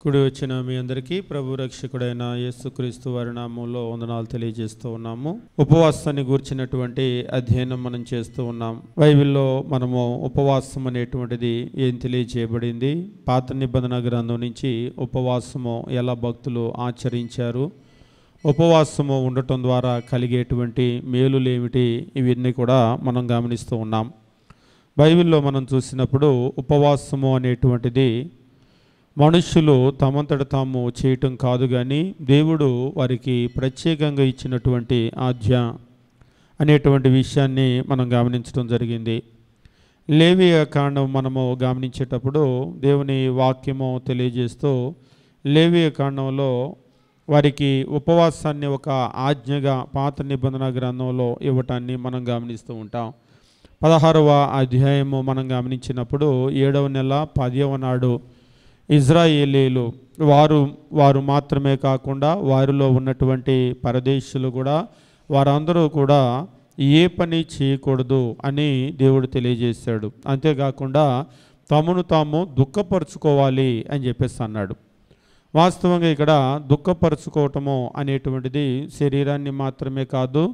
కుడి వచ్చిన మీ అందరికీ ప్రభు రక్షకుడైన యేసుక్రీస్తు వారి నామంలో వందనాలు తెలియజేస్తూ ఉన్నాము. ఉపవాసాన్ని గూర్చినటువంటి అధ్యయనం మనం చేస్తూ ఉన్నాం. బైబిల్లో మనము ఉపవాసం అనేటువంటిది ఏం తెలియజేయబడింది, పాత నిబంధన గ్రంథం నుంచి ఉపవాసము ఎలా భక్తులు ఆచరించారు, ఉపవాసము ఉండటం ద్వారా కలిగేటువంటి మేలులేమిటి, ఇవన్నీ కూడా మనం గమనిస్తూ ఉన్నాం. బైబిల్లో మనం చూసినప్పుడు ఉపవాసము అనేటువంటిది మనుషులు తమంతట తాము చేయటం కాదు, కానీ దేవుడు వారికి ప్రత్యేకంగా ఇచ్చినటువంటి ఆజ్ఞ అనేటువంటి విషయాన్ని మనం గమనించడం జరిగింది. లేవియ కాండం మనము గమనించేటప్పుడు దేవుని వాక్యము తెలియజేస్తూ లేవియ కాండంలో వారికి ఉపవాసాన్ని ఒక ఆజ్ఞగా పాత నిబంధన గ్రంథంలో ఇవ్వటాన్ని మనం గమనిస్తూ ఉంటాం. 16వ అధ్యాయము మనం గమనించినప్పుడు 7వ నెల 10వ నాడు ఇజ్రాయేలీలు వారు మాత్రమే కాకుండా వారిలో ఉన్నటువంటి పరదేశులు కూడా వారందరూ కూడా ఏ పని చేయకూడదు అని దేవుడు తెలియజేశాడు. అంతేకాకుండా తమను తాము దుఃఖపరుచుకోవాలి అని చెప్పేసి అన్నాడు. వాస్తవంగా ఇక్కడ దుఃఖపరుచుకోవటము అనేటువంటిది శరీరాన్ని మాత్రమే కాదు,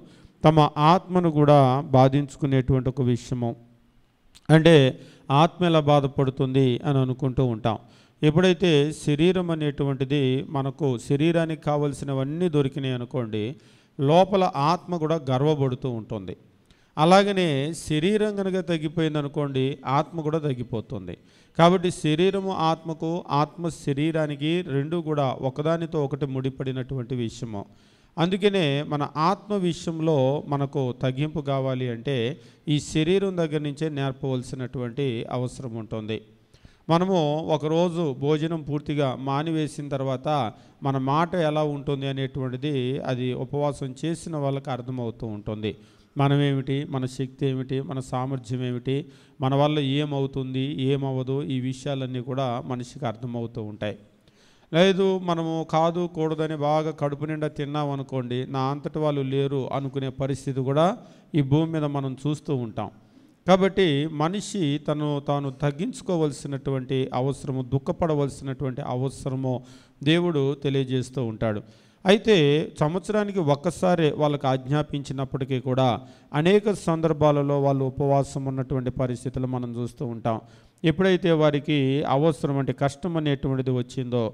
తమ ఆత్మను కూడా బాధించుకునేటువంటి ఒక విషయము. అంటే ఆత్మ ఎలా బాధపడుతుంది అని అనుకుంటూ ఉంటాం. ఎప్పుడైతే శరీరం అనేటువంటిది మనకు శరీరానికి కావలసినవన్నీ దొరికినాయి అనుకోండి, లోపల ఆత్మ కూడా గర్వపడుతూ ఉంటుంది. అలాగనే శరీరం కనుక తగ్గిపోయింది అనుకోండి, ఆత్మ కూడా తగ్గిపోతుంది. కాబట్టి శరీరము ఆత్మకు, ఆత్మ శరీరానికి రెండు కూడా ఒకదానితో ఒకటి ముడిపడినటువంటి విషయము. అందుకనే మన ఆత్మ విషయంలో మనకు తగ్గింపు కావాలి అంటే ఈ శరీరం దగ్గర నుంచే నేర్పవలసినటువంటి అవసరం ఉంటుంది. మనము ఒకరోజు భోజనం పూర్తిగా మానివేసిన తర్వాత మన మాట ఎలా ఉంటుంది అనేటువంటిది అది ఉపవాసం చేసిన వాళ్ళకి అర్థమవుతూ ఉంటుంది. మనమేమిటి, మన శక్తి ఏమిటి, మన సామర్థ్యం ఏమిటి, మన వల్ల ఏమవుతుంది ఏమవ్వదు, ఈ విషయాలన్నీ కూడా మనిషికి అర్థమవుతూ ఉంటాయి. లేదు మనము కాదు కూడదని బాగా కడుపు నిండా తిన్నాం అనుకోండి, నా అంతటి వాళ్ళు లేరు అనుకునే పరిస్థితి కూడా ఈ భూమి మీద మనం చూస్తూ ఉంటాం. కాబట్టి మనిషి తాను తగ్గించుకోవలసినటువంటి అవసరము, దుఃఖపడవలసినటువంటి అవసరము దేవుడు తెలియజేస్తూ ఉంటాడు. అయితే సంవత్సరానికి ఒక్కసారి వాళ్ళకి ఆజ్ఞాపించినప్పటికీ కూడా అనేక సందర్భాలలో వాళ్ళు ఉపవాసం ఉన్నటువంటి పరిస్థితులు మనం చూస్తూ ఉంటాం. ఎప్పుడైతే వారికి అవసరం అంటే కష్టం అనేటువంటిది వచ్చిందో,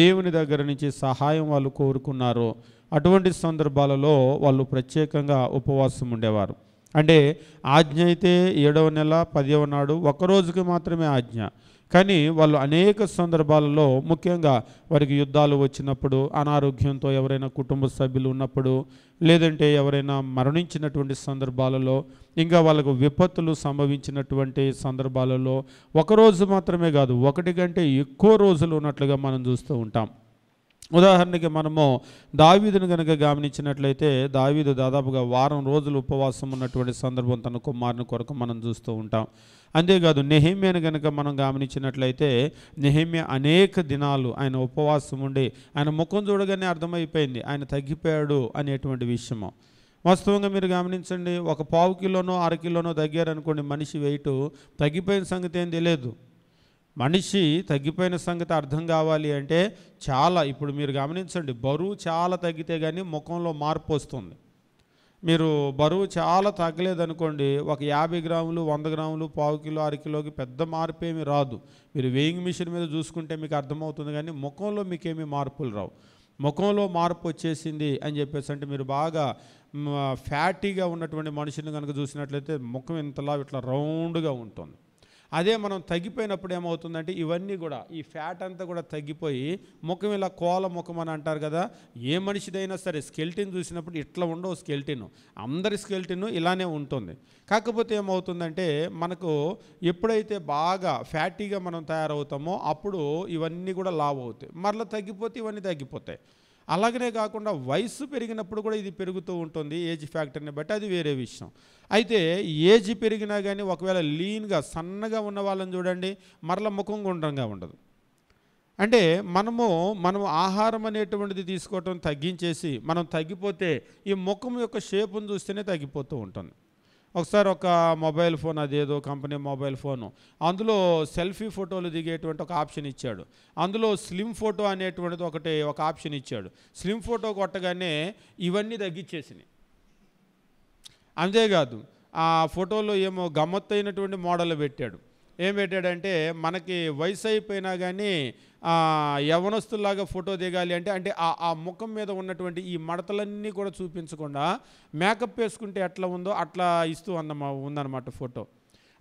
దేవుని దగ్గర నుంచి సహాయం వాళ్ళు కోరుకున్నారో, అటువంటి సందర్భాలలో వాళ్ళు ప్రత్యేకంగా ఉపవాసం ఉండేవారు. అంటే ఆజ్ఞ అయితే 7వ నెల 10వ నాడు ఒక్కరోజుకి మాత్రమే ఆజ్ఞ, కానీ వాళ్ళు అనేక సందర్భాలలో ముఖ్యంగా వారికి యుద్ధాలు వచ్చినప్పుడు, అనారోగ్యంతో ఎవరైనా కుటుంబ సభ్యులు ఉన్నప్పుడు, లేదంటే ఎవరైనా మరణించినటువంటి సందర్భాలలో, ఇంకా వాళ్ళకు విపత్తులు సంభవించినటువంటి సందర్భాలలో ఒకరోజు మాత్రమే కాదు, ఒకటి కంటే ఎక్కువ రోజులు ఉన్నట్లుగా మనం చూస్తూ ఉంటాం. ఉదాహరణకి మనము దావీదును కనుక గమనించినట్లయితే దావీదు దాదాపుగా వారం రోజులు ఉపవాసం ఉన్నటువంటి సందర్భం తన కుమారుని కొరకు మనం చూస్తూ ఉంటాం. అంతేకాదు నెహెమ్యాను కనుక మనం గమనించినట్లయితే నెహెమ్యా అనేక దినాలు ఆయన ఉపవాసం ఉండి ఆయన ముఖం చూడగానే అర్థమైపోయింది ఆయన తగ్గిపోయాడు అనేటువంటి విషయము. వాస్తవంగా మీరు గమనించండి, ఒక పావు కిలోనో అర కిలోనో తగ్గారనుకోండి, మనిషి వెయిట్ తగ్గిపోయిన సంగతి ఏం తెలియదు. మనిషి తగ్గిపోయిన సంగతి అర్థం కావాలి అంటే చాలా, ఇప్పుడు మీరు గమనించండి, బరువు చాలా తగ్గితే కానీ ముఖంలో మార్పు వస్తుంది. మీరు బరువు చాలా తగ్గలేదనుకోండి, ఒక 50 గ్రాములు 100 గ్రాములు పావు కిలో అర కిలోకి పెద్ద మార్పు ఏమి రాదు. మీరు వేయింగ్ మిషన్ మీద చూసుకుంటే మీకు అర్థమవుతుంది, కానీ ముఖంలో మీకేమీ మార్పులు రావు. ముఖంలో మార్పు వచ్చేసింది అని చెప్పేసి అంటే మీరు బాగా ఫ్యాటీగా ఉన్నటువంటి మనిషిని కనుక చూసినట్లయితే ముఖం ఇంతలా ఇట్లా రౌండ్గా ఉంటుంది. అదే మనం తగ్గిపోయినప్పుడు ఏమవుతుందంటే ఇవన్నీ కూడా ఈ ఫ్యాట్ అంతా కూడా తగ్గిపోయి ముఖం ఇలా కోల ముఖం అని అంటారు కదా. ఏ మనిషిదైనా సరే స్కెల్టిన్ చూసినప్పుడు ఇట్లా ఉండవు స్కెల్టిన్, అందరి స్కెల్టిన్ ఇలానే ఉంటుంది. కాకపోతే ఏమవుతుందంటే మనకు ఎప్పుడైతే బాగా ఫ్యాటీగా మనం తయారవుతామో అప్పుడు ఇవన్నీ కూడా లావ్ అవుతాయి, మరలా తగ్గిపోతే ఇవన్నీ తగ్గిపోతాయి. అలాగనే కాకుండా వయసు పెరిగినప్పుడు కూడా ఇది పెరుగుతూ ఉంటుంది, ఏజ్ ఫ్యాక్టర్ని బట్టి, అది వేరే విషయం. అయితే ఏజ్ పెరిగినా కానీ ఒకవేళ లీన్గా సన్నగా ఉన్న వాళ్ళని చూడండి, మరలా ముఖం గుండ్రంగా ఉండదు. అంటే మనము ఆహారం అనేటువంటిది తీసుకోవటం తగ్గించేసి మనం తగ్గిపోతే ఈ ముఖం యొక్క షేపును చూస్తేనే తగ్గిపోతూ ఉంటుంది. ఒకసారి ఒక మొబైల్ ఫోన్, అదేదో కంపెనీ మొబైల్ ఫోను, అందులో సెల్ఫీ ఫోటోలు దిగేటువంటి ఒక ఆప్షన్ ఇచ్చాడు. అందులో స్లిమ్ ఫోటో అనేటువంటిది ఒక ఆప్షన్ ఇచ్చాడు. స్లిమ్ ఫోటో కొట్టగానే ఇవన్నీ తగ్గించేసినాయి. అంతేకాదు ఆ ఫోటోలో ఏమో గమ్మత్తైనటువంటి మోడల్ పెట్టాడు. ఏం పెట్టాడంటే, మనకి వయసు అయిపోయినా కానీ యవ్వనస్తుల్లాగా ఫోటో దిగాలి అంటే ఆ ముఖం మీద ఉన్నటువంటి ఈ మడతలన్నీ కూడా చూపించకుండా మేకప్ వేసుకుంటే ఎట్లా ఉందో అట్లా ఇస్తూ ఉందన్నమాట ఫోటో.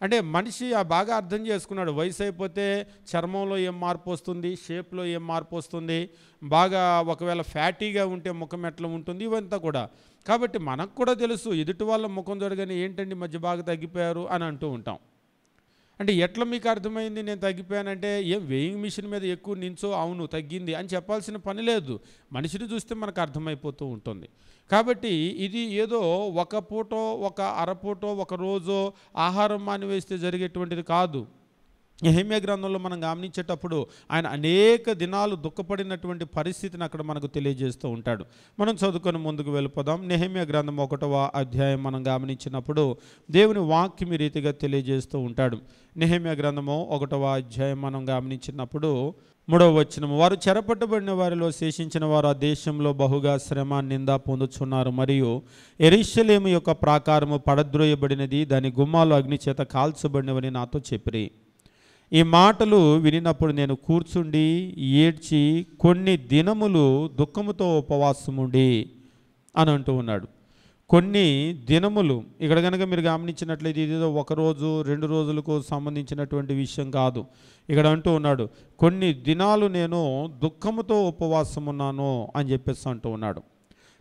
అంటే మనిషి బాగా అర్థం చేసుకున్నాడు, వయసు అయిపోతే చర్మంలో ఏం మార్పు వస్తుంది, షేప్లో ఏం మార్పు వస్తుంది, బాగా ఒకవేళ ఫ్యాటీగా ఉంటే ముఖం ఎట్లా ఉంటుంది, ఇవంతా కూడా. కాబట్టి మనకు కూడా తెలుసు, ఎదుటి వాళ్ళ ముఖం చూడగానే ఏంటండి మధ్య బాగా తగ్గిపోయారు అని అంటూ ఉంటాం. అంటే ఎట్లా మీకు అర్థమైంది నేను తగ్గిపోయానంటే, ఏం వెయింగ్ మిషన్ మీద ఎక్కువ నించో అవును తగ్గింది అని చెప్పాల్సిన పని లేదు. మనిషిని చూస్తే మనకు అర్థమైపోతూ ఉంటుంది. కాబట్టి ఇది ఏదో ఒక పూటో ఒక అరపూటో ఒక రోజో ఆహారం మానివేస్తే జరిగేటువంటిది కాదు. నెహెమ్యా గ్రంథంలో మనం గమనించేటప్పుడు ఆయన అనేక దినాలు దుఃఖపడినటువంటి పరిస్థితిని అక్కడ మనకు తెలియజేస్తూ ఉంటాడు. మనం చదువుకొని ముందుకు వెళ్ళిపోదాం. నెహెమ్యా గ్రంథం 1వ అధ్యాయం మనం గమనించినప్పుడు దేవుని వాక్యం ఈ రీతిగా తెలియజేస్తూ ఉంటాడు. నెహెమ్యా గ్రంథము 1వ అధ్యాయం మనం గమనించినప్పుడు 3వ వచనము, వారు చెరపట్టబడిన వారిలో శేషించిన వారు ఆ దేశంలో బహుగా శ్రమ నింద పొందుచున్నారు, మరియు యెరూషలేము యొక్క ప్రాకారము పడద్రోయబడినది, దాని గుమ్మాలు అగ్ని చేత కాల్చబడినవని నాతో చెప్పిరి. ఈ మాటలు వినినప్పుడు నేను కూర్చుండి ఏడ్చి కొన్ని దినములు దుఃఖముతో ఉపవాసముండి అని అంటూ ఉన్నాడు. కొన్ని దినములు ఇక్కడ కనుక మీరు గమనించినట్లయితే ఇదేదో ఒక రోజు 2 రోజులకు సంబంధించినటువంటి విషయం కాదు. ఇక్కడ అంటూ ఉన్నాడు, కొన్ని దినాలు నేను దుఃఖముతో ఉపవాసం ఉన్నాను అని చెప్పేసి అంటూ ఉన్నాడు.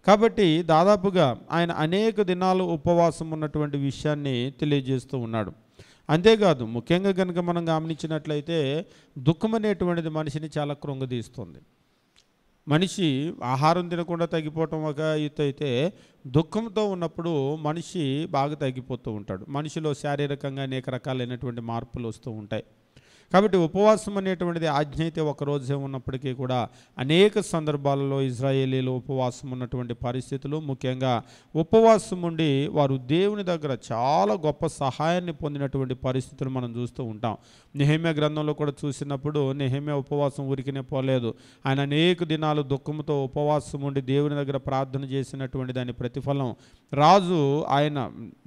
కాబట్టి దాదాపుగా ఆయన అనేక దినాలు ఉపవాసం ఉన్నటువంటి విషయాన్ని తెలియజేస్తూ ఉన్నాడు. అంతేకాదు ముఖ్యంగా కనుక మనం గమనించినట్లయితే దుఃఖం అనేటువంటిది మనిషిని చాలా కృంగదీస్తుంది. మనిషి ఆహారం తినకుండా తగ్గిపోవటం ఒక ఎత్తు అయితే, దుఃఖంతో ఉన్నప్పుడు మనిషి బాగా తగ్గిపోతూ ఉంటాడు. మనిషిలో శారీరకంగా అనేక రకాలైనటువంటి మార్పులు వస్తూ ఉంటాయి. కాబట్టి ఉపవాసం అనేటువంటిది ఆజ్ఞ అయితే ఒక రోజే ఉన్నప్పటికీ కూడా అనేక సందర్భాలలో ఇజ్రాయేలీలు ఉపవాసం ఉన్నటువంటి పరిస్థితులు, ముఖ్యంగా ఉపవాసం ఉండి వారు దేవుని దగ్గర చాలా గొప్ప సహాయాన్ని పొందినటువంటి పరిస్థితులు మనం చూస్తూ ఉంటాం. నెహెమ్యా గ్రంథంలో కూడా చూసినప్పుడు నెహెమ్యా ఉపవాసం ఊరికినే పోలేదు. ఆయన అనేక దినాలు దుఃఖంతో ఉపవాసం ఉండి దేవుని దగ్గర ప్రార్థన చేసినటువంటి దాని ప్రతిఫలం రాజు, ఆయన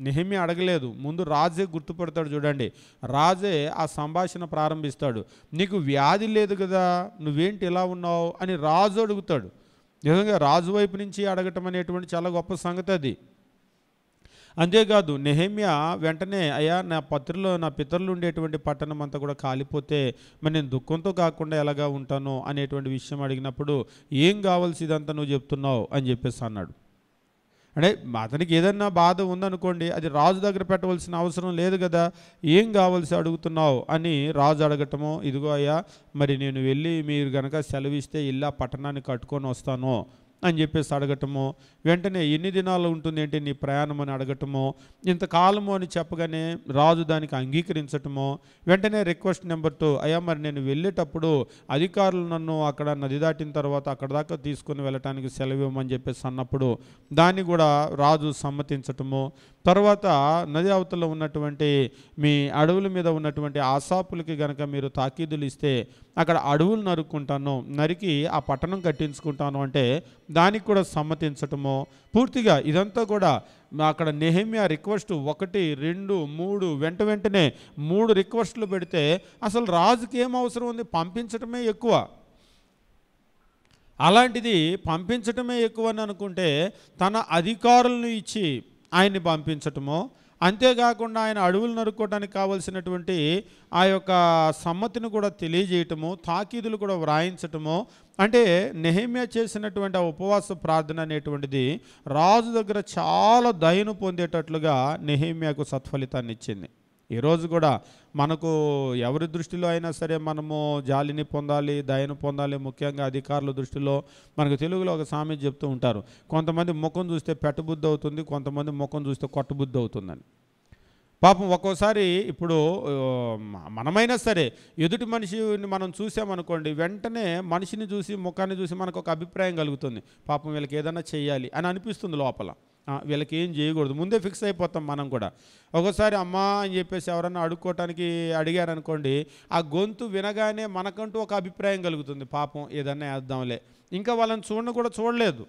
నెహెమ్యా అడగలేదు, ముందు రాజే గుర్తుపడతాడు. చూడండి, రాజే ఆ సంభాషణ ప్రారంభిస్తాడు. నీకు వ్యాధి లేదు కదా, నువ్వేంటి ఇలా ఉన్నావు అని రాజు అడుగుతాడు. నిజంగా రాజు వైపు నుంచి అడగటం అనేటువంటి చాలా గొప్ప సంగతి అది. అంతేకాదు నెహెమ్యా వెంటనే, అయ్యా నా పితరులు ఉండేటువంటి పట్టణం అంతా కూడా కాలిపోతే మరి నేను దుఃఖంతో కాకుండా ఎలాగా ఉంటానో అనేటువంటి విషయం అడిగినప్పుడు, ఏం కావాల్సి ఇదంతా నువ్వు చెప్తున్నావు అని చెప్పేసి అన్నాడు. అంటే అతనికి ఏదన్నా బాధ ఉందనుకోండి, అది రాజు దగ్గర పెట్టవలసిన అవసరం లేదు కదా, ఏం కావాల్సి అడుగుతున్నావు అని రాజు అడగటము, ఇదిగో అయ్యా మరి నేను వెళ్ళి మీరు కనుక సెలవిస్తే ఇలా పట్టణాన్ని కట్టుకొని వస్తాను అని చెప్పేసి అడగటము, వెంటనే ఎన్ని దినాలు ఉంటుంది ఏంటి నీ ప్రయాణం అని అడగటము, ఇంతకాలము అని చెప్పగానే రాజు దానికి అంగీకరించటము, వెంటనే రిక్వెస్ట్ నెంబర్ 2, అయ్యా మరి నేను వెళ్ళేటప్పుడు అధికారులు నన్ను అక్కడ నది దాటిన తర్వాత అక్కడ దాకా తీసుకొని వెళ్ళటానికి సెలవు ఇవ్వమని చెప్పేసి అన్నప్పుడు దాన్ని కూడా రాజు సమ్మతించటము, తర్వాత నది అవతల ఉన్నటువంటి మీ అడవుల మీద ఉన్నటువంటి ఆసాపులకి కనుక మీరు తాకీదులు ఇస్తే అక్కడ అడవులు నరికి ఆ పట్టణం కట్టించుకుంటాను అంటే దానికి కూడా సమ్మతించటము, పూర్తిగా ఇదంతా కూడా అక్కడ నెహెమ్యా రిక్వెస్ట్ 1, 2, 3 వెంటనే 3 రిక్వెస్ట్లు పెడితే అసలు రాజుకి ఏం అవసరం ఉంది, పంపించటమే ఎక్కువ. అలాంటిది పంపించటమే ఎక్కువ అని అనుకుంటే తన అధికారులను ఇచ్చి ఆయన్ని పంపించటమో, అంతేకాకుండా ఆయన అడవులు నరుక్కోవడానికి కావలసినటువంటి ఆ యొక్క సమ్మతిని కూడా తెలియజేయటము, తాకీదులు కూడా వ్రాయించటము, అంటే నెహెమ్యా చేసినటువంటి ఆ ఉపవాస ప్రార్థన అనేటువంటిది రాజు దగ్గర చాలా దయను పొందేటట్లుగా నెహెమ్యాకు సత్ఫలితాన్ని ఇచ్చింది. ఈరోజు కూడా మనకు ఎవరి దృష్టిలో అయినా సరే మనము జాలిని పొందాలి, దయను పొందాలి. ముఖ్యంగా అధికారుల దృష్టిలో మనకు తెలుగులో ఒక సామెత చెప్తూ ఉంటారు, కొంతమంది ముఖం చూస్తే పెట్టబుద్ధి అవుతుంది, కొంతమంది ముఖం చూస్తే కొట్టబుద్ధి అవుతుందని. పాపం ఒక్కోసారి ఇప్పుడు మనమైనా సరే ఎదుటి మనిషిని మనం చూసామనుకోండి, వెంటనే మనిషిని చూసి ముఖాన్ని చూసి మనకు ఒక అభిప్రాయం కలుగుతుంది, పాపం వీళ్ళకి ఏదైనా చేయాలి అని అనిపిస్తుంది లోపల. వీళ్ళకి ఏం చేయకూడదు ముందే ఫిక్స్ అయిపోతాం మనం కూడా. ఒకసారి అమ్మా అని చెప్పేసి ఎవరన్నా అడుక్కోవటానికి అడిగారనుకోండి, ఆ గొంతు వినగానే మనకంటూ ఒక అభిప్రాయం కలుగుతుంది, పాపం ఏదన్నా వేద్దాంలే, ఇంకా వాళ్ళని కూడా చూడలేదు.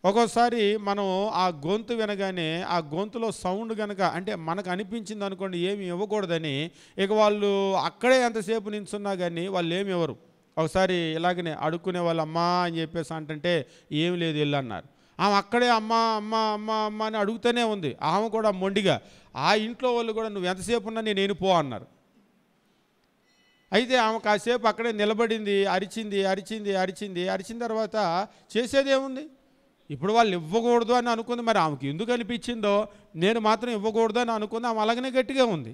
ఒక్కోసారి మనం ఆ గొంతు వినగానే ఆ గొంతులో సౌండ్ కనుక అంటే మనకు అనిపించింది అనుకోండి ఏమి ఇవ్వకూడదని, ఇక వాళ్ళు అక్కడే ఎంతసేపు నించున్నా కానీ వాళ్ళు ఏమి ఇవ్వరు. ఒకసారి ఇలాగనే అడుక్కునే వాళ్ళు అమ్మా అని చెప్పేసి అంటే ఏమి లేదు వెళ్ళు అన్నారు. ఆమె అక్కడే అమ్మ అమ్మ అమ్మ అమ్మ అని అడుగుతూనే ఉంది. ఆమె కూడా మొండిగా, ఆ ఇంట్లో వాళ్ళు కూడా నువ్వు ఎంతసేపు ఉన్నా నేను పో అన్నారు. అయితే ఆమె కాసేపు అక్కడే నిలబడింది, అరిచిన తర్వాత చేసేదేముంది, ఇప్పుడు వాళ్ళు ఇవ్వకూడదు అని అనుకుంది, మరి ఆమెకి ఎందుకు అనిపించిందో నేను మాత్రం ఇవ్వకూడదు అని అనుకుంది, ఆమె అలాగనే గట్టిగా ఉంది.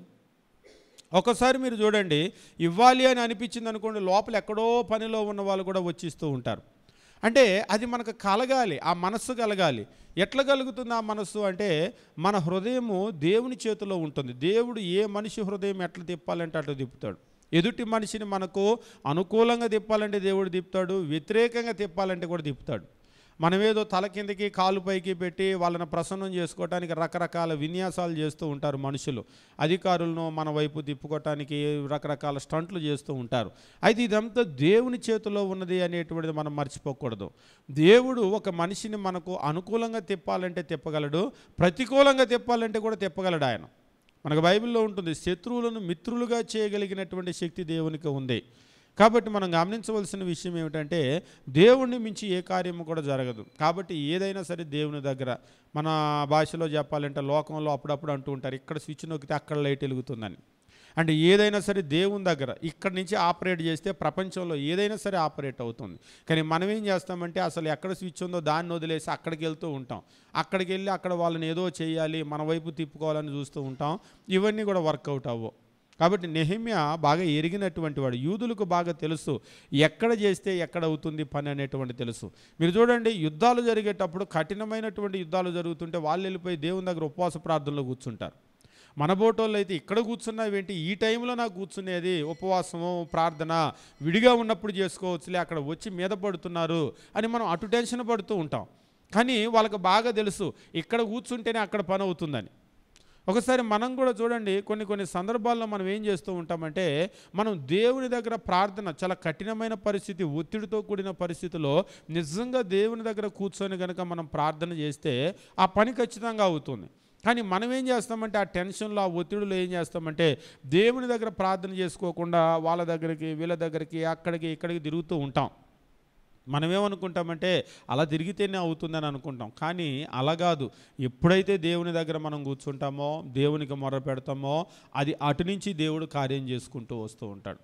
ఒకసారి మీరు చూడండి, ఇవ్వాలి అని అనిపించింది అనుకోండి, లోపల ఎక్కడో పనిలో ఉన్న వాళ్ళు కూడా వచ్చిస్తూ ఉంటారు. అంటే అది మనకు కలగాలి, ఆ మనస్సు కలగాలి. ఎట్లా కలుగుతుంది ఆ మనస్సు అంటే, మన హృదయము దేవుని చేతిలో ఉంటుంది. దేవుడు ఏ మనిషి హృదయం ఎట్లా తిప్పాలంటే అట్లా తిప్పుతాడు. ఎదుటి మనిషిని మనకు అనుకూలంగా తిప్పాలంటే దేవుడు తిప్పుతాడు, వ్యతిరేకంగా తిప్పాలంటే కూడా తిప్పుతాడు. మనమేదో తల కిందకి కాలు పైకి పెట్టి వాళ్ళని ప్రసన్నం చేసుకోవటానికి రకరకాల విన్యాసాలు చేస్తూ ఉంటారు మనుషులు. అధికారులను మన వైపు తిప్పుకోవటానికి రకరకాల స్టంట్లు చేస్తూ ఉంటారు. అయితే ఇదంతా దేవుని చేతిలో ఉన్నది అనేటువంటిది మనం మర్చిపోకూడదు. దేవుడు ఒక మనిషిని మనకు అనుకూలంగా తిప్పాలంటే తిప్పగలడు, ప్రతికూలంగా తిప్పాలంటే కూడా తిప్పగలడు ఆయన. మనకు బైబిల్లో ఉంటుంది, శత్రువులను మిత్రులుగా చేయగలిగినటువంటి శక్తి దేవునికి ఉంది. కాబట్టి మనం గమనించవలసిన విషయం ఏమిటంటే, దేవుణ్ణి మించి ఏ కార్యము కూడా జరగదు. కాబట్టి ఏదైనా సరే దేవుని దగ్గర, మన భాషలో చెప్పాలంటే లోకంలో అప్పుడప్పుడు అంటూ ఉంటారు, ఇక్కడ స్విచ్ నొక్కితే అక్కడ లైట్ వెలుగుతుందని. అంటే ఏదైనా సరే దేవుని దగ్గర ఇక్కడి నుంచి ఆపరేట్ చేస్తే ప్రపంచంలో ఏదైనా సరే ఆపరేట్ అవుతుంది. కానీ మనం ఏం చేస్తామంటే, అసలు ఎక్కడ స్విచ్ ఉందో దాన్ని వదిలేసి అక్కడికి వెళ్తూ ఉంటాం. అక్కడికి వెళ్ళి అక్కడ వాళ్ళని ఏదో చేయాలి, మన వైపు తిప్పుకోవాలని చూస్తూ ఉంటాం. ఇవన్నీ కూడా వర్కౌట్ అవ్వవు. కాబట్టి నెహెమ్యా బాగా ఎరిగినటువంటి వాడు, యూదులకు బాగా తెలుసు ఎక్కడ చేస్తే ఎక్కడ అవుతుంది పని అనేటువంటి తెలుసు. మీరు చూడండి, యుద్ధాలు జరిగేటప్పుడు కఠినమైనటువంటి యుద్ధాలు జరుగుతుంటే వాళ్ళు వెళ్ళిపోయి దేవుని దగ్గర ఉపవాస ప్రార్థనలో కూర్చుంటారు. మన బోటోళ్ళు అయితే ఇక్కడ కూర్చున్నావేంటి, ఈ టైంలో నాకు కూర్చునేది ఉపవాసము ప్రార్థన విడిగా ఉన్నప్పుడు చేసుకోవచ్చులే, అక్కడ వచ్చి మీద పడుతున్నారు అని మనం అటు టెన్షన్ పడుతూ ఉంటాం. కానీ వాళ్ళకి బాగా తెలుసు ఇక్కడ కూర్చుంటేనే అక్కడ పని అవుతుందని. ఒకసారి మనం కూడా చూడండి, కొన్ని సందర్భాల్లో మనం ఏం చేస్తూ ఉంటామంటే, మనం దేవుని దగ్గర ప్రార్థన చాలా కఠినమైన పరిస్థితి, ఒత్తిడితో కూడిన పరిస్థితిలో నిజంగా దేవుని దగ్గర కూర్చొని కనుక మనం ప్రార్థన చేస్తే ఆ పని ఖచ్చితంగా అవుతుంది. కానీ మనం ఏం చేస్తామంటే, ఆ టెన్షన్లో ఆ ఒత్తిడిలో ఏం చేస్తామంటే, దేవుని దగ్గర ప్రార్థన చేసుకోకుండా వాళ్ళ దగ్గరికి వీళ్ళ దగ్గరికి అక్కడికి ఇక్కడికి తిరుగుతూ ఉంటాం. మనమేమనుకుంటామంటే అలా తిరిగితేనే అవుతుందని అనుకుంటాం. కానీ అలా కాదు. ఎప్పుడైతే దేవుని దగ్గర మనం కూర్చుంటామో, దేవునికి మొర్ర పెడతామో, అది అటు నుంచి దేవుడు కార్యం చేసుకుంటూ వస్తూ ఉంటాడు.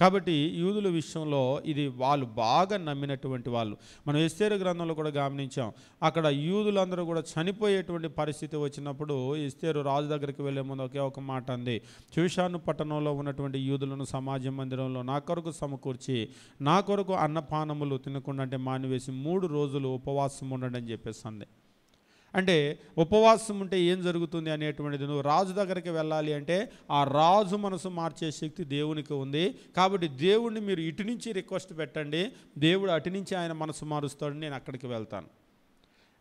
కాబట్టి యూదుల విషయంలో ఇది వాళ్ళు బాగా నమ్మినటువంటి వాళ్ళు. మనం ఎస్తేరు గ్రంథంలో కూడా గమనించాం, అక్కడ యూదులందరూ కూడా చనిపోయేటువంటి పరిస్థితి వచ్చినప్పుడు ఎస్తేరు రాజు దగ్గరికి వెళ్ళే ముందు ఒకే ఒక మాట అంది, షూషాను పట్టణంలో ఉన్నటువంటి యూదులను సమాజ మందిరంలో నా కొరకు సమకూర్చి నా కొరకు అన్నపానములు తినకుండా అంటే మానివేసి 3 రోజులు ఉపవాసం ఉండండి అని చెప్పేసి అంది. అంటే ఉపవాసం ఉంటే ఏం జరుగుతుంది అనేటువంటిది, నువ్వు రాజు దగ్గరికి వెళ్ళాలి అంటే ఆ రాజు మనసు మార్చే శక్తి దేవునికి ఉంది. కాబట్టి దేవుణ్ణి మీరు ఇటు నుంచి రిక్వెస్ట్ పెట్టండి, దేవుడు అటు నుంచి ఆయన మనసు మారుస్తాడు, నేను అక్కడికి వెళ్తాను.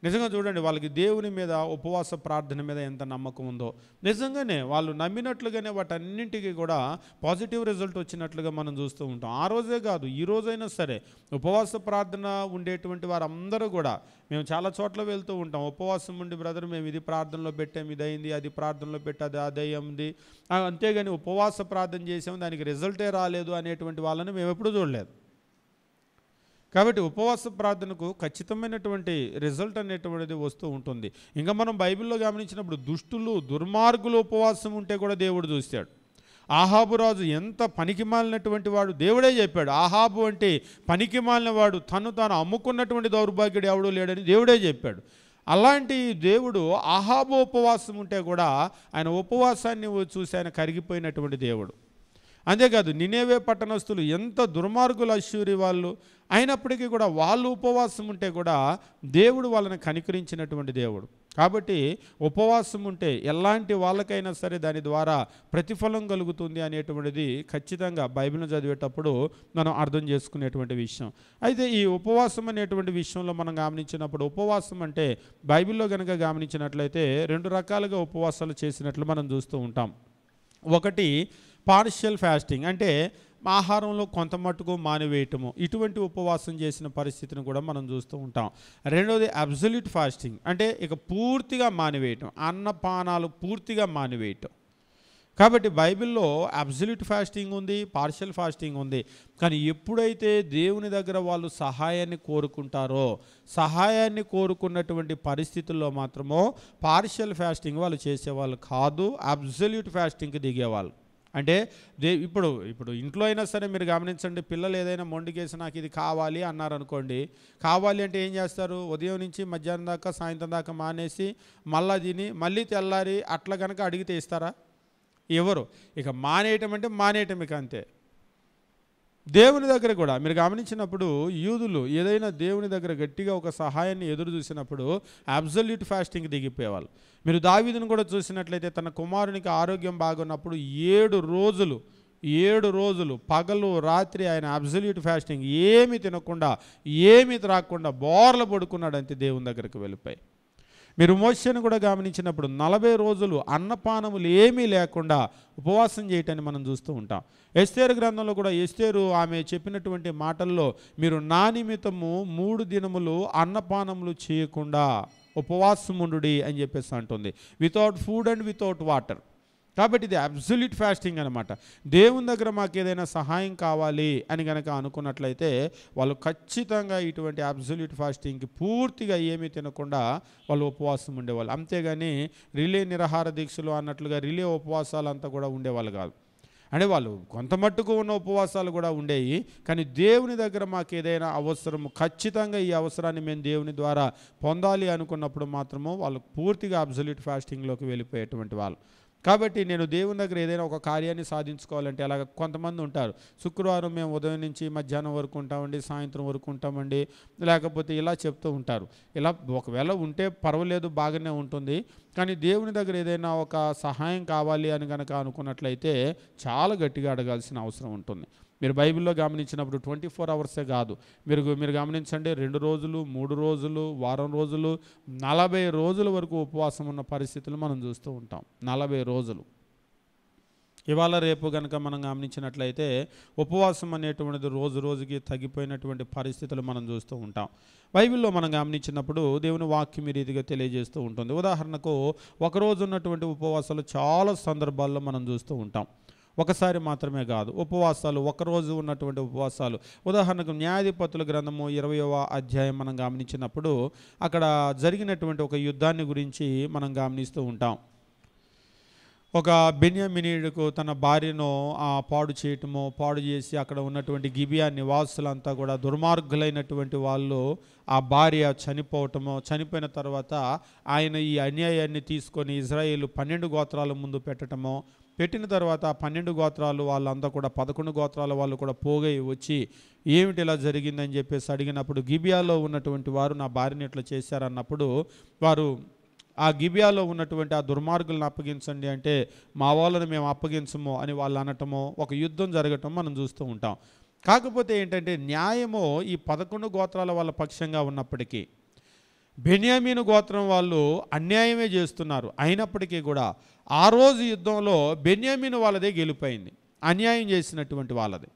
నిజంగా చూడండి, వాళ్ళకి దేవుని మీద ఉపవాస ప్రార్థన మీద ఎంత నమ్మకం ఉందో. నిజంగానే వాళ్ళు నమ్మినట్లుగానే వాటన్నింటికి కూడా పాజిటివ్ రిజల్ట్ వచ్చినట్లుగా మనం చూస్తూ ఉంటాం. ఆ రోజే కాదు, ఈ రోజైనా సరే ఉపవాస ప్రార్థన ఉండేటువంటి వారందరూ కూడా, మేము చాలా చోట్ల వెళ్తూ ఉంటాం, ఉపవాసం ఉండి బ్రదర్ మేము ఇది ప్రార్థనలో పెట్టాము, ఇది అయింది, అది ప్రార్థనలో పెట్టాది, అది అయింది, అంతేగాని ఉపవాస ప్రార్థన చేసాము దానికి రిజల్టే రాలేదు అనేటువంటి వాళ్ళని మేము ఎప్పుడూ చూడలేదు. కాబట్టి ఉపవాస ప్రార్థనకు ఖచ్చితమైనటువంటి రిజల్ట్ అనేటువంటిది వస్తూ ఉంటుంది. ఇంకా మనం బైబిల్లో గమనించినప్పుడు దుష్టులు దుర్మార్గులు ఉపవాసం ఉంటే కూడా దేవుడు చూస్తాడు. ఆహాబు రాజు ఎంత పనికిమాలినటువంటి వాడు, దేవుడే చెప్పాడు, ఆహాబు అంటే పనికిమాలిన వాడు, తను తాను అమ్ముకున్నటువంటి దౌర్భాగ్యుడు ఎవడూ లేడని దేవుడే చెప్పాడు. అలాంటి దేవుడు ఆహాబు ఉపవాసం ఉంటే కూడా ఆయన ఉపవాసాన్ని చూసి ఆయన కరిగిపోయినటువంటి దేవుడు. అంతేకాదు నినేవే పట్టణస్థులు ఎంత దుర్మార్గులు అశ్షూరి వాళ్ళు అయినప్పటికీ కూడా వాళ్ళు ఉపవాసం ఉంటే కూడా దేవుడు వాళ్ళని కనికరించినటువంటి దేవుడు. కాబట్టి ఉపవాసం ఉంటే ఎలాంటి వాళ్ళకైనా సరే దాని ద్వారా ప్రతిఫలం కలుగుతుంది అనేటువంటిది ఖచ్చితంగా బైబిల్ను చదివేటప్పుడు మనం అర్థం చేసుకునేటువంటి విషయం. అయితే ఈ ఉపవాసం అనేటువంటి విషయంలో మనం గమనించినప్పుడు ఉపవాసం అంటే బైబిల్లో కనుక గమనించినట్లయితే 2 రకాలుగా ఉపవాసాలు చేసినట్లు మనం చూస్తూ ఉంటాం. ఒకటి పార్షియల్ ఫాస్టింగ్, అంటే ఆహారంలో కొంత మట్టుకు మానివేయటము, ఇటువంటి ఉపవాసం చేసిన పరిస్థితిని కూడా మనం చూస్తూ ఉంటాం. రెండవది అబ్సల్యూట్ ఫాస్టింగ్, అంటే ఇక పూర్తిగా మానివేయటం, అన్నపానాలు పూర్తిగా మానివేయటం. కాబట్టి బైబిల్లో అబ్సల్యూట్ ఫాస్టింగ్ ఉంది, పార్షియల్ ఫాస్టింగ్ ఉంది. కానీ ఎప్పుడైతే దేవుని దగ్గర వాళ్ళు సహాయాన్ని కోరుకుంటారో, సహాయాన్ని కోరుకున్నటువంటి పరిస్థితుల్లో మాత్రమో పార్షియల్ ఫాస్టింగ్ వాళ్ళు చేసేవాళ్ళు కాదు, అబ్సల్యూట్ ఫాస్టింగ్కి దిగేవాళ్ళు. అంటే ఇప్పుడు ఇంట్లో అయినా సరే మీరు గమనించండి, పిల్లలు ఏదైనా మొండికేసి నాకు ఇది కావాలి అన్నారనుకోండి, కావాలి అంటే ఏం చేస్తారు? ఉదయం నుంచి మధ్యాహ్నం దాకా సాయంత్రం దాకా మానేసి మళ్ళీ తిని మళ్ళీ తెల్లారి అట్లా కనుక అడిగితే ఇస్తారా? ఎవరు? ఇక మానేయటం అంటే మానేయటం, ఇక అంతే. దేవుని దగ్గర కూడా మీరు గమనించినప్పుడు యూదులు ఏదైనా దేవుని దగ్గర గట్టిగా ఒక సహాయాన్ని ఎదురు చూసినప్పుడు అబ్సల్యూట్ ఫాస్టింగ్ దిగిపోయేవాళ్ళు. మీరు దావీదును కూడా చూసినట్లయితే తన కుమారునికి ఆరోగ్యం బాగున్నప్పుడు 7 రోజులు పగలు రాత్రి ఆయన అబ్సల్యూట్ ఫాస్టింగ్, ఏమి తినకుండా ఏమి త్రాగకుండా బోర్ల పడుకున్నాడు అంతే దేవుని దగ్గరికి వెళ్ళిపోయి. మీరు మోషేను కూడా గమనించినప్పుడు 40 రోజులు అన్నపానములు ఏమీ లేకుండా ఉపవాసం చేయటాన్ని మనం చూస్తూ ఉంటాం. ఎస్తేరు గ్రంథంలో కూడా ఎస్తేరు ఆమె చెప్పినటువంటి మాటల్లో మీరు నా నిమిత్తము 3 దినములు అన్నపానములు చేయకుండా ఉపవాసముండుడి అని చెప్పేసి అంటుంది, without food and without water. కాబట్టి ఇది అబ్సల్యూట్ ఫాస్టింగ్ అనమాట. దేవుని దగ్గర మాకు ఏదైనా సహాయం కావాలి అని కనుక అనుకున్నట్లయితే వాళ్ళు ఖచ్చితంగా ఇటువంటి అబ్సల్యూట్ ఫాస్టింగ్కి పూర్తిగా ఏమీ తినకుండా వాళ్ళు ఉపవాసం ఉండేవాళ్ళు. అంతేగాని రిలే నిరాహార దీక్షలు అన్నట్లుగా రిలే ఉపవాసాలు అంతా కూడా ఉండేవాళ్ళు కాదు. అంటే వాళ్ళు కొంత మట్టుకు ఉన్న ఉపవాసాలు కూడా ఉండేవి. కానీ దేవుని దగ్గర మాకు ఏదైనా అవసరము, ఖచ్చితంగా ఈ అవసరాన్ని మేము దేవుని ద్వారా పొందాలి అనుకున్నప్పుడు మాత్రము వాళ్ళు పూర్తిగా అబ్సల్యూట్ ఫాస్టింగ్లోకి వెళ్ళిపోయేటువంటి వాళ్ళు. కాబట్టి నేను దేవుని దగ్గర ఏదైనా ఒక కార్యాన్ని సాధించుకోవాలంటే అలాగ కొంతమంది ఉంటారు, శుక్రవారం మేము ఉదయం నుంచి మధ్యాహ్నం వరకు ఉంటామండి, సాయంత్రం వరకు ఉంటామండి, లేకపోతే ఇలా చెప్తూ ఉంటారు. ఇలా ఒకవేళ ఉంటే పర్వాలేదు, బాగానే ఉంటుంది. కానీ దేవుని దగ్గర ఏదైనా ఒక సహాయం కావాలి అని కనుక అనుకున్నట్లయితే చాలా గట్టిగా అడగాల్సిన అవసరం ఉంటుంది. మీరు బైబిల్లో గమనించినప్పుడు 24 అవర్సే కాదు, మీరు గమనించండి, 2 రోజులు 3 రోజులు వారం రోజులు 40 రోజుల వరకు ఉపవాసం ఉన్న పరిస్థితులు మనం చూస్తూ ఉంటాం. 40 రోజులు. ఇవాళ రేపు కనుక మనం గమనించినట్లయితే ఉపవాసం అనేటువంటిది రోజు రోజుకి తగ్గిపోయినటువంటి పరిస్థితులు మనం చూస్తూ ఉంటాం. బైబిల్లో మనం గమనించినప్పుడు దేవుని వాక్యం ఈ రీతిగా తెలియజేస్తూ ఉంటుంది. ఉదాహరణకు ఒకరోజు ఉన్నటువంటి ఉపవాసాలు చాలా సందర్భాల్లో మనం చూస్తూ ఉంటాం. ఒకసారి మాత్రమే కాదు, ఉపవాసాలు ఒకరోజు ఉన్నటువంటి ఉపవాసాలు. ఉదాహరణకు న్యాయాధిపతుల గ్రంథము 20వ అధ్యాయం మనం గమనించినప్పుడు అక్కడ జరిగినటువంటి ఒక యుద్ధాన్ని గురించి మనం గమనిస్తూ ఉంటాం. ఒక బెన్యామీనీయుడుకు తన భార్యను పాడు చేసి అక్కడ ఉన్నటువంటి గిబియా నివాసులంతా కూడా దుర్మార్గులైనటువంటి వాళ్ళు ఆ భార్య చనిపోయిన తర్వాత ఆయన ఈ అన్యాయాన్ని తీసుకొని ఇజ్రాయేలు 12 గోత్రాల ముందు పెట్టిన తర్వాత 12 గోత్రాలు వాళ్ళంతా కూడా 11 గోత్రాల వాళ్ళు కూడా పోగై వచ్చి ఏమిటి ఇలా జరిగిందని చెప్పేసి అడిగినప్పుడు గిబియాలో ఉన్నటువంటి వారు నా భార్యని ఇట్లా చేశారన్నప్పుడు వారు ఆ గిబియాలో ఉన్నటువంటి ఆ దుర్మార్గులను అప్పగించండి అంటే మా వాళ్ళని మేము అప్పగించము అని వాళ్ళు అనటము, ఒక యుద్ధం జరగటం మనం చూస్తూ ఉంటాం. కాకపోతే ఏంటంటే న్యాయము ఈ 11 గోత్రాల వాళ్ళ పక్షంగా ఉన్నప్పటికీ బెన్యామీను గోత్రం వాళ్ళు అన్యాయమే చేస్తున్నారు. అయినప్పటికీ కూడా ఆ రోజు యుద్ధంలో బెన్యామీను వాళ్ళదే గెలిపోయింది, అన్యాయం చేసినటువంటి వాళ్ళది.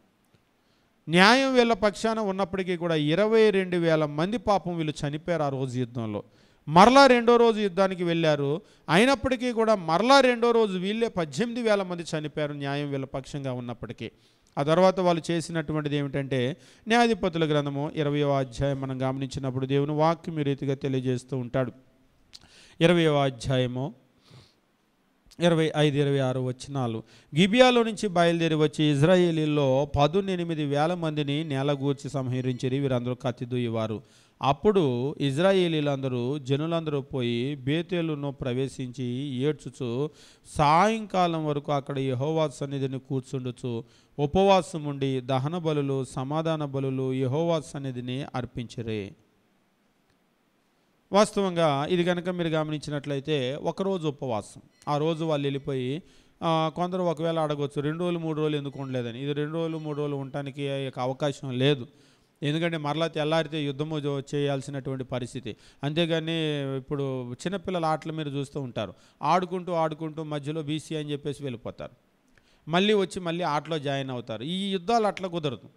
న్యాయం వీళ్ళ పక్షాన ఉన్నప్పటికీ కూడా 22,000 మంది పాపం వీళ్ళు చనిపోయారు ఆ రోజు యుద్ధంలో. మరలా 2వ రోజు యుద్ధానికి వెళ్ళారు, అయినప్పటికీ కూడా మరలా 2వ రోజు వీళ్ళే 18,000 మంది చనిపోయారు న్యాయం వీళ్ళ పక్షంగా ఉన్నప్పటికీ. ఆ తర్వాత వాళ్ళు చేసినటువంటిది ఏమిటంటే న్యాయాధిపతుల గ్రంథము 20వ అధ్యాయం మనం గమనించినప్పుడు దేవుని వాక్యం ఈ రీతిగా తెలియజేస్తూ ఉంటాడు. 20వ అధ్యాయము 25-26 వచనాలు. గిబియాలో నుంచి బయలుదేరి వచ్చి ఇజ్రాయేలీల్లో 18,000 మందిని నేలగూర్చి సంహరించిరి, వీరందరూ కత్తి దూయేవారు. అప్పుడు ఇజ్రాయేలీలందరూ జనులందరూ పోయి బేతేలును ప్రవేశించి ఏడ్చుచు సాయంకాలం వరకు అక్కడ యెహోవా సన్నిధిని కూర్చుండుచు ఉపవాసం ఉండి దహన బలులు సమాధాన బలులు యెహోవా సన్నిధిని అర్పించిరి. వాస్తవంగా ఇది కనుక మీరు గమనించినట్లయితే ఒకరోజు ఉపవాసం, ఆ రోజు వాళ్ళు వెళ్ళిపోయి కొందరు ఒకవేళ అడగవచ్చు 2 రోజులు 3 రోజులు ఎందుకు ఉండలేదని. ఇది 2 రోజులు 3 రోజులు ఉండటానికి అవకాశం లేదు. ఎందుకంటే మరలా తెల్లారితే యుద్ధము చేయాల్సినటువంటి పరిస్థితి. అంతేగాని ఇప్పుడు చిన్నపిల్లల ఆటలు మీరు చూస్తూ ఉంటారు, ఆడుకుంటూ ఆడుకుంటూ మధ్యలో బీసీ అని చెప్పేసి వెళ్ళిపోతారు, మళ్ళీ వచ్చి మళ్ళీ ఆటలో జాయిన్ అవుతారు. ఈ యుద్ధాలు అట్లా కుదరదు.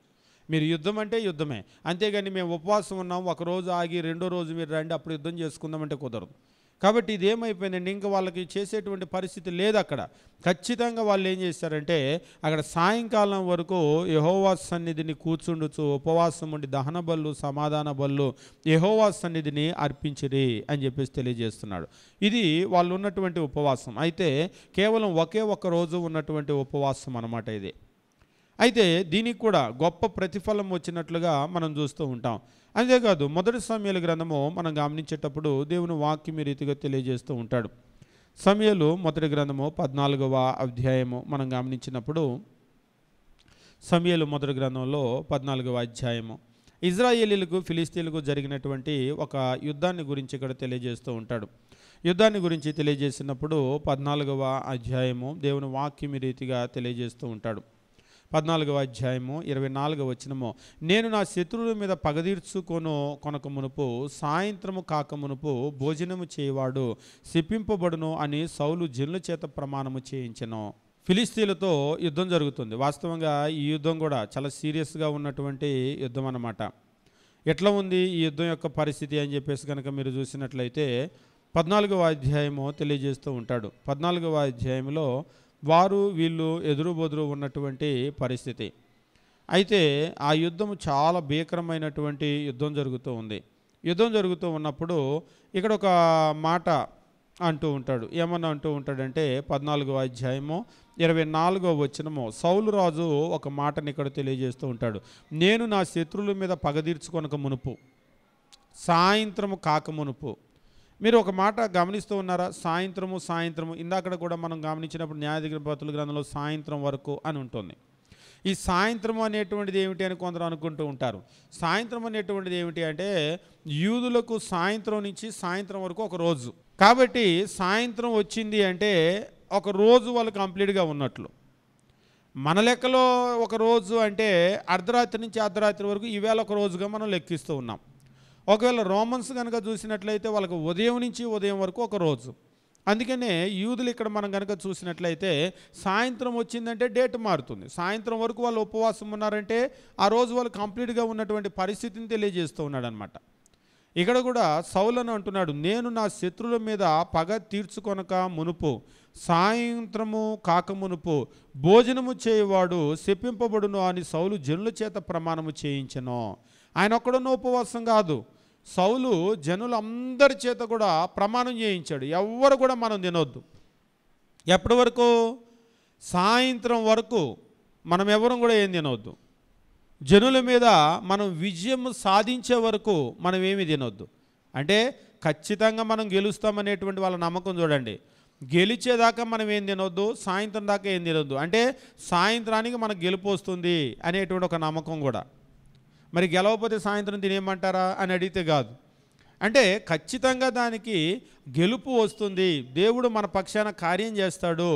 మీరు యుద్ధం అంటే యుద్ధమే, అంతేగాని మేము ఉపవాసం ఉన్నాం ఒకరోజు ఆగి రెండో రోజు మీరు రండి అప్పుడు యుద్ధం చేసుకుందామంటే కుదరదు. కాబట్టి ఇది ఏమైపోయిందండి, ఇంకా వాళ్ళకి చేసేటువంటి పరిస్థితి లేదు. అక్కడ ఖచ్చితంగా వాళ్ళు ఏం చేశారంటే అక్కడ సాయంకాలం వరకు యెహోవా సన్నిధిని కూర్చుండుచు ఉపవాసం ఉండి దహన బళ్ళు సమాధాన బళ్ళు యెహోవా సన్నిధిని అర్పించిరి అని చెప్పేసి తెలియజేస్తున్నాడు. ఇది వాళ్ళు ఉన్నటువంటి ఉపవాసం. అయితే కేవలం ఒకే ఒక్క రోజు ఉన్నటువంటి ఉపవాసం అన్నమాట ఇది. అయితే దీనికి కూడా గొప్ప ప్రతిఫలం వచ్చినట్లుగా మనం చూస్తూ ఉంటాం. అంతేకాదు మొదటి సమూయేలు గ్రంథము మనం గమనించేటప్పుడు దేవుని వాక్యం ఈ రీతిగా తెలియజేస్తూ ఉంటాడు. సమూయేలు మొదటి గ్రంథము 14వ అధ్యాయము మనం గమనించినప్పుడు, సమూయేలు మొదటి గ్రంథంలో 14వ అధ్యాయము ఇజ్రాయేలీలకు ఫిలిస్తీన్లకు జరిగినటువంటి ఒక యుద్ధాన్ని గురించి ఇక్కడ తెలియజేస్తూ ఉంటాడు. యుద్ధాన్ని గురించి తెలియజేసినప్పుడు 14వ అధ్యాయము దేవుని వాక్యం ఈ రీతిగా తెలియజేస్తూ ఉంటాడు. 14వ అధ్యాయము 24వ వచనము, నేను నా శత్రువుల మీద కొనక మునుపు సాయంత్రము కాక మునుపు భోజనము చేయవాడు శపింపబడును అని సౌలు జనుల చేత ప్రమాణము చేయించెను. ఫిలిస్తీన్లతో యుద్ధం జరుగుతుంది. వాస్తవంగా ఈ యుద్ధం కూడా చాలా సీరియస్గా ఉన్నటువంటి యుద్ధం అన్నమాట. ఎట్లా ఉంది ఈ యుద్ధం యొక్క పరిస్థితి అని చెప్పేసి కనుక మీరు చూసినట్లయితే 14వ అధ్యాయము తెలియజేస్తూ ఉంటాడు. 14వ అధ్యాయంలో వారు వీళ్ళు ఎదురుబొదురు ఉన్నటువంటి పరిస్థితి. అయితే ఆ యుద్ధం చాలా భీకరమైనటువంటి యుద్ధం జరుగుతూ ఉంది. యుద్ధం జరుగుతూ ఉన్నప్పుడు ఇక్కడ ఒక మాట అంటూ ఉంటాడు. ఏమన్నా అంటూ ఉంటాడంటే 14వ అధ్యాయము 24వ వచనము, సౌలు రాజు ఒక మాటని ఇక్కడ తెలియజేస్తూ ఉంటాడు. నేను నా శత్రువుల మీద పగదీర్చుకొనక మునుపు సాయంత్రము కాక మునుపు. మీరు ఒక మాట గమనిస్తూ ఉన్నారా? సాయంత్రము ఇందాక కూడా మనం గమనించినప్పుడు న్యాయాధిపతుల గ్రంథంలో సాయంత్రం వరకు అని ఉంటుంది. ఈ సాయంత్రం అనేటువంటిది ఏమిటి అని కొందరు అనుకుంటూ ఉంటారు. సాయంత్రం అనేటువంటిది ఏమిటి అంటే యూదులకు సాయంత్రం నుంచి సాయంత్రం వరకు ఒక రోజు. కాబట్టి సాయంత్రం వచ్చింది అంటే ఒక రోజు వాళ్ళు కంప్లీట్గా ఉన్నట్లు. మన లెక్కలో ఒక రోజు అంటే అర్ధరాత్రి నుంచి అర్ధరాత్రి వరకు ఈవేళ ఒక రోజుగా మనం లెక్కిస్తూ ఉన్నాం. ఒకవేళ రోమన్స్ కనుక చూసినట్లయితే వాళ్ళకు ఉదయం నుంచి ఉదయం వరకు ఒక రోజు. అందుకనే యూదులు ఇక్కడ మనం కనుక చూసినట్లయితే సాయంత్రం వచ్చిందంటే డేట్ మారుతుంది. సాయంత్రం వరకు వాళ్ళు ఉపవాసం ఉన్నారంటే ఆ రోజు వాళ్ళు కంప్లీట్గా ఉన్నటువంటి పరిస్థితిని తెలియజేస్తూ ఉన్నాడు అనమాట. ఇక్కడ కూడా సౌలను అంటున్నాడు, నేను నా శత్రువుల మీద పగ తీర్చుకొనక మునుపు సాయంత్రము కాక మునుపు భోజనము చేయవాడు శపింపబడును అని సౌలు జనుల చేత ప్రమాణము చేయించెను. ఆయన ఒక్కడున్న ఉపవాసం కాదు, సౌలు జనులందరి చేత కూడా ప్రమాణం చేయించాడు, ఎవ్వరు కూడా మనం తినొద్దు. ఎప్పటి వరకు? సాయంత్రం వరకు మనం ఎవరు కూడా ఏం తినొద్దు. జనుల మీద మనం విజయం సాధించే వరకు మనం ఏమి తినొద్దు. అంటే ఖచ్చితంగా మనం గెలుస్తామనేటువంటి వాళ్ళ నమ్మకం చూడండి. గెలిచేదాకా మనం ఏం తినొద్దు, సాయంత్రం దాకా ఏం తినొద్దు. అంటే సాయంత్రానికి మనకు గెలుపు వస్తుంది అనేటువంటి ఒక నమ్మకం కూడా. మరి గెలవకపోతే సాయంత్రం తినేయమంటారా అని అడిగితే కాదు. అంటే ఖచ్చితంగా దానికి గెలుపు వస్తుంది, దేవుడు మన పక్షాన కార్యం చేస్తాడు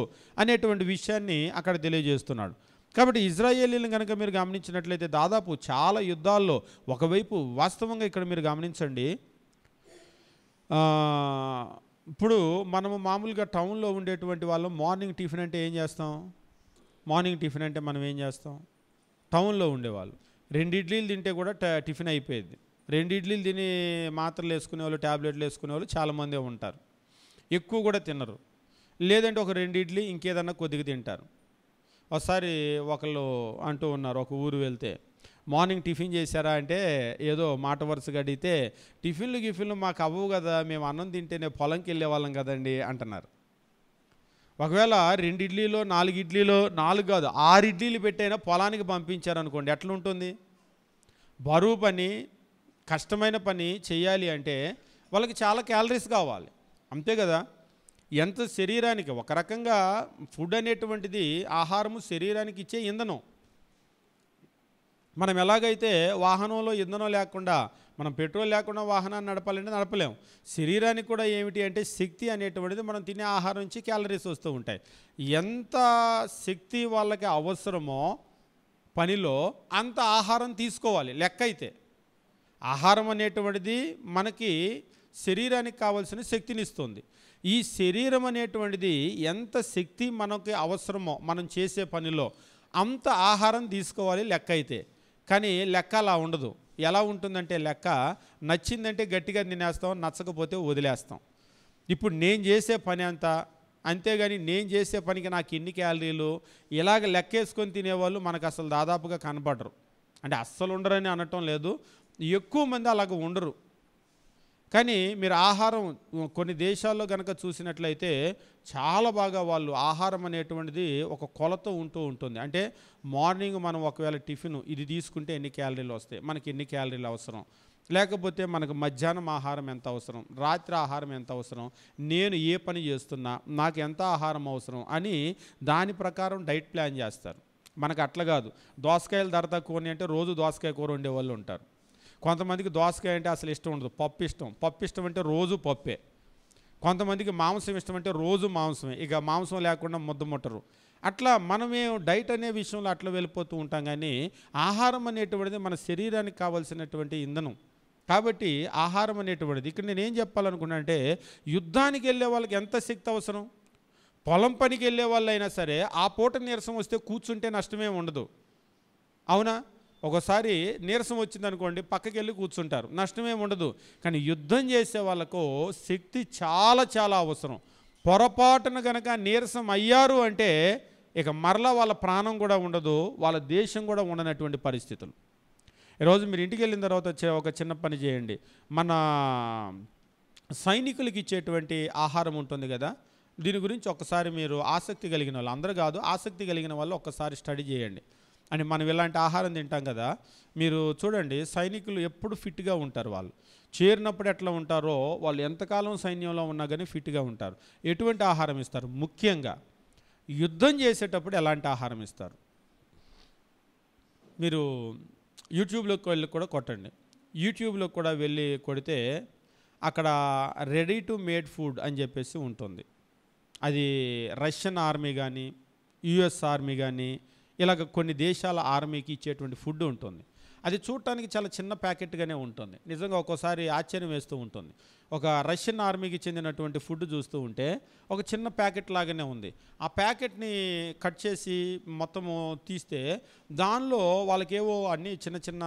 అనేటువంటి విషయాన్ని అక్కడ తెలియజేస్తున్నాడు. కాబట్టి ఇజ్రాయేలీలను కనుక మీరు గమనించినట్లయితే దాదాపు చాలా యుద్ధాల్లో ఒకవైపు వాస్తవంగా ఇక్కడ మీరు గమనించండి, ఇప్పుడు మనము మామూలుగా టౌన్లో ఉండేటువంటి వాళ్ళం మార్నింగ్ టిఫిన్ అంటే ఏం చేస్తాం? మార్నింగ్ టిఫిన్ అంటే మనం ఏం చేస్తాం? టౌన్లో ఉండేవాళ్ళు 2 ఇడ్లీలు తింటే కూడా టిఫిన్ అయిపోయేది. 2 ఇడ్లీలు తిని మాత్రలు వేసుకునే వాళ్ళు, ట్యాబ్లెట్లు వేసుకునే వాళ్ళు చాలామందే ఉంటారు. ఎక్కువ కూడా తినరు. లేదంటే ఒక 2 ఇడ్లీ ఇంకేదన్నా కొద్దిగా తింటారు. ఒకసారి ఒకళ్ళు అంటూ ఉన్నారు, ఒక ఊరు వెళ్తే మార్నింగ్ టిఫిన్ చేశారా అంటే ఏదో మాట వరుసగా అడిగితే, టిఫిన్లు మాకు అవ్వవు కదా, మేము అన్నం తింటేనే పొలంకి వెళ్ళే వాళ్ళం కదండి అంటున్నారు. ఒకవేళ 2 ఇడ్లీలో 4 ఇడ్లీలో 4 కాదు 6 ఇడ్లీలు పెట్టైనా పొలానికి పంపించారనుకోండి, ఎట్లా ఉంటుంది? బరువు పని, కష్టమైన పని చేయాలి అంటే వాళ్ళకి చాలా క్యాలరీస్ కావాలి, అంతే కదా. ఎంత శరీరానికి ఒక రకంగా ఫుడ్ అనేటువంటిది ఆహారము శరీరానికి ఇచ్చే ఇంధనం. మనం ఎలాగైతే వాహనంలో ఇంధనం లేకుండా, మనం పెట్రోల్ లేకుండా వాహనాన్ని నడపాలంటే నడపలేం. శరీరానికి కూడా ఏమిటి అంటే శక్తి అనేటువంటిది మనం తినే ఆహారం నుంచి క్యాలరీస్ వస్తూ ఉంటాయి. ఎంత శక్తి వాళ్ళకి అవసరమో పనిలో అంత ఆహారం తీసుకోవాలి. లెక్క అయితే ఆహారం అనేటువంటిది మనకి శరీరానికి కావాల్సిన శక్తిని ఇస్తుంది. ఈ శరీరం అనేటువంటిది ఎంత శక్తి మనకి అవసరమో మనం చేసే పనిలో అంత ఆహారం తీసుకోవాలి లెక్క అయితే. కానీ లెక్క అలా ఉండదు. ఎలా ఉంటుందంటే లెక్క నచ్చిందంటే గట్టిగా తినేస్తాం, నచ్చకపోతే వదిలేస్తాం. ఇప్పుడు నేను చేసే పని అంతా, అంతేగాని నేను చేసే పనికి నాకు ఎన్ని క్యాలరీలు ఇలాగ లెక్కేసుకొని తినేవాళ్ళు మనకు అసలు దాదాపుగా కనపడరు. అంటే అస్సలు ఉండరని అనటం లేదు, ఎక్కువ మంది అలాగ ఉండరు. కానీ మీరు ఆహారం కొన్ని దేశాల్లో కనుక చూసినట్లయితే చాలా బాగా వాళ్ళు ఆహారం అనేటువంటిది ఒక కొలత ఉంటూ ఉంటుంది. అంటే మార్నింగ్ మనం ఒకవేళ టిఫిన్ ఇది తీసుకుంటే ఎన్ని క్యాలరీలు వస్తాయి, మనకి ఎన్ని క్యాలరీలు అవసరం, లేకపోతే మనకు మధ్యాహ్నం ఆహారం ఎంత అవసరం, రాత్రి ఆహారం ఎంత అవసరం, నేను ఏ పని చేస్తున్నా నాకు ఎంత ఆహారం అవసరం అని దాని ప్రకారం డైట్ ప్లాన్ చేస్తారు. మనకు అట్లా కాదు. దోసకాయలు ధర తక్కువ అంటే రోజు దోసకాయ కూర వండేవాళ్ళు ఉంటారు. కొంతమందికి దోసకాయ అంటే అసలు ఇష్టం ఉండదు, పప్పు ఇష్టం. పప్పు ఇష్టం అంటే రోజు పప్పే. కొంతమందికి మాంసం ఇష్టం అంటే రోజు మాంసమే, ఇక మాంసం లేకుండా ముద్ద ముట్టరు. అట్లా మనమే డైట్ అనే విషయంలో అట్లా వెళ్ళిపోతూ ఉంటాం. కానీ ఆహారం అనేటువంటిది మన శరీరానికి కావాల్సినటువంటి ఇంధనం. కాబట్టి ఆహారం అనేటువంటిది ఇక్కడ నేనేం చెప్పాలనుకున్నా అంటే యుద్ధానికి వెళ్ళే వాళ్ళకి ఎంత శక్తి అవసరం. పొలం పనికి వెళ్ళే వాళ్ళు అయినా సరే ఆ పూట నీరసం వస్తే కూర్చుంటే నష్టమే ఉండదు, అవునా. ఒకసారి నీరసం వచ్చిందనుకోండి పక్కకి వెళ్ళి కూర్చుంటారు, నష్టమేమి ఉండదు. కానీ యుద్ధం చేసే వాళ్ళకు శక్తి చాలా చాలా అవసరం. పొరపాటున కనుక నీరసం అయ్యారు అంటే ఇక మరలా వాళ్ళ ప్రాణం కూడా ఉండదు, వాళ్ళ దేశం కూడా ఉండనటువంటి పరిస్థితులు. ఈరోజు మీరు ఇంటికి వెళ్ళిన తర్వాత ఒక చిన్న పని చేయండి. మన సైనికులకి ఇచ్చేటువంటి ఆహారం ఉంటుంది కదా, దీని గురించి ఒక్కసారి మీరు ఆసక్తి కలిగిన వాళ్ళు, అందరూ కాదు, ఆసక్తి కలిగిన వాళ్ళు ఒక్కసారి స్టడీ చేయండి. అని మనం ఇలాంటి ఆహారం తింటాం కదా, మీరు చూడండి సైనికులు ఎప్పుడు ఫిట్గా ఉంటారు. వాళ్ళు చేరినప్పుడు ఎట్లా ఉంటారో వాళ్ళు ఎంతకాలం సైన్యంలో ఉన్నా కానీ ఫిట్గా ఉంటారు. ఎటువంటి ఆహారం ఇస్తారు, ముఖ్యంగా యుద్ధం చేసేటప్పుడు ఎలాంటి ఆహారం ఇస్తారు. మీరు యూట్యూబ్లోకి వెళ్ళి కూడా కొట్టండి, యూట్యూబ్లో కూడా వెళ్ళి కొడితే అక్కడ రెడీ టు మేడ్ ఫుడ్ అని చెప్పేసి ఉంటుంది. అది రష్యన్ ఆర్మీ కానీ యుఎస్ ఆర్మీ కానీ ఇలాగ కొన్ని దేశాల ఆర్మీకి ఇచ్చేటువంటి ఫుడ్ ఉంటుంది. అది చూడటానికి చాలా చిన్న ప్యాకెట్గానే ఉంటుంది. నిజంగా ఒక్కోసారి ఆశ్చర్యం వేస్తూ ఉంటుంది. ఒక రష్యన్ ఆర్మీకి చెందినటువంటి ఫుడ్ చూస్తూ ఉంటే ఒక చిన్న ప్యాకెట్ లాగానే ఉంది. ఆ ప్యాకెట్ని కట్ చేసి మొత్తము తీస్తే దానిలో వాళ్ళకేవో అన్నీ చిన్న చిన్న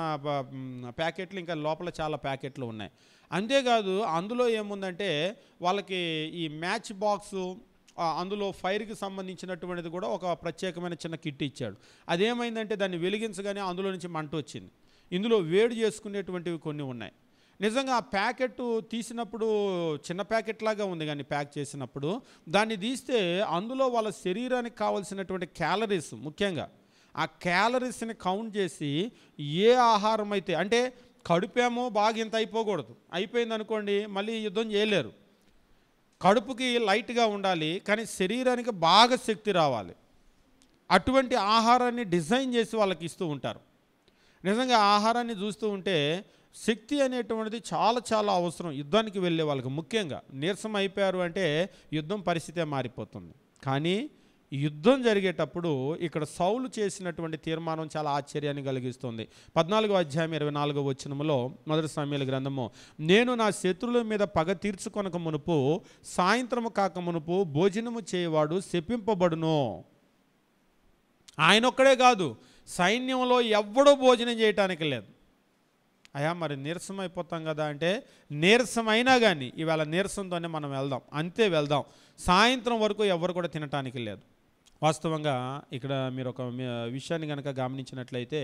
ప్యాకెట్లు, ఇంకా లోపల చాలా ప్యాకెట్లు ఉన్నాయి. అంతేకాదు అందులో ఏముందంటే వాళ్ళకి ఈ మ్యాచ్ బాక్సు, అందులో ఫైర్కి సంబంధించినటువంటిది కూడా ఒక ప్రత్యేకమైన చిన్న కిట్ ఇచ్చాడు. అదేమైందంటే దాన్ని వెలిగించగానే అందులో నుంచి మంట వచ్చింది. ఇందులో వేడి చేసుకునేటువంటివి కొన్ని ఉన్నాయి. నిజంగా ఆ ప్యాకెట్ తీసినప్పుడు చిన్న ప్యాకెట్ లాగా ఉంది, కానీ ప్యాక్ చేసినప్పుడు దాన్ని తీస్తే అందులో వాళ్ళ శరీరానికి కావాల్సినటువంటి క్యాలరీస్, ముఖ్యంగా ఆ క్యాలరీస్ని కౌంట్ చేసి ఏ ఆహారం అయితే, అంటే కడుపేమో బాగా ఇంత అయిపోకూడదు, అయిపోయింది అనుకోండి మళ్ళీ యుద్ధం చేయలేరు. కడుపుకి లైట్గా ఉండాలి, కానీ శరీరానికి బాగా శక్తి రావాలి. అటువంటి ఆహారాన్ని డిజైన్ చేసి వాళ్ళకి ఇస్తూ ఉంటారు. నిజంగా ఆహారాన్ని చూస్తూ ఉంటే శక్తి అనేటువంటిది చాలా చాలా అవసరం యుద్ధానికి వెళ్ళే వాళ్ళకి. ముఖ్యంగా నీరసం అయిపోయారు అంటే యుద్ధం పరిస్థితే మారిపోతుంది. కానీ యుద్ధం జరిగేటప్పుడు ఇక్కడ సౌలు చేసినటువంటి తీర్మానం చాలా ఆశ్చర్యాన్ని కలిగిస్తుంది. 14వ అధ్యాయం 24వ వచనములో, మొదటి సమూయేలు గ్రంథము, నేను నా శత్రువుల మీద పగ తీర్చుకొనక మునుపు సాయంత్రము కాక మునుపు భోజనము చేయవాడు శపింపబడును. ఆయన ఒక్కడే కాదు, సైన్యంలో ఎవ్వడూ భోజనం చేయటానికి లేదు. అయ్యా మరి నీరసం అయిపోతాం కదా అంటే, నీరసమైనా కానీ ఇవాళ నీరసంతోనే మనం వెళ్దాం, అంతే వెళ్దాం. సాయంత్రం వరకు ఎవరు కూడా తినటానికి లేదు. వాస్తవంగా ఇక్కడ మీరు ఒక విషయాన్ని కనుక గమనించినట్లయితే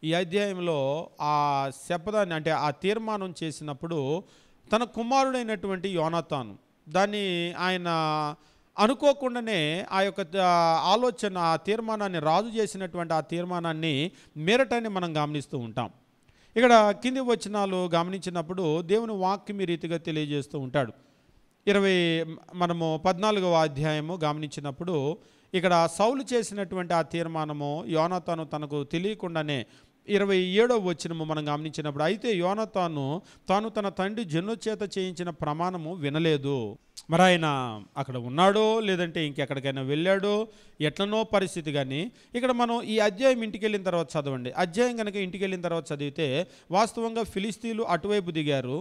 ఈ అధ్యాయంలో ఆ శపథాన్ని, అంటే ఆ తీర్మానం చేసినప్పుడు తన కుమారుడైనటువంటి యోనాతాను దాన్ని ఆయన అనుకోకుండానే ఆ యొక్క ఆలోచన, ఆ తీర్మానాన్ని, రాజు చేసినటువంటి ఆ తీర్మానాన్ని మీరటాన్ని మనం గమనిస్తూ ఉంటాం. ఇక్కడ కింది వచనాలు గమనించినప్పుడు దేవుని వాక్యం ఈ రీతిగా తెలియజేస్తూ ఉంటాడు. మనము 14వ అధ్యాయము గమనించినప్పుడు ఇక్కడ సౌలు చేసినటువంటి ఆ తీర్మానము యోనాతాను తనకు తెలియకుండానే 27వ వచనము మనం గమనించినప్పుడు, అయితే యోనాతాను తాను తన తండ్రి జనుల చేత చేయించిన ప్రమాణము వినలేదు. మరి ఆయన అక్కడ ఉన్నాడో లేదంటే ఇంకెక్కడికైనా వెళ్ళాడో ఎట్లనో పరిస్థితి. కానీ ఇక్కడ మనం ఈ అధ్యాయం ఇంటికి వెళ్ళిన తర్వాత చదవండి. అధ్యాయం కనుక ఇంటికి వెళ్ళిన తర్వాత చదివితే వాస్తవంగా ఫిలిస్తీన్లు అటువైపు దిగారు,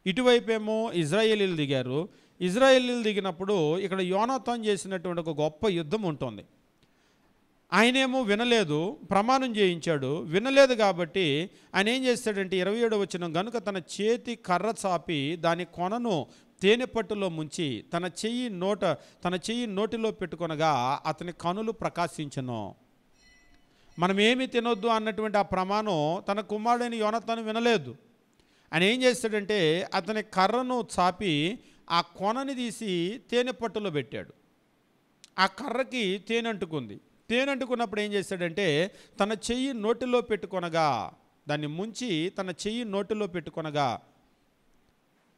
ఇటువైపేమో ఇజ్రాయేలీలు దిగారు. ఇజ్రాయేలీలు దిగినప్పుడు ఇక్కడ యోనాతాను చేసినటువంటి ఒక గొప్ప యుద్ధం ఉంటుంది. ఆయనేమో వినలేదు, ప్రమాణం చేయించాడు. వినలేదు కాబట్టి ఆయన ఏం చేస్తాడంటే 27వ వచనం, గనుక తన చేతి కర్ర చాపి దాని కొనను తేనె పట్టులో ముంచి తన చెయ్యి నోటిలో పెట్టుకొనగా అతని కనులు ప్రకాశించెను. మనం ఏమి తినొద్దు అన్నటువంటి ఆ ప్రమాణం తన కుమారుడైన యోనాతాను వినలేదు. ఆయన ఏం చేస్తాడంటే అతని కర్రను చాపి ఆ కొనని తీసి తేనె పట్టులో పెట్టాడు. ఆ కర్రకి తేనె అంటుకుంది. తేనె అంటుకున్నప్పుడు ఏం చేశాడంటే తన చెయ్యి నోటిలో పెట్టుకొనగా, దాన్ని ముంచి తన చెయ్యి నోటిలో పెట్టుకొనగా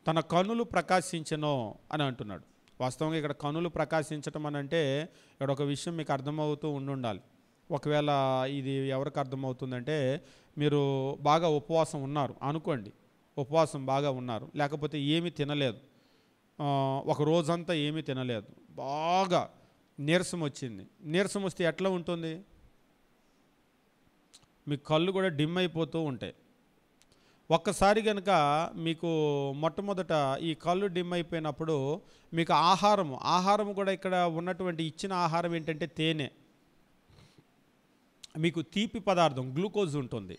తన కనులు ప్రకాశించెను అని అంటున్నాడు. వాస్తవంగా ఇక్కడ కనులు ప్రకాశించటం అని అంటే ఇక్కడ ఒక విషయం మీకు అర్థమవుతూ ఉండాలి. ఒకవేళ ఇది ఎవరికి అర్థమవుతుందంటే, మీరు బాగా ఉపవాసం ఉన్నారు అనుకోండి, ఉపవాసం బాగా ఉన్నారు, లేకపోతే ఏమీ తినలేదు, ఒక రోజంతా ఏమీ తినలేదు, బాగా నీరసం వచ్చింది. నీరసం వస్తే ఎట్లా ఉంటుంది? మీ కళ్ళు కూడా డిమ్ అయిపోతూ ఉంటాయి. ఒక్కసారి కనుక మీకు మొట్టమొదట ఈ కళ్ళు డిమ్ అయిపోయినప్పుడు మీకు ఆహారం కూడా ఇక్కడ ఉన్నటువంటి ఇచ్చిన ఆహారం ఏంటంటే తేనె. మీకు తీపి పదార్థం గ్లూకోజ్ ఉంటుంది.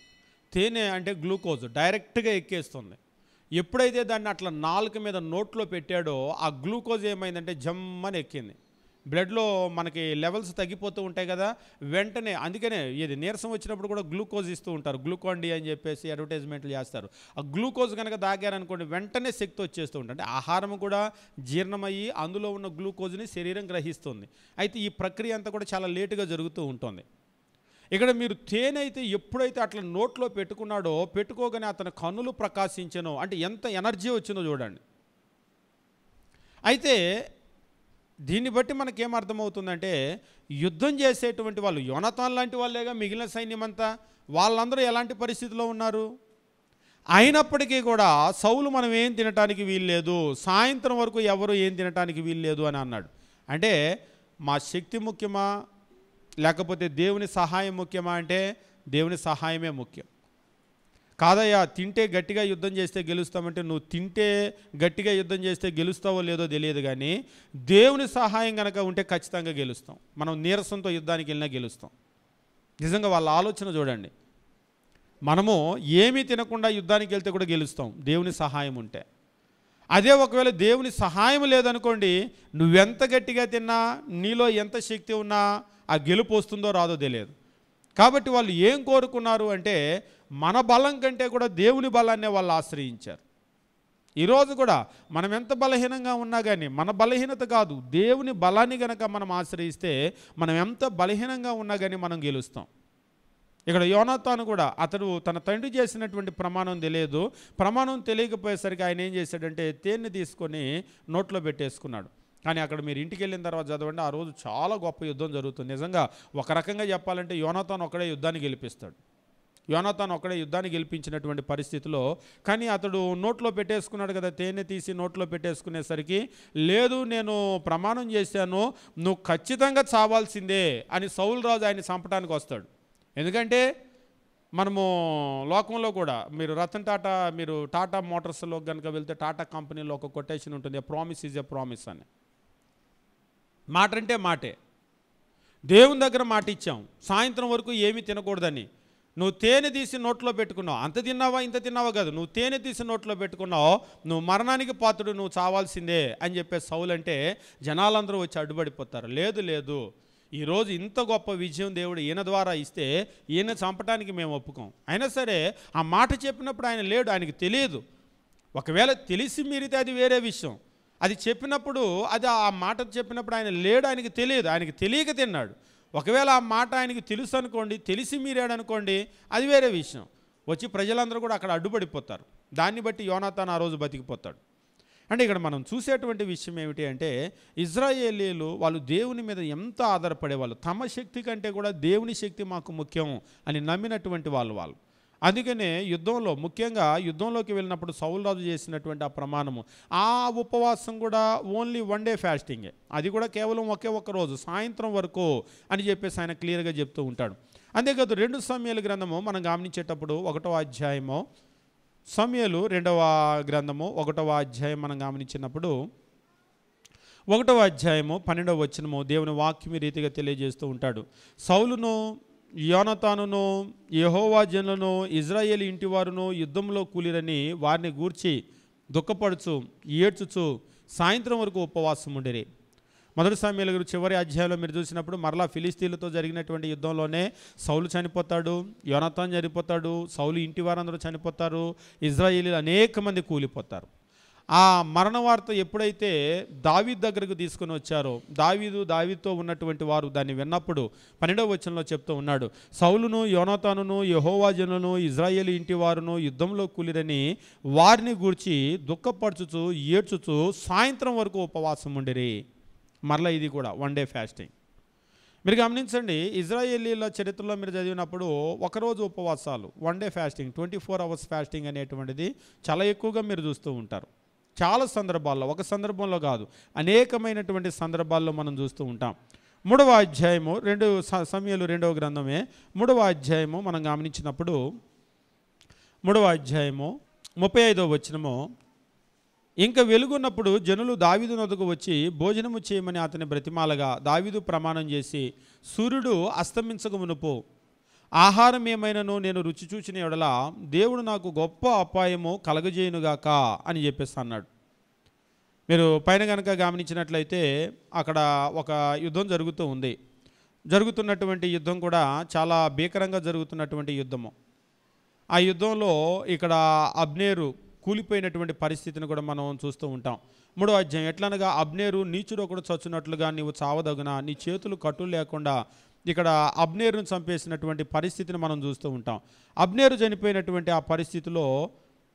తేనె అంటే గ్లూకోజ్ డైరెక్ట్గా ఎక్కేస్తుంది. ఎప్పుడైతే దాన్ని అట్లా నాలుక మీద నోట్లో పెట్టాడో ఆ గ్లూకోజ్ ఏమైందంటే జమ్మని ఎక్కింది. బ్లడ్లో మనకి లెవెల్స్ తగ్గిపోతూ ఉంటాయి కదా, వెంటనే అందుకనే ఇది నీరసం వచ్చినప్పుడు కూడా గ్లూకోజ్ ఇస్తూ ఉంటారు, గ్లూకాన్-డి అని చెప్పేసి అడ్వర్టైజ్మెంట్లు చేస్తారు. ఆ గ్లూకోజ్ కనుక తాగారనుకోండి వెంటనే శక్తి వచ్చేస్తూ ఉంటుంది. అంటే ఆహారం కూడా జీర్ణమయ్యి అందులో ఉన్న గ్లూకోజ్ని శరీరం గ్రహిస్తుంది. అయితే ఈ ప్రక్రియ అంతా కూడా చాలా లేటుగా జరుగుతూ ఉంటుంది. ఇక్కడ మీరు తేనె అయితే ఎప్పుడైతే అట్లా నోట్లో పెట్టుకున్నాడో, పెట్టుకోగానే అతని కన్నులు ప్రకాశించెను. అంటే ఎంత ఎనర్జీ వచ్చిందో చూడండి. అయితే దీన్ని బట్టి మనకేం అర్థమవుతుందంటే, యుద్ధం చేసేటువంటి వాళ్ళు యోనాతాను లాంటి వాళ్ళేగా మిగిలిన సైన్యం అంతా, వాళ్ళందరూ ఎలాంటి పరిస్థితిలో ఉన్నారు? అయినప్పటికీ కూడా సౌలు మనం ఏం తినటానికి వీల్లేదు, సాయంత్రం వరకు ఎవరు ఏం తినటానికి వీల్లేదు అని అన్నాడు. అంటే మా శక్తి ముఖ్యమా లేకపోతే దేవుని సహాయం ముఖ్యమా అంటే దేవుని సహాయమే ముఖ్యం. కాదయ్యా తింటే గట్టిగా యుద్ధం చేస్తే గెలుస్తామంటే నువ్వు తింటే గట్టిగా యుద్ధం చేస్తే గెలుస్తావో లేదో తెలియదు, కానీ దేవుని సహాయం కనుక ఉంటే ఖచ్చితంగా గెలుస్తాం. మనం నీరసంతో యుద్ధానికి వెళ్ళినా గెలుస్తాం. నిజంగా వాళ్ళ ఆలోచన చూడండి. మనము ఏమీ తినకుండా యుద్ధానికి వెళ్తే కూడా గెలుస్తాం దేవుని సహాయం ఉంటే. అదే ఒకవేళ దేవుని సహాయం లేదనుకోండి, నువ్వెంత గట్టిగా తిన్నా నీలో ఎంత శక్తి ఉన్నా ఆ గెలుపు వస్తుందో రాదో తెలియదు. కాబట్టి వాళ్ళు ఏం కోరుకున్నారు అంటే మన బలం కంటే కూడా దేవుని బలాన్నే వాళ్ళు ఆశ్రయించారు. ఈరోజు కూడా మనం ఎంత బలహీనంగా ఉన్నా కానీ మన బలహీనత కాదు, దేవుని బలాన్ని కనుక మనం ఆశ్రయిస్తే మనం ఎంత బలహీనంగా ఉన్నా కానీ మనం గెలుస్తాం. ఇక్కడ యోనాతాను కూడా అతడు తన తండ్రి చేసినటువంటి ప్రమాణం తెలియదు. ప్రమాణం తెలియకపోయేసరికి ఆయన ఏం చేశాడంటే తేనె తీసుకొని నోట్లో పెట్టేసుకున్నాడు. కానీ అక్కడ మీరు ఇంటికి వెళ్ళిన తర్వాత చదవండి, ఆ రోజు చాలా గొప్ప యుద్ధం జరుగుతుంది. నిజంగా ఒక రకంగా చెప్పాలంటే యోనాతాను ఒక్కడే యుద్ధాన్ని గెలిపిస్తాడు. యోనాతాను ఒక్కడే యుద్ధాన్ని గెలిపించినటువంటి పరిస్థితిలో, కానీ అతడు నోట్లో పెట్టేసుకున్నాడు కదా, తేనె తీసి నోట్లో పెట్టేసుకునేసరికి, లేదు నేను ప్రమాణం చేశాను, నువ్వు ఖచ్చితంగా చావాల్సిందే అని సౌలు రాజు ఆయన చంపడానికి వస్తాడు. ఎందుకంటే మనము లోకంలో కూడా మీరు రతన్ టాటా, మీరు టాటా మోటార్స్లో కనుక వెళ్తే టాటా కంపెనీలో ఒక కొటేషన్ ఉంటుంది, a promise is a promise అని. మాట అంటే మాటే. దేవుని దగ్గర మాట ఇచ్చాం సాయంత్రం వరకు ఏమీ తినకూడదని. నువ్వు తేనె తీసి నోట్లో పెట్టుకున్నావు, అంత తిన్నావా ఇంత తిన్నావా కాదు, నువ్వు తేనె తీసి నోట్లో పెట్టుకున్నావు, నువ్వు మరణానికి పాత్రుడు, నువ్వు చావాల్సిందే అని చెప్పే సౌలు అంటే జనాలందరూ వచ్చి అడ్డుపడిపోతారు. లేదు లేదు, ఈరోజు ఇంత గొప్ప విజయం దేవుడు ఈయన ద్వారా ఇస్తే ఈయన చంపడానికి మేము ఒప్పుకోం. అయినా సరే ఆ మాట చెప్పినప్పుడు ఆయన లేడు, ఆయనకి తెలియదు. ఒకవేళ తెలిసి మీరితే అది వేరే విషయం. అది చెప్పినప్పుడు ఆ మాట చెప్పినప్పుడు ఆయన లేడు, ఆయనకి తెలియదు, ఆయనకి తెలియక తిన్నాడు. ఒకవేళ ఆ మాట ఆయనకి తెలుసు అనుకోండి, తెలిసి మీరాడు అనుకోండి, అది వేరే విషయం. వచ్చి ప్రజలందరూ కూడా అక్కడ అడ్డుపడిపోతారు. దాన్ని బట్టి యోనాతాను ఆ రోజు బతికిపోతాడు. అంటే ఇక్కడ మనం చూసేటువంటి విషయం ఏమిటి అంటే ఇజ్రాయేలీలు వాళ్ళు దేవుని మీద ఎంత ఆధారపడేవాళ్ళు, తమ శక్తి కంటే కూడా దేవుని శక్తి మాకు ముఖ్యం అని నమ్మినటువంటి వాళ్ళు. అందుకనే యుద్ధంలో, ముఖ్యంగా యుద్ధంలోకి వెళ్ళినప్పుడు సౌలు రాజు చేసినటువంటి ఆ ప్రమాణము, ఆ ఉపవాసం కూడా ఓన్లీ 1 డే ఫాస్టింగే, అది కూడా కేవలం ఒక్క రోజు సాయంత్రం వరకు అని చెప్పేసి ఆయన క్లియర్గా చెప్తూ ఉంటాడు. అంతేకాదు 2 సమూయేలు గ్రంథము మనం గమనించేటప్పుడు 1వ అధ్యాయము, సమూయేలు 2వ గ్రంథము 1వ అధ్యాయం మనం గమనించినప్పుడు 1వ అధ్యాయము 12వ వచనము దేవుని వాక్యం ఈ రీతిగా తెలియజేస్తూ ఉంటాడు. సౌలును యోనాతానును యెహోవా జనులను ఇజ్రాయేలు ఇంటి వారును యుద్ధంలో కూలిరని వారిని గూర్చి దుఃఖపడుచు ఏడ్చుచు సాయంత్రం వరకు ఉపవాసం ఉండేరి. 1 సమూయేలు చివరి అధ్యాయంలో మీరు చూసినప్పుడు మరలా ఫిలిస్తీన్లతో జరిగినటువంటి యుద్ధంలోనే సౌలు చనిపోతాడు, యోనాతాను చనిపోతాడు, సౌలు ఇంటి వారందరూ చనిపోతారు, ఇజ్రాయేలీలు అనేక మంది కూలిపోతారు. ఆ మరణ వార్త ఎప్పుడైతే దావీదు దగ్గరకు తీసుకుని వచ్చారో, దావీదుతో ఉన్నటువంటి వారు దాన్ని విన్నప్పుడు 12వ వచనంలో చెప్తూ ఉన్నాడు, సౌలును యోనాతానును యెహోవా జనులను ఇజ్రాయేలు ఇంటి వారును యుద్ధంలో కూలిరని వారిని గూర్చి దుఃఖపరచుచు ఏడ్చుచు సాయంత్రం వరకు ఉపవాసం ఉండిరి. మరలా ఇది కూడా 1 డే ఫాస్టింగ్. మీరు గమనించండి, ఇజ్రాయేలీల చరిత్రలో మీరు చదివినప్పుడు ఒకరోజు ఉపవాసాలు, 1 డే ఫాస్టింగ్, 24 అవర్స్ ఫాస్టింగ్ అనేటువంటిది చాలా ఎక్కువగా మీరు చూస్తూ ఉంటారు. చాలా సందర్భాల్లో, ఒక సందర్భంలో కాదు, అనేకమైనటువంటి సందర్భాల్లో మనం చూస్తూ ఉంటాం. 3వ అధ్యాయము 2 సమూయేలు 2వ గ్రంథమే 3వ అధ్యాయము మనం గమనించినప్పుడు 3వ అధ్యాయము 35వ వచనము, ఇంకా వెలుగున్నప్పుడు జనులు దావీదు నొద్దకు వచ్చి భోజనము చేయమని అతని బ్రతిమాలగా దావీదు ప్రమాణం చేసి, సూర్యుడు అస్తమించక మునుపు ఆహారం ఏమైనాను నేను రుచి చూచిన ఎడల దేవుడు నాకు గొప్ప అపాయము కలగజేయునుగాక అని చెప్పేసి అన్నాడు. మీరు పైన కనుక గమనించినట్లయితే అక్కడ ఒక యుద్ధం జరుగుతూ ఉంది. జరుగుతున్నటువంటి యుద్ధం కూడా చాలా భీకరంగా జరుగుతున్నటువంటి యుద్ధము. ఆ యుద్ధంలో ఇక్కడ అబ్నేరు కూలిపోయినటువంటి పరిస్థితిని కూడా మనం చూస్తూ ఉంటాం. 3వ అధ్యాయం, ఎట్లనగా అబ్నేరు నీచుడు ఒకడు చచ్చునట్లుగా నీవు చావదగునా, నీ చేతులు కట్టులు లేకుండా ఇక్కడ అబ్నేరును చంపేసినటువంటి పరిస్థితిని మనం చూస్తూ ఉంటాం. అబ్నేరు చనిపోయినటువంటి ఆ పరిస్థితిలో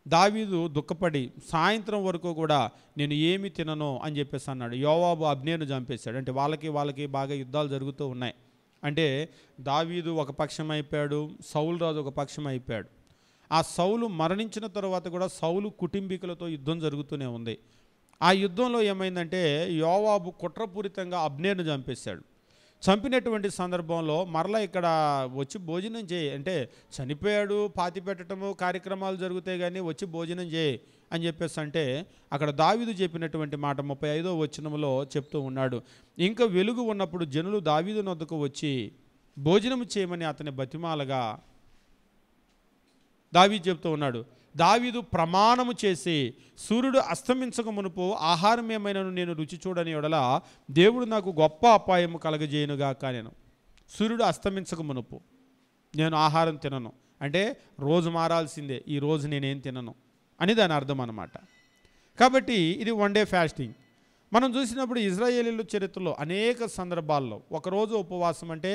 దావీదు దుఃఖపడి సాయంత్రం వరకు కూడా నేను ఏమి తినను అని చెప్పేసి అన్నాడు. యోవాబు అబ్నేరును చంపేశాడు. అంటే వాళ్ళకి బాగా యుద్ధాలు జరుగుతూ ఉన్నాయి. అంటే దావీదు ఒక పక్షం అయిపోయాడు, సౌలు రాజు ఒక పక్షం అయిపోయాడు. ఆ సౌలు మరణించిన తర్వాత కూడా సౌలు కుటుంబీకులతో యుద్ధం జరుగుతూనే ఉంది. ఆ యుద్ధంలో ఏమైందంటే యోవాబు కుట్రపూరితంగా అబ్నేరును చంపేశాడు. చంపినటువంటి సందర్భంలో మరలా ఇక్కడ వచ్చి భోజనం చేయి అంటే, చనిపోయాడు, పాతి పెట్టడము కార్యక్రమాలు జరుగుతాయి కానీ వచ్చి భోజనం చేయి అని చెప్పేసి అంటే, అక్కడ దావీదు చెప్పినటువంటి మాట 35వ వచనంలో చెప్తూ ఉన్నాడు, ఇంకా వెలుగు ఉన్నప్పుడు జనులు దావీదు నొద్దకు వచ్చి భోజనం చేయమని అతని బతిమాలగా దావీదు చెప్తూ ఉన్నాడు. దావీదు ప్రమాణము చేసి, సూర్యుడు అస్తమించక మునుపు ఆహారం ఏమైనాను నేను రుచి చూడని ఎడల దేవుడు నాకు గొప్ప అపాయము కలగజేయునుగాక. నేను సూర్యుడు అస్తమించక మునుపు నేను ఆహారం తినను అంటే రోజు మారాల్సిందే, ఈ రోజు నేనేం తినను అని దాని అర్థం అన్నమాట. కాబట్టి ఇది 1 డే ఫాస్టింగ్. మనం చూసినప్పుడు ఇజ్రాయేలీల చరిత్రలో అనేక సందర్భాల్లో ఒకరోజు ఉపవాసం అంటే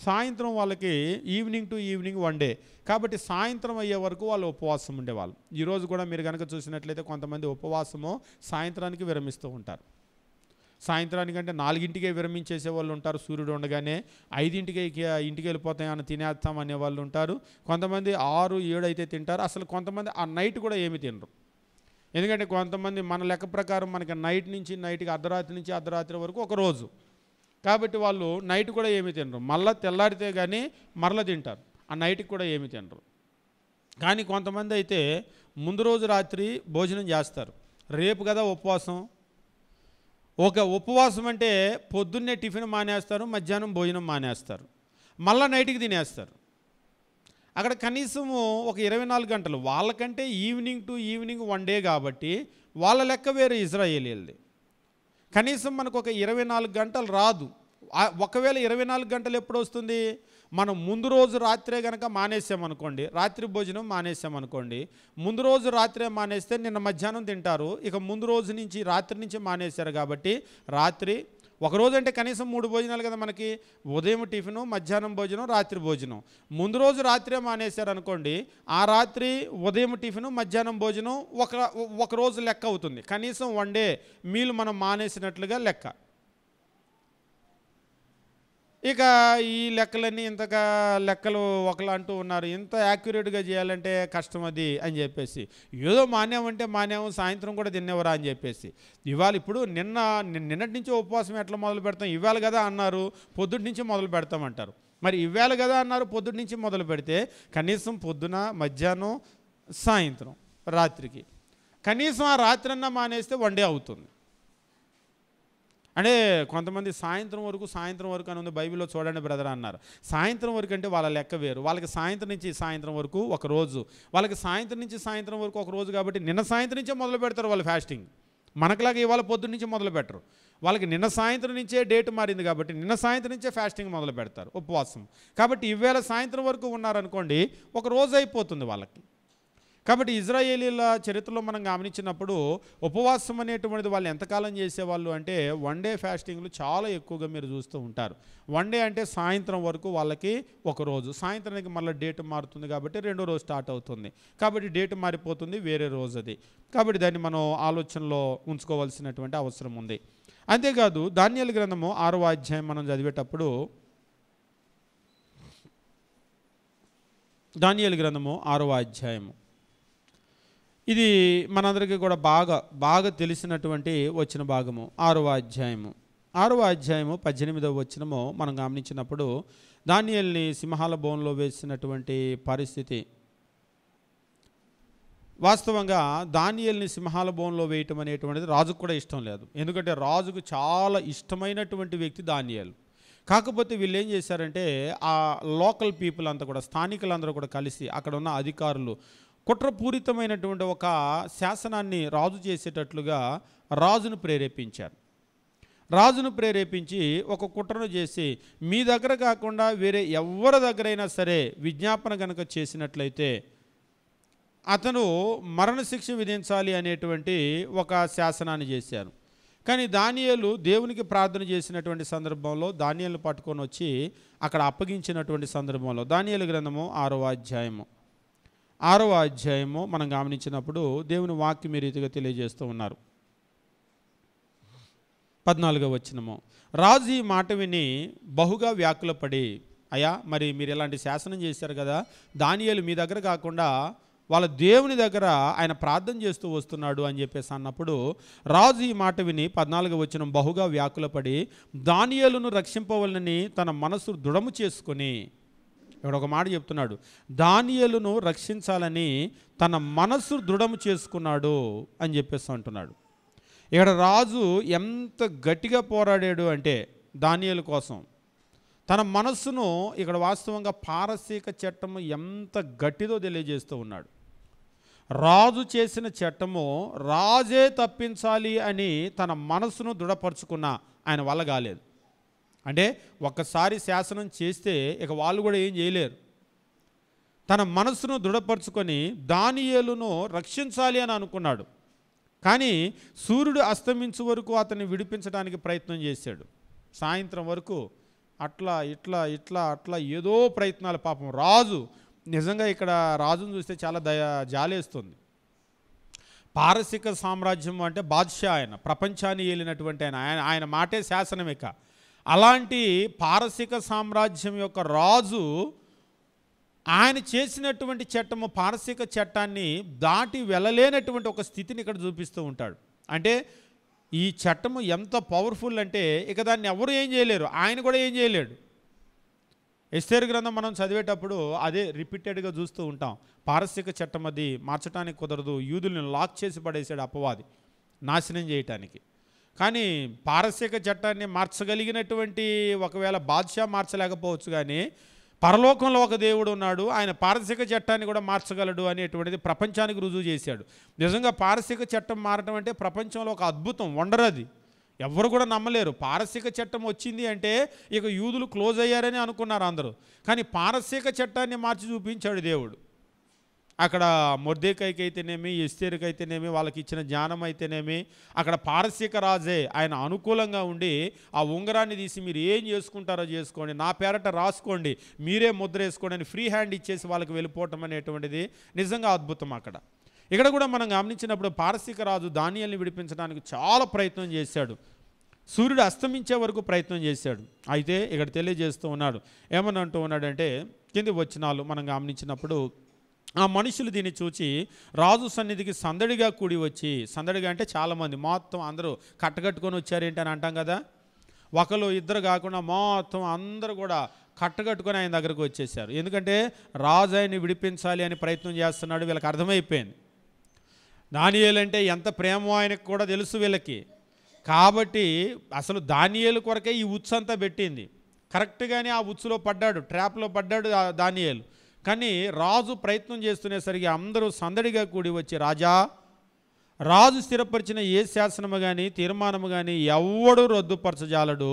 సాయంత్రం వాళ్ళకి ఈవినింగ్ టు ఈవినింగ్ 1 డే, కాబట్టి సాయంత్రం అయ్యే వరకు వాళ్ళు ఉపవాసం ఉండేవాళ్ళు. ఈరోజు కూడా మీరు కనుక చూసినట్లయితే కొంతమంది ఉపవాసము సాయంత్రానికి విరమిస్తూ ఉంటారు. సాయంత్రానికంటే 4ంటికే విరమించేసే వాళ్ళు ఉంటారు. సూర్యుడు ఉండగానే 5ంటికే ఇంటికి వెళ్ళిపోతాయని తినేస్తాం అనే వాళ్ళు ఉంటారు. కొంతమంది 6, 7 అయితే తింటారు. అసలు కొంతమంది ఆ నైట్ కూడా ఏమి తినరు. ఎందుకంటే కొంతమంది మన లెక్క ప్రకారం మనకి నైట్ నుంచి నైట్కి అర్ధరాత్రి నుంచి అర్ధరాత్రి వరకు ఒక రోజు, కాబట్టి వాళ్ళు నైట్ కూడా ఏమి తినరు. మళ్ళీ తెల్లారితే కానీ మరలా తింటారు, ఆ నైట్కి కూడా ఏమి తినరు. కానీ కొంతమంది అయితే ముందు రోజు రాత్రి భోజనం చేస్తారు. రేపు కదా ఉపవాసం. ఒక ఉపవాసం అంటే పొద్దున్నే టిఫిన్ మానేస్తారు, మధ్యాహ్నం భోజనం మానేస్తారు, మళ్ళీ నైట్కి తినేస్తారు. అక్కడ కనీసము ఒక 24 గంటలు, వాళ్ళకంటే ఈవినింగ్ టు ఈవినింగ్ 1 డే కాబట్టి వాళ్ళ లెక్క వేరే ఇజ్రాయేలీలది. కనీసం మనకు ఒక 24 గంటలు రాదు. ఒకవేళ 24 గంటలు ఎప్పుడు వస్తుంది, మనం ముందు రోజు రాత్రే కనుక మానేసామనుకోండి, రాత్రి భోజనం మానేసామనుకోండి, ముందు రోజు రాత్రే మానేస్తే నిన్న మధ్యాహ్నం తింటారు, ఇక ముందు రోజు నుంచి రాత్రి నుంచి మానేశారు కాబట్టి రాత్రి ఒకరోజు అంటే కనీసం 3 భోజనాలు కదా మనకి, ఉదయం టిఫిను, మధ్యాహ్నం భోజనం, రాత్రి భోజనం. ముందు రోజు రాత్రే మానేశారనుకోండి, ఆ రాత్రి ఉదయం టిఫిను, మధ్యాహ్నం భోజనం ఒక రోజు లెక్క అవుతుంది. కనీసం 1 డే మీల్ మనం మానేసినట్లుగా లెక్క. ఇక ఈ లెక్కలన్నీ ఇంతగా లెక్కలు ఒకలా అంటూ ఉన్నారు, ఇంత యాక్యురేట్గా చేయాలంటే కష్టం అది అని చెప్పేసి. ఏదో మానేమంటే మానేము, సాయంత్రం కూడా తినేవరా అని చెప్పేసి. ఇవాళ ఇప్పుడు నిన్నటి నుంచి ఉపవాసం ఎట్లా మొదలు పెడతాం, ఇవాళ కదా అన్నారు పొద్దుటి నుంచి మొదలు పెడతామంటారు. మరి ఇవాళ కదా అన్నారు పొద్దుటి నుంచి మొదలు పెడితే కనీసం పొద్దున, మధ్యాహ్నం, సాయంత్రం, రాత్రికి కనీసం ఆ రాత్రి అన్నా మానేస్తే 1 డే అవుతుంది. అంటే కొంతమంది సాయంత్రం వరకు అని ఉంది బైబిల్లో, చూడండి బ్రదర్ అన్నారు. సాయంత్రం వరకు అంటే వాళ్ళ లెక్క వేరు. వాళ్ళకి సాయంత్రం నుంచి సాయంత్రం వరకు ఒక రోజు, వాళ్ళకి సాయంత్రం నుంచి సాయంత్రం వరకు ఒక రోజు కాబట్టి నిన్న సాయంత్రం నుంచే మొదలు పెడతారు వాళ్ళు ఫాస్టింగ్. మనకులాగా ఇవాళ పొద్దున్న నుంచి మొదలు పెట్టరు. వాళ్ళకి నిన్న సాయంత్రం నుంచే డేట్ మారింది కాబట్టి నిన్న సాయంత్రం నుంచే ఫాస్టింగ్ మొదలు పెడతారు, ఉపవాసం. కాబట్టి ఈవేళ సాయంత్రం వరకు ఉన్నారనుకోండి, ఒక రోజు అయిపోతుంది వాళ్ళకి. కాబట్టి ఇజ్రాయేలీల చరిత్రలో మనం గమనించినప్పుడు ఉపవాసం అనేటువంటిది వాళ్ళు ఎంతకాలం చేసేవాళ్ళు అంటే 1 డే ఫాస్టింగ్లు చాలా ఎక్కువగా మీరు చూస్తూ ఉంటారు. 1 డే అంటే సాయంత్రం వరకు వాళ్ళకి ఒక రోజు, సాయంత్రానికి మళ్ళీ డేట్ మారుతుంది కాబట్టి 2వ రోజు స్టార్ట్ అవుతుంది. కాబట్టి డేట్ మారిపోతుంది, వేరే రోజు అది. కాబట్టి దాన్ని మనం ఆలోచనలో ఉంచుకోవాల్సినటువంటి అవసరం ఉంది. అంతేకాదు దానియేలు గ్రంథము 6వ అధ్యాయం మనం చదివేటప్పుడు, దానియేలు గ్రంథము 6వ అధ్యాయము, ఇది మనందరికీ కూడా బాగా తెలిసినటువంటి వచ్చిన భాగము. 6వ అధ్యాయము 18వ వచనము మనం గమనించినప్పుడు, దానియేలుని సింహాల బోన్లో వేసినటువంటి పరిస్థితి. వాస్తవంగా దానియేలుని సింహాల బోన్లో వేయటం అనేటువంటిది రాజుకు కూడా ఇష్టం లేదు. ఎందుకంటే రాజుకు చాలా ఇష్టమైనటువంటి వ్యక్తి దానియేలు. కాకపోతే వీళ్ళు ఏం చేశారంటే, ఆ లోకల్ పీపుల్ అంతా కూడా, స్థానికులందరూ కూడా కలిసి, అక్కడ ఉన్న అధికారులు కుట్రపూరితమైనటువంటి ఒక శాసనాన్ని రాజు చేసేటట్లుగా రాజును ప్రేరేపించి ఒక కుట్రను చేసి, మీ దగ్గర కాకుండా వేరే ఎవరి దగ్గరైనా సరే విజ్ఞాపన కనుక చేసినట్లయితే అతను మరణశిక్ష విధించాలి అనేటువంటి ఒక శాసనాన్ని చేశారు. కానీ దానియేలు దేవునికి ప్రార్థన చేసినటువంటి సందర్భంలో దానియేలును పట్టుకొని వచ్చి అక్కడ అప్పగించినటువంటి సందర్భంలో, దానియేలు గ్రంథము 6వ అధ్యాయము మనం గమనించినప్పుడు దేవుని వాక్యం ఈ రీతిగా తెలియజేస్తూ ఉన్నారు. 14వ వచనము, రాజు ఈ మాట విని బహుగా వ్యాకులపడి, అయ్యా మరి మీరు ఇలాంటి శాసనం చేశారు కదా, దానియేలు మీ దగ్గర కాకుండా వాళ్ళ దేవుని దగ్గర ఆయన ప్రార్థన చేస్తూ వస్తున్నాడు అని చెప్పేసి అన్నప్పుడు, రాజు ఈ మాట విని 14వ వచనం, బహుగా వ్యాకులపడి దానియేలును రక్షింపవలనని తన మనసు దృఢము చేసుకొని, ఇక్కడ ఒక మాట చెప్తున్నాడు, దానియేలును రక్షించాలని తన మనసు దృఢము చేసుకున్నాడు అని చెప్పేసి అంటున్నాడు. ఇక్కడ రాజు ఎంత గట్టిగా పోరాడాడు అంటే దానియేలు కోసం, తన మనస్సును ఇక్కడ వాస్తవంగా పారసీక చట్టము ఎంత గట్టిదో తెలియజేస్తూ ఉన్నాడు. రాజు చేసిన చట్టము రాజే తప్పించాలి అని తన మనస్సును దృఢపరుచుకున్న ఆయన వల్ల కాలేదు. అంటే ఒక్కసారి శాసనం చేస్తే ఇక వాళ్ళు కూడా ఏం చేయలేరు. తన మనస్సును దృఢపరుచుకొని దానియేలును రక్షించాలి అని అనుకున్నాడు. కానీ సూర్యుడు అస్తమించు వరకు అతన్ని విడిపించడానికి ప్రయత్నం చేశాడు. సాయంత్రం వరకు అట్లా అట్లా ఏదో ప్రయత్నాలు. పాపం రాజు నిజంగా ఇక్కడ రాజును చూస్తే చాలా జాలేస్తుంది. పారసిక సామ్రాజ్యం అంటే బాద్షా, ఆయన ప్రపంచాన్ని ఏలినటువంటి ఆయన మాటే శాసనమిక. అలాంటి పారసిక సామ్రాజ్యం యొక్క రాజు ఆయన చేసినటువంటి చట్టము, పారసిక చట్టాన్ని దాటి వెళ్ళలేనటువంటి ఒక స్థితిని ఇక్కడ చూపిస్తూ ఉంటాడు. అంటే ఈ చట్టము ఎంత పవర్ఫుల్ అంటే ఇక దాన్ని ఎవరు ఏం చేయలేరు, ఆయన కూడా ఏం చేయలేడు. ఎస్తేరు గ్రంథం మనం చదివేటప్పుడు అదే రిపీటెడ్గా చూస్తూ ఉంటాం. పారసిక చట్టం అది మార్చడానికి కుదరదు, యూదుల్ని లాక్ చేసి పడేశాడు అపవాది నాశనం చేయటానికి. కానీ పారసిక చట్టాన్ని మార్చగలిగినటువంటి ఒకవేళ బాద్షా మార్చలేకపోవచ్చు, కానీ పరలోకంలో ఒక దేవుడు ఉన్నాడు, ఆయన పారసిక చట్టాన్ని కూడా మార్చగలడు అనేటువంటిది ప్రపంచానికి రుజువు చేశాడు. నిజంగా పారసిక చట్టం మారటం అంటే ప్రపంచంలో ఒక అద్భుతం, వండర్. అది ఎవరు కూడా నమ్మలేరు. పారసిక చట్టం వచ్చింది అంటే ఇక యూదులు క్లోజ్ అయ్యారని అనుకున్నారు అందరూ. కానీ పారసిక చట్టాన్ని మార్చి చూపించాడు దేవుడు. అక్కడ మొర్దెకైకి అయితేనేమి, ఎస్తేరుకి అయితేనేమి, వాళ్ళకి ఇచ్చిన జ్ఞానం అయితేనేమి, అక్కడ పారసీక రాజే ఆయన అనుకూలంగా ఉండి ఆ ఉంగరాన్ని తీసి మీరు ఏం చేసుకుంటారో చేసుకోండి, నా పేరట రాసుకోండి, మీరే ముద్ర వేసుకోండి అని ఫ్రీ హ్యాండ్ ఇచ్చేసి వాళ్ళకి వెళ్ళిపోవటం అనేటువంటిది నిజంగా అద్భుతం. ఇక్కడ కూడా మనం గమనించినప్పుడు పారసీక రాజు దానియేలుని విడిపించడానికి చాలా ప్రయత్నం చేశాడు. సూర్యుడు అస్తమించే వరకు ప్రయత్నం చేశాడు. అయితే ఇక్కడ తెలియజేస్తూ ఉన్నాడు, ఏమని అంటూ ఉన్నాడంటే, కింది వచనాలు మనం గమనించినప్పుడు, ఆ మనుషులు దీన్ని చూచి రాజు సన్నిధికి సందడిగా కూడి వచ్చి, సందడిగా అంటే చాలామంది మొత్తం అందరూ కట్టగట్టుకొని వచ్చారేంటి అని అంటాం కదా, ఒకరు ఇద్దరు కాకుండా మొత్తం అందరూ కూడా కట్టగట్టుకొని ఆయన దగ్గరకు వచ్చేసారు. ఎందుకంటే రాజు ఆయన్ని విడిపించాలి అని ప్రయత్నం చేస్తున్నాడు. వీళ్ళకి అర్థమైపోయింది దానియేలు అంటే ఎంత ప్రేమో ఆయనకు కూడా తెలుసు వీళ్ళకి. కాబట్టి అసలు దానియేలు కొరకే ఈ ఉచ్చు అంతా పెట్టింది. కరెక్ట్గానే ఆ ఉచ్చులో పడ్డాడు, ట్రాప్లో పడ్డాడు దానియేలు. కానీ రాజు ప్రయత్నం చేస్తునేసరికి అందరూ సందడిగా కూడి వచ్చి, రాజా, రాజు స్థిరపరిచిన ఏ శాసనము కానీ తీర్మానము కానీ ఎవ్వడూ రద్దుపరచజాలడు,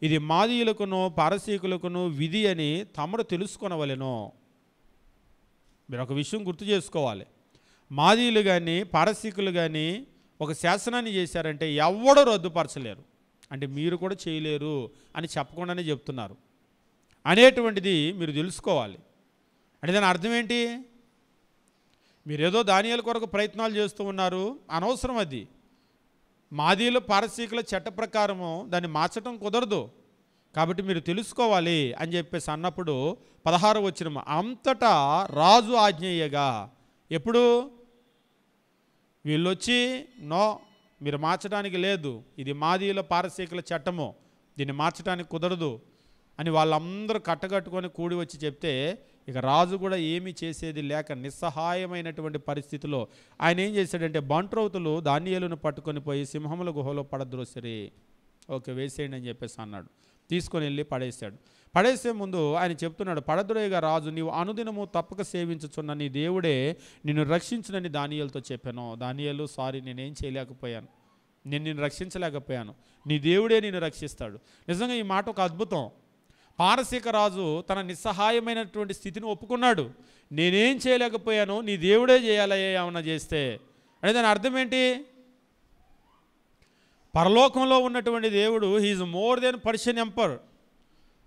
ఇది మాదీయులకును పారసీకులకును విధి అని తమరు తెలుసుకొనవలెను. మీరు ఒక విషయం గుర్తు చేసుకోవాలి, మాదీయులు కానీ పారసీకులు కానీ ఒక శాసనాన్ని చేశారంటే ఎవ్వడూ రద్దుపరచలేరు, అంటే మీరు కూడా చేయలేరు అని చెప్పకుండానే చెప్తున్నారు అనేటువంటిది మీరు తెలుసుకోవాలి. అంటే దాని అర్థం ఏంటి? మీరేదో దానియేలు కొరకు ప్రయత్నాలు చేస్తూ ఉన్నారు, అనవసరం. అది మాదీయులు పారసీకుల చట్ట ప్రకారము దాన్ని మార్చడం కుదరదు, కాబట్టి మీరు తెలుసుకోవాలి అని చెప్పేసి అన్నప్పుడు 16వ వచనం, అంతటా రాజు ఆజ్ఞేయగా. ఎప్పుడు? వీళ్ళొచ్చి నో, మీరు మార్చడానికి లేదు, ఇది మాదీయుల పారసీకుల చట్టము, దీన్ని మార్చడానికి కుదరదు అని వాళ్ళందరూ కట్టగట్టుకొని కూడి వచ్చి చెప్తే, ఇక రాజు కూడా ఏమీ చేసేది లేక నిస్సహాయమైనటువంటి పరిస్థితిలో ఆయన ఏం చేశాడంటే, బంట్రౌతులు దానియేలును పట్టుకొని పోయి సింహముల గుహలో పడద్రోసిరి. ఓకే, వేసేయండి అని చెప్పేసి అన్నాడు. తీసుకొని వెళ్ళి పడేశాడు. పడేసే ముందు ఆయన చెప్తున్నాడు, పడద్రోయగా రాజు, నీవు అనుదినము తప్పక సేవించుచున్న నీ దేవుడే నిన్ను రక్షించునని దానియేలుతో చెప్పాను. దానియేలు, సారీ, నేనేం చేయలేకపోయాను, నేను నిన్ను రక్షించలేకపోయాను, నీ దేవుడే నిన్ను రక్షిస్తాడు. నిజంగా ఈ మాట ఒక అద్భుతం. పారసీక రాజు తన నిస్సహాయమైనటువంటి స్థితిని ఒప్పుకున్నాడు. నేనేం చేయలేకపోయాను, నీ దేవుడే చేయాలయ్యా ఏమన్నా చేస్తే. అంటే దాని అర్థం ఏంటి? పరలోకంలో ఉన్నటువంటి దేవుడు he is more than Persian emperor.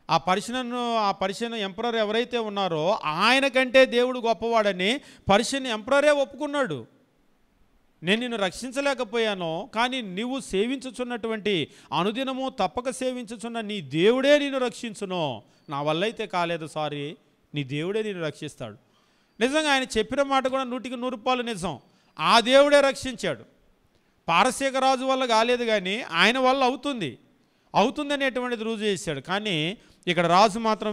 ఆ పర్షియన్ ఎంపరర్ ఎవరైతే ఉన్నారో ఆయన కంటే దేవుడు గొప్పవాడని పర్షియన్ ఎంపరరే ఒప్పుకున్నాడు. నేను నిన్ను రక్షించలేకపోయాను, కానీ నీవు సేవించుచున్నటువంటి, అనుదినము తప్పక సేవించుచున్న నీ దేవుడే నిన్ను రక్షించును. నా వల్ల అయితే కాలేదు, సారీ, నీ దేవుడే నిన్ను రక్షిస్తాడు. నిజంగా ఆయన చెప్పిన మాట కూడా 100కి 100 నిజం. ఆ దేవుడే రక్షించాడు. పారసీక రాజు వల్ల కాలేదు, కానీ ఆయన వల్ల అవుతుందనేటువంటిది రుజువు చేశాడు. కానీ ఇక్కడ రాజు మాత్రం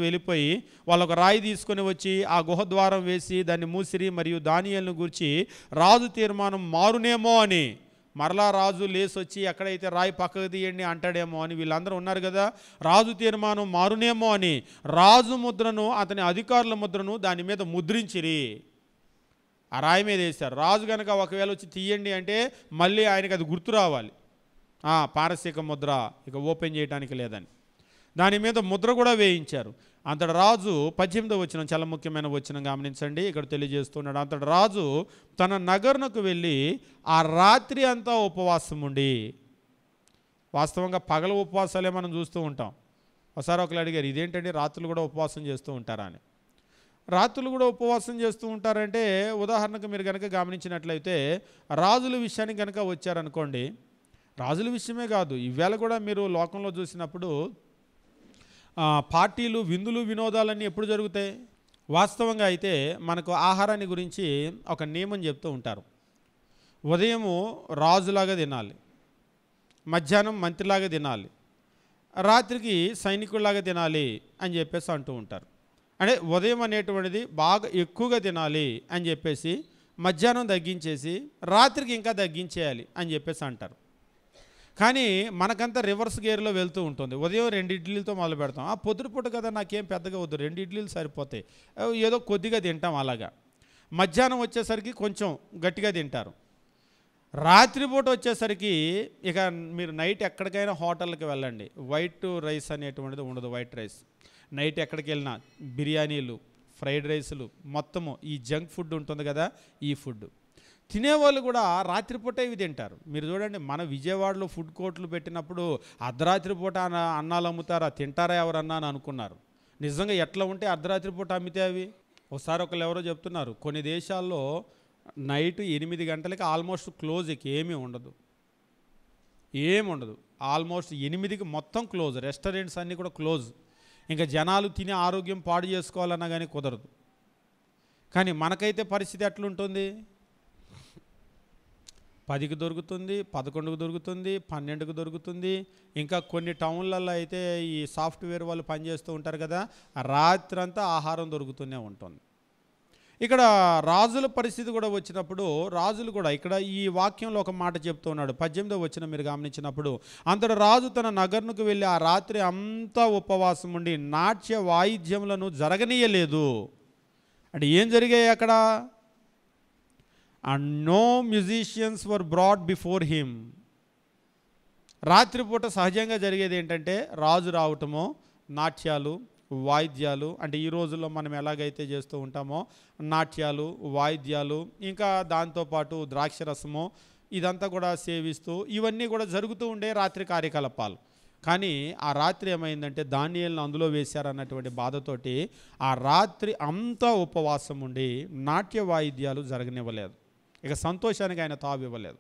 వెళ్ళిపోయి వాళ్ళొక రాయి తీసుకొని వచ్చి ఆ గుహ ద్వారం వేసి దాన్ని మూసిరి, మరియు దానియేలును గూర్చి రాజు తీర్మానం మారునేమో అని, మరలా రాజు లేసొచ్చి ఎక్కడైతే రాయి పక్కకు తీయండి అంటాడేమో అని వీళ్ళందరూ ఉన్నారు కదా, రాజు తీర్మానం మారునేమో అని రాజు ముద్రను, అతని అధికారుల ముద్రను దాని మీద ముద్రించిరి. ఆ రాయి మీద వేశారు. రాజు కనుక ఒకవేళ వచ్చి తీయండి అంటే మళ్ళీ ఆయనకి అది గుర్తు రావాలి, పారసీక ముద్ర ఇక ఓపెన్ చేయడానికి లేదని. దాని మీద ముద్ర కూడా వేయించారు. అంతటి రాజు 18వ వచనం చాలా ముఖ్యమైన వచనం గమనించండి. ఇక్కడ తెలియజేస్తున్నాడు, అంతటి రాజు తన నగరునకు వెళ్ళి ఆ రాత్రి అంతా ఉపవాసం ఉండి. వాస్తవంగా పగల ఉపవాసాలే మనం చూస్తూ ఉంటాం. ఒకసారి ఒకరు అడిగారు, ఇదేంటండి రాత్రులు కూడా ఉపవాసం చేస్తూ ఉంటారా అని. రాత్రులు కూడా ఉపవాసం చేస్తూ ఉంటారంటే, ఉదాహరణకు మీరు కనుక గమనించినట్లయితే రాజుల విషయానికి కనుక వచ్చారనుకోండి, రాజుల విషయమే కాదు, ఈవేళ కూడా మీరు లోకంలో చూసినప్పుడు పార్టీలు, విందులు, వినోదాలన్నీ ఎప్పుడు జరుగుతాయి? వాస్తవంగా అయితే మనకు ఆహారాన్ని గురించి ఒక నియమం చెప్తూ ఉంటారు. ఉదయము రాజులాగా తినాలి, మధ్యాహ్నం మంత్రిలాగా తినాలి, రాత్రికి సైనికుల్లాగా తినాలి అని చెప్పేసి అంటూ ఉంటారు. అంటే ఉదయం అనేటువంటిది బాగా ఎక్కువగా తినాలి అని చెప్పేసి, మధ్యాహ్నం తగ్గించేసి రాత్రికి ఇంకా తగ్గించేయాలి అని చెప్పేసి అంటారు. కానీ మనకంతా రివర్స్ గేర్లో వెళ్తూ ఉంటుంది. ఉదయం 2 ఇడ్లీలతో మొదలు పెడతాం, పొద్దుపూట కదా నాకేం పెద్దగా వద్దు, 2 ఇడ్లీలు సరిపోతాయి, ఏదో కొద్దిగా తింటాం అలాగా. మధ్యాహ్నం వచ్చేసరికి కొంచెం గట్టిగా తింటారు. రాత్రిపూట వచ్చేసరికి ఇక మీరు నైట్ ఎక్కడికైనా హోటల్కి వెళ్ళండి, వైట్ రైస్ అనేటువంటిది ఉండదు. వైట్ రైస్ నైట్ ఎక్కడికి వెళ్ళినా బిర్యానీలు, ఫ్రైడ్ రైసులు, మొత్తము ఈ జంక్ ఫుడ్ ఉంటుంది కదా, ఈ ఫుడ్ తినేవాళ్ళు కూడా రాత్రిపూట ఇవి తింటారు. మీరు చూడండి, మన విజయవాడలో ఫుడ్ కోర్టులు పెట్టినప్పుడు అర్ధరాత్రి పూట అన్నాలు అమ్ముతారా, తింటారా ఎవరన్నా అని అనుకున్నారు. నిజంగా ఎట్లా ఉంటే అర్ధరాత్రి పూట అమ్మితే అవి. ఒకసారి ఒకళ్ళు ఎవరో చెప్తున్నారు, కొన్ని దేశాల్లో నైట్ 8 గంటలకి ఆల్మోస్ట్ క్లోజ్, ఏమీ ఉండదు, ఆల్మోస్ట్ 8కి మొత్తం క్లోజ్, రెస్టారెంట్స్ అన్నీ కూడా క్లోజ్. ఇంకా జనాలు తిని ఆరోగ్యం పాడు చేసుకోవాలన్నా కానీ కుదరదు. కానీ మనకైతే పరిస్థితి ఎట్లుంటుంది, 10కి దొరుకుతుంది, 11కి దొరుకుతుంది, 12కి దొరుకుతుంది. ఇంకా కొన్ని టౌన్లలో అయితే ఈ సాఫ్ట్వేర్ వాళ్ళు పనిచేస్తూ ఉంటారు కదా, రాత్రంతా ఆహారం దొరుకుతూనే ఉంటుంది. ఇక్కడ రాజుల పరిస్థితి కూడా వచ్చినప్పుడు, రాజులు కూడా ఇక్కడ ఈ వాక్యంలో ఒక మాట చెప్తూ ఉన్నాడు. 18వ వచనం మీరు గమనించినప్పుడు, అంతటి రాజు తన నగరునికి వెళ్ళి ఆ రాత్రి అంతా ఉపవాసం ఉండి నాట్య వాయిద్యములను జరగనీయలేదు. అంటే ఏం జరిగాయి అక్కడ? And no musicians were brought before him. రాత్రిపూట సహజంగా జరిగేది ఏంటంటే రాజు రావటము, నాట్యాలు, వాయిద్యాలు. అంటే ఈ రోజుల్లో మనం ఎలాగైతే చేస్తూ ఉంటామో నాట్యాలు, వాయిద్యాలు, ఇంకా దాంతోపాటు ద్రాక్షరసము, ఇదంతా కూడా సేవిస్తూ ఇవన్నీ కూడా జరుగుతూ ఉండే రాత్రి కార్యకలాపాలు. కానీ ఆ రాత్రి ఏమైందంటే దానియేలును అందులో వేశారన్నటువంటి బాధతోటి ఆ రాత్రి అంతా ఉపవాసం ఉండి నాట్య వాయిద్యాలు జరగనివ్వలేదు. ఇక సంతోషానికి ఆయన తావు ఇవ్వలేదు.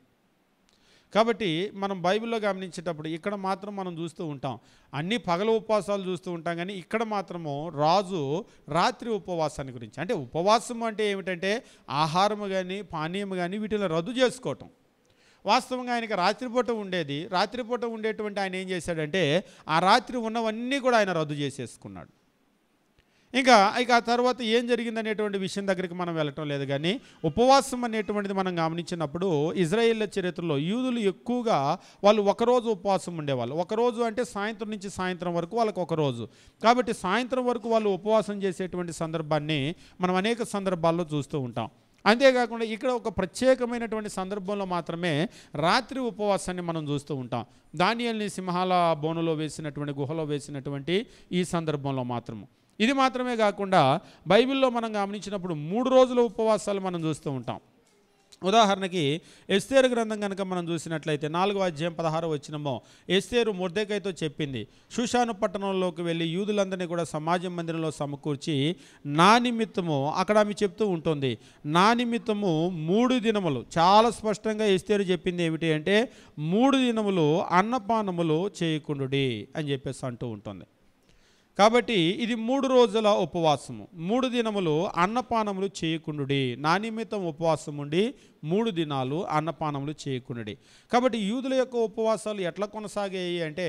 కాబట్టి మనం బైబిల్లో గమనించేటప్పుడు ఇక్కడ మాత్రం మనం చూస్తూ ఉంటాం, అన్ని పగల ఉపవాసాలు చూస్తూ ఉంటాం, కానీ ఇక్కడ మాత్రము రాజు రాత్రి ఉపవాసాన్ని గురించి. అంటే ఉపవాసం అంటే ఏమిటంటే ఆహారము కానీ పానీయము కానీ వీటిని రద్దు చేసుకోవటం. వాస్తవంగా ఆయనకి రాత్రిపూట ఉండేది, రాత్రిపూట ఉండేటువంటి ఆయన ఏం చేశాడంటే ఆ రాత్రి ఉన్నవన్నీ కూడా ఆయన రద్దు చేసేసుకున్నాడు. ఇక ఆ తర్వాత ఏం జరిగిందనేటువంటి విషయం దగ్గరికి మనం వెళ్ళటం లేదు. కానీ ఉపవాసం అనేటువంటిది మనం గమనించినప్పుడు ఇజ్రాయేళ్ల చరిత్రలో యూదులు ఎక్కువగా వాళ్ళు ఒకరోజు ఉపవాసం ఉండేవాళ్ళు. ఒకరోజు అంటే సాయంత్రం నుంచి సాయంత్రం వరకు వాళ్ళకు ఒకరోజు. కాబట్టి సాయంత్రం వరకు వాళ్ళు ఉపవాసం చేసేటువంటి సందర్భాన్ని మనం అనేక సందర్భాల్లో చూస్తూ ఉంటాం. అంతేకాకుండా ఇక్కడ ఒక ప్రత్యేకమైనటువంటి సందర్భంలో మాత్రమే రాత్రి ఉపవాసాన్ని మనం చూస్తూ ఉంటాం. దానియేలుని సింహాల బోనులో వేసినటువంటి, గుహలో వేసినటువంటి ఈ సందర్భంలో మాత్రము. ఇది మాత్రమే కాకుండా బైబిల్లో మనం గమనించినప్పుడు 3 రోజుల ఉపవాసాలు మనం చూస్తూ ఉంటాం. ఉదాహరణకి ఎస్తేరు గ్రంథం కనుక మనం చూసినట్లయితే 4వ అధ్యాయం 16వ వచనమో ఎస్తేరు మొర్దెకైతో చెప్పింది, షూషాను పట్టణంలోకి వెళ్ళి యూదులందరినీ కూడా సమాజ మందిరంలో సమకూర్చి నా నిమిత్తము, అక్కడ ఆమె చెప్తూ ఉంటుంది, నా నిమిత్తము 3 దినములు, చాలా స్పష్టంగా ఎస్తేరు చెప్పింది ఏమిటి అంటే 3 దినములు అన్నపానములు చేయకుండుడి అని చెప్పేసి అంటూ ఉంటుంది. కాబట్టి ఇది 3 రోజుల ఉపవాసము, 3 దినములు అన్నపానములు చేయకుండుడి, నా నిమిత్తం ఉపవాసం ఉండి 3 దినాలు అన్నపానములు చేయకుండుడి. కాబట్టి యూదుల యొక్క ఉపవాసాలు ఎట్లా కొనసాగాయి అంటే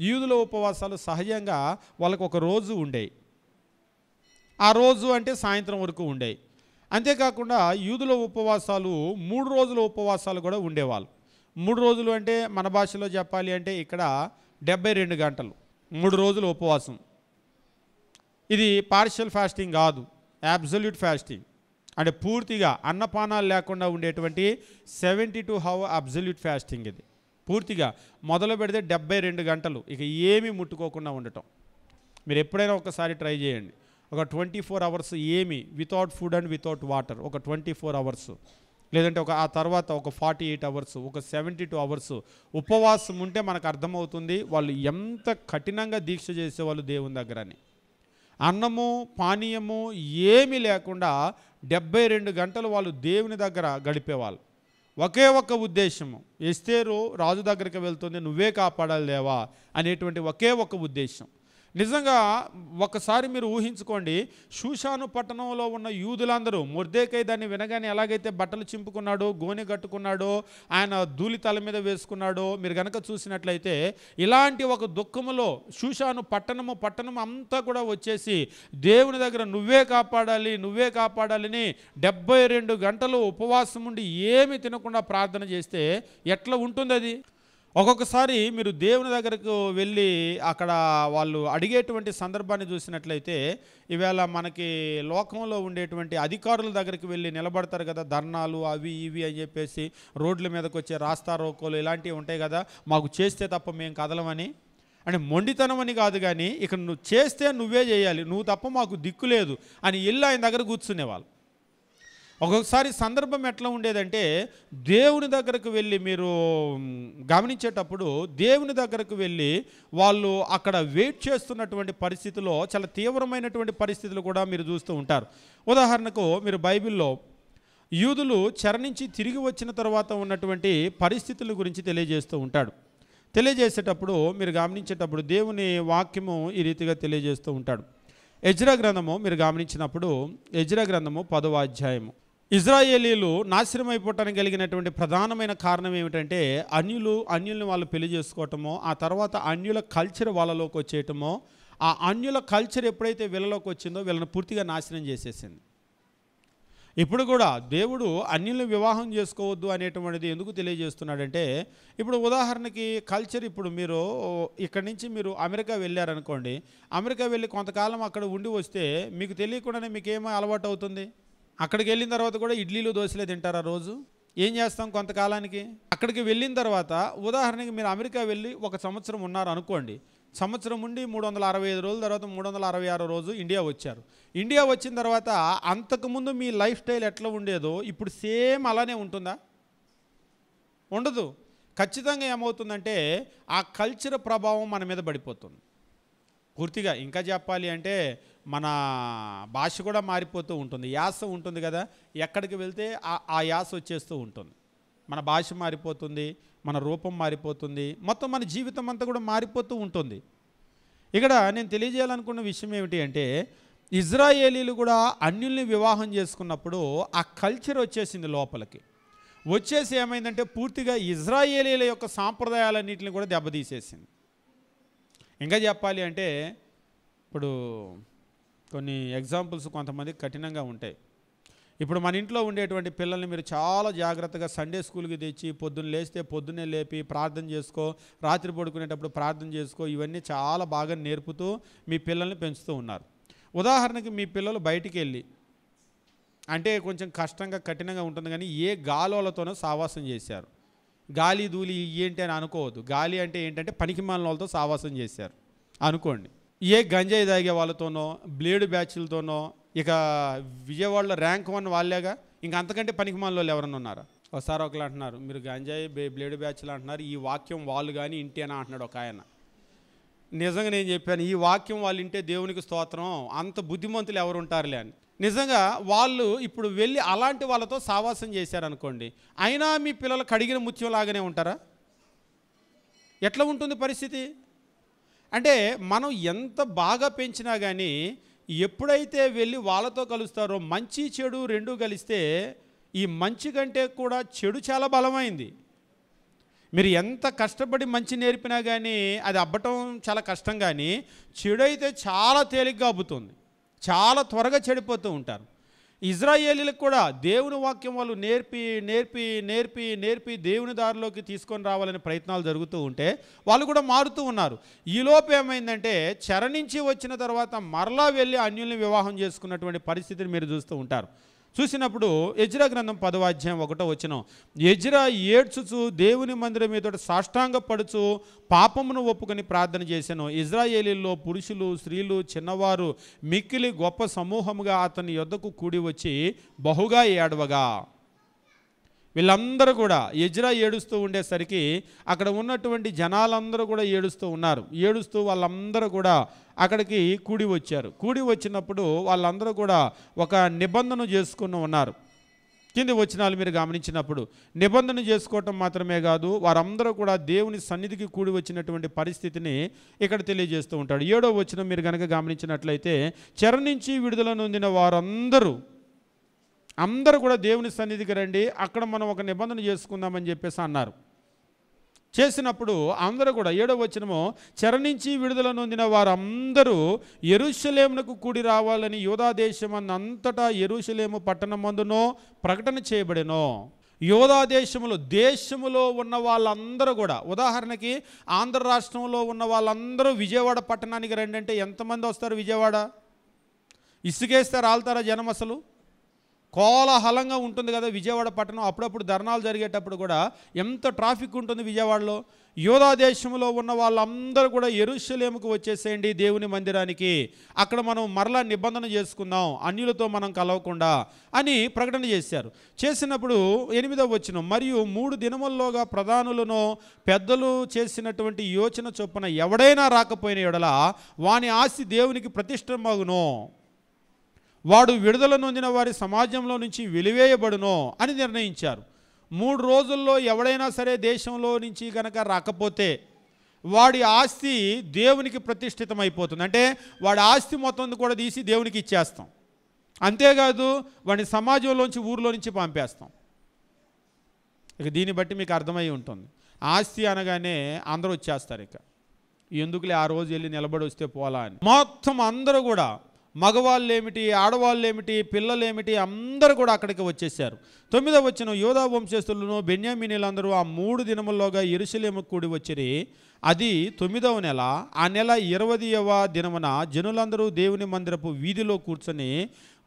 యూదుల ఉపవాసాలు సహజంగా వాళ్ళకు ఒక రోజు ఉండేవి, ఆ రోజు అంటే సాయంత్రం వరకు ఉండేవి. అంతేకాకుండా యూదుల ఉపవాసాలు 3 రోజుల ఉపవాసాలు కూడా ఉండేవాళ్ళు. 3 రోజులు అంటే మన భాషలో చెప్పాలి అంటే ఇక్కడ 72 గంటలు 3 రోజుల ఉపవాసం. ఇది పార్షియల్ ఫాస్టింగ్ కాదు, అబ్సల్యూట్ ఫాస్టింగ్. అంటే పూర్తిగా అన్నపానాలు లేకుండా ఉండేటువంటి 72 hour అబ్సల్యూట్ ఫాస్టింగ్. ఇది పూర్తిగా మొదలు పెడితే 72 గంటలు ఇక ఏమీ ముట్టుకోకుండా ఉండటం. మీరు ఎప్పుడైనా ఒకసారి ట్రై చేయండి. ఒక 24 hours ఏమి without food and without water, ఒక 24 hours, లేదంటే ఆ తర్వాత ఒక 48 hours, ఒక 72 hours ఉపవాసం ఉంటే మనకు అర్థమవుతుంది వాళ్ళు ఎంత కఠినంగా దీక్ష చేసేవాళ్ళు దేవుని దగ్గరని. అన్నము పానీయము ఏమీ లేకుండా 72 గంటలు వాళ్ళు దేవుని దగ్గర గడిపేవాళ్ళు. ఒకే ఒక్క ఉద్దేశము, ఎస్తేరు రాజు దగ్గరికి వెళ్తుంది, నువ్వే కాపాడాలి దేవా అనేటువంటి ఒకే ఒక్క ఉద్దేశం. నిజంగా ఒకసారి మీరు ఊహించుకోండి, షూషాను పట్టణంలో ఉన్న యూదులందరూ మొర్దెకై దాన్ని వినగానే ఎలాగైతే బట్టలు చింపుకున్నాడో, గోనె కట్టుకున్నాడో, ఆయన ధూళి తల మీద వేసుకున్నాడో మీరు కనుక చూసినట్లయితే ఇలాంటి ఒక దుఃఖములో షూషాను పట్టణం అంతా కూడా వచ్చేసి దేవుని దగ్గర నువ్వే కాపాడాలని 72 గంటలు ఉపవాసం ఉండి ఏమి తినకుండా ప్రార్థన చేస్తే ఎట్లా ఉంటుంది అది? ఒక్కొక్కసారి మీరు దేవుని దగ్గరకు వెళ్ళి అక్కడ వాళ్ళు అడిగేటువంటి సందర్భాన్ని చూసినట్లయితే ఈవేళ మనకి లోకంలో ఉండేటువంటి అధికారుల దగ్గరికి వెళ్ళి నిలబడతారు కదా, ధర్నాలు అవి ఇవి అని చెప్పేసి, రోడ్ల మీదకి వచ్చే రాస్తా రోకోలు ఇలాంటివి ఉంటాయి కదా, మాకు చేస్తే తప్ప మేము కదలమని. అంటే మొండితనం అని కాదు, కానీ ఇక నువ్వు చేస్తే నువ్వే చేయాలి, నువ్వు తప్ప మాకు దిక్కు లేదు అని వెళ్ళి ఆయన దగ్గర కూర్చునేవాళ్ళు. ఒక్కొక్కసారి సందర్భం ఎట్లా ఉండేదంటే, దేవుని దగ్గరకు వెళ్ళి మీరు గమనించేటప్పుడు దేవుని దగ్గరకు వెళ్ళి వాళ్ళు అక్కడ వెయిట్ చేస్తున్నటువంటి పరిస్థితిలో చాలా తీవ్రమైనటువంటి పరిస్థితులు కూడా మీరు చూస్తూ ఉంటారు. ఉదాహరణకు మీరు బైబిల్లో యూదులు చెర నుంచి తిరిగి వచ్చిన తర్వాత ఉన్నటువంటి పరిస్థితుల గురించి తెలియజేస్తూ ఉంటాడు. తెలియజేసేటప్పుడు మీరు గమనించేటప్పుడు దేవుని వాక్యము ఈ రీతిగా తెలియజేస్తూ ఉంటాడు. ఎజ్రా గ్రంథము మీరు గమనించినప్పుడు ఎజ్రా గ్రంథము 10వ అధ్యాయము. ఇజ్రాయేలీలు నాశనం అయిపోవటానికి కలిగినటువంటి ప్రధానమైన కారణం ఏమిటంటే అన్యుల్ని వాళ్ళు పెళ్లి చేసుకోవటమో, ఆ తర్వాత అన్యుల కల్చర్ వాళ్ళలోకి వచ్చేయటమో, ఆ అన్యుల కల్చర్ ఎప్పుడైతే వీళ్ళలోకి వచ్చిందో వీళ్ళని పూర్తిగా నాశనం చేసేసింది. ఇప్పుడు కూడా దేవుడు అన్యుల్ని వివాహం చేసుకోవద్దు అనేటువంటిది ఎందుకు తెలియజేస్తున్నాడంటే, ఇప్పుడు ఉదాహరణకి కల్చర్, ఇప్పుడు మీరు ఇక్కడి నుంచి మీరు అమెరికా వెళ్ళారనుకోండి, అమెరికా వెళ్ళి కొంతకాలం అక్కడ ఉండి వస్తే మీకు తెలియకుండానే మీకు ఏమో అలవాటు అవుతుంది. అక్కడికి వెళ్ళిన తర్వాత కూడా ఇడ్లీలు దోశలే తింటారా రోజు? ఏం చేస్తాం కొంతకాలానికి? అక్కడికి వెళ్ళిన తర్వాత ఉదాహరణకి మీరు అమెరికా వెళ్ళి 1 సంవత్సరం ఉన్నారు అనుకోండి, సంవత్సరం ఉండి 365 రోజుల తర్వాత 366 రోజు ఇండియా వచ్చారు. ఇండియా వచ్చిన తర్వాత అంతకుముందు మీ లైఫ్ స్టైల్ ఎట్లా ఉండేదో ఇప్పుడు సేమ్ అలానే ఉంటుందా? ఉండదు. ఖచ్చితంగా ఏమవుతుందంటే ఆ కల్చర్ ప్రభావం మన మీద పడిపోతుంది పూర్తిగా. ఇంకా చెప్పాలి అంటే మన భాష కూడా మారిపోతూ ఉంటుంది, యాస ఉంటుంది కదా, ఎక్కడికి వెళ్తే ఆ యాస వచ్చేస్తూ ఉంటుంది. మన భాష మారిపోతుంది, మన రూపం మారిపోతుంది, మొత్తం మన జీవితం అంతా కూడా మారిపోతూ ఉంటుంది. ఇక్కడ నేను తెలియజేయాలనుకున్న విషయం ఏమిటి అంటే, ఇజ్రాయేలీలు కూడా అన్యుల్ని వివాహం చేసుకున్నప్పుడు ఆ కల్చర్ వచ్చేసింది లోపలికి. వచ్చేసి ఏమైందంటే పూర్తిగా ఇజ్రాయేలీల యొక్క సాంప్రదాయాలన్నింటిని కూడా దెబ్బతీసేసింది. ఇంకా చెప్పాలి అంటే ఇప్పుడు కొన్ని ఎగ్జాంపుల్స్ కొంతమందికి కఠినంగా ఉంటాయి. ఇప్పుడు మన ఇంట్లో ఉండేటువంటి పిల్లల్ని మీరు చాలా జాగ్రత్తగా సండే స్కూల్కి తెచ్చి పొద్దున్న లేస్తే పొద్దున్నే లేపి ప్రార్థన చేసుకో, రాత్రి పడుకునేటప్పుడు ప్రార్థన చేసుకో, ఇవన్నీ చాలా బాగా నేర్పుతూ మీ పిల్లల్ని పెంచుతూ ఉన్నారు. ఉదాహరణకి మీ పిల్లలు బయటికి వెళ్ళి, అంటే కొంచెం కష్టంగా కఠినంగా ఉంటుంది కానీ ఏ గాలోలతోనో సావాసం చేశారు. గాలి ధూళి ఏంటి అని అనుకోవద్దు. గాలి అంటే ఏంటంటే పనికిమాలిన వాళ్ళతో సావాసం చేశారు అనుకోండి. ఏ గంజాయి తాగే వాళ్ళతోనో, బ్లేడు బ్యాచ్లతోనో, ఇక విజయవాడలో ర్యాంక్ 1 వాళ్ళేగా, ఇంకా అంతకంటే పనికిమాలిన వాళ్ళు ఎవరన్నా ఉన్నారా? ఒకసారి ఒకళ్ళు అంటున్నారు, మీరు గంజాయి బ్లేడు బ్యాచ్లు అంటున్నారు, ఈ వాక్యం వాళ్ళు కానీ ఇంటి అని అంటున్నాడు ఒక ఆయన. నిజంగా నేను చెప్పాను, ఈ వాక్యం వాళ్ళు ఇంటే దేవునికి స్తోత్రం, అంత బుద్ధిమంతులు ఎవరు ఉంటారులే అని. నిజంగా వాళ్ళు ఇప్పుడు వెళ్ళి అలాంటి వాళ్ళతో సావాసం చేశారనుకోండి, అయినా మీ పిల్లలు కడిగిన ముత్యం లాగానే ఉంటారా? ఎట్లా ఉంటుంది పరిస్థితి? అంటే మనం ఎంత బాగా పెంచినా కానీ ఎప్పుడైతే వెళ్ళి వాళ్ళతో కలుస్తారో, మంచి చెడు రెండూ కలిస్తే ఈ మంచి కంటే కూడా చెడు చాలా బలమైంది. మీరు ఎంత కష్టపడి మంచి నేర్పినా కానీ అది అబ్బటం చాలా కష్టం, కానీ చెడు అయితే చాలా తేలిగ్గా అబ్బుతుంది, చాలా త్వరగా చెడిపోతూ ఉంటారు. ఇజ్రాయేలీలకు కూడా దేవుని వాక్యం వాళ్ళు నేర్పి నేర్పి నేర్పి నేర్పి దేవుని దారిలోకి తీసుకొని రావాలని ప్రయత్నాలు జరుగుతూ ఉంటే వాళ్ళు కూడా మారుతూ ఉన్నారు. ఈలోపు ఏమైందంటే చెర నుంచి వచ్చిన తర్వాత మరలా వెళ్ళి అన్యుల్ని వివాహం చేసుకున్నటువంటి పరిస్థితిని మీరు చూస్తూ ఉంటారు. చూసినప్పుడు ఎజ్రా గ్రంథం 10వ అధ్యాయం 1వ వచనం, ఎజ్రా ఏడ్చుచు దేవుని మందిరం మీద సాష్టాంగపడుచు పాపమును ఒప్పుకొని ప్రార్థన చేశాను. ఇజ్రాయేలీల్లో పురుషులు, స్త్రీలు, చిన్నవారు మిక్కిలి గొప్ప సమూహముగా అతని యొద్దకు కూడి వచ్చి బహుగా ఏడవగా. వీళ్ళందరూ కూడా ఎజ్రా ఏడుస్తూ ఉండేసరికి అక్కడ ఉన్నటువంటి జనాలందరూ కూడా ఏడుస్తూ ఉన్నారు. ఏడుస్తూ వాళ్ళందరూ కూడా అక్కడికి కూడి వచ్చారు. కూడి వచ్చినప్పుడు వాళ్ళందరూ కూడా ఒక నిబంధన చేసుకుని ఉన్నారు. కింది వచనాలు మీరు గమనించినప్పుడు నిబంధన చేసుకోవటం మాత్రమే కాదు, వారందరూ కూడా దేవుని సన్నిధికి కూడి వచ్చినటువంటి పరిస్థితిని ఇక్కడ తెలియజేస్తూ ఉంటాడు. 7వ వచనం మీరు కనుక గమనించినట్లయితే, చెర నుంచి విడుదల నొందిన వారందరూ కూడా దేవుని సన్నిధికి రండి, అక్కడ మనం ఒక నిబంధన చేసుకుందామని చెప్పేసి అన్నారు. చేసినప్పుడు అందరూ కూడా 7వ వచనము, చెర నుంచి విడుదల నొందిన వారందరూ యెరూషలేమునకు కూడి రావాలని యూదా దేశమంతటా యెరూషలేము పట్టణమందునో ప్రకటన చేయబడెను. యూదా దేశములో ఉన్న వాళ్ళందరూ కూడా, ఉదాహరణకి ఆంధ్ర రాష్ట్రంలో ఉన్న వాళ్ళందరూ విజయవాడ పట్టణానికి రండి అంటే ఎంతమంది వస్తారు? విజయవాడ ఇసుకేస్తే రాలుతారా జనం? అసలు కోలాహలంగా ఉంటుంది కదా విజయవాడ పట్టణం. అప్పుడప్పుడు ధర్నాలు జరిగేటప్పుడు కూడా ఎంత ట్రాఫిక్ ఉంటుంది విజయవాడలో. యూదా దేశంలో ఉన్న వాళ్ళందరూ కూడా యెరూషలేముకు వచ్చేసేయండి దేవుని మందిరానికి, అక్కడ మనం మరలా నిబంధన చేసుకుందాం, అన్యులతో మనం కలవకుండా అని ప్రకటన చేశారు. చేసినప్పుడు 8వ వచనం, మరియు 3 దినముల్లోగా ప్రధానులను పెద్దలు చేసినటువంటి యోచన చొప్పున ఎవడైనా రాకపోయిన ఎడల వాని ఆస్తి దేవునికి ప్రతిష్టమగును, వాడు విడుదల నొందిన వారి సమాజంలో నుంచి వెలివేయబడును అని నిర్ణయించారు. 3 రోజుల్లో ఎవడైనా సరే దేశంలో నుంచి కనుక రాకపోతే వాడి ఆస్తి దేవునికి ప్రతిష్ఠితమైపోతుంది. అంటే వాడి ఆస్తి మొత్తం కూడా తీసి దేవునికి ఇచ్చేస్తాం. అంతేకాదు వాడిని సమాజంలోంచి ఊర్లో నుంచి పంపేస్తాం. ఇక దీన్ని బట్టి మీకు అర్థమై ఉంటుంది. ఆస్తి అనగానే అందరూ వచ్చేస్తారు. ఇక ఎందుకులే ఆ రోజు వెళ్ళి నిలబడి వస్తే పోలా అని మొత్తం అందరూ కూడా, మగవాళ్ళు ఏమిటి, ఆడవాళ్ళు ఏమిటి, పిల్లలు ఏమిటి, అందరూ కూడా అక్కడికి వచ్చేసారు. 9వ వచనం, యూదా వంశస్థులను బెన్యామీనీలందరూ ఆ 3 దినముల్లోగా యెరూషలేముకు కూడి వచ్చిరి. అది 9వ నెల. ఆ నెల 20వ దినమున జనులందరూ దేవుని మందిరపు వీధిలో కూర్చొని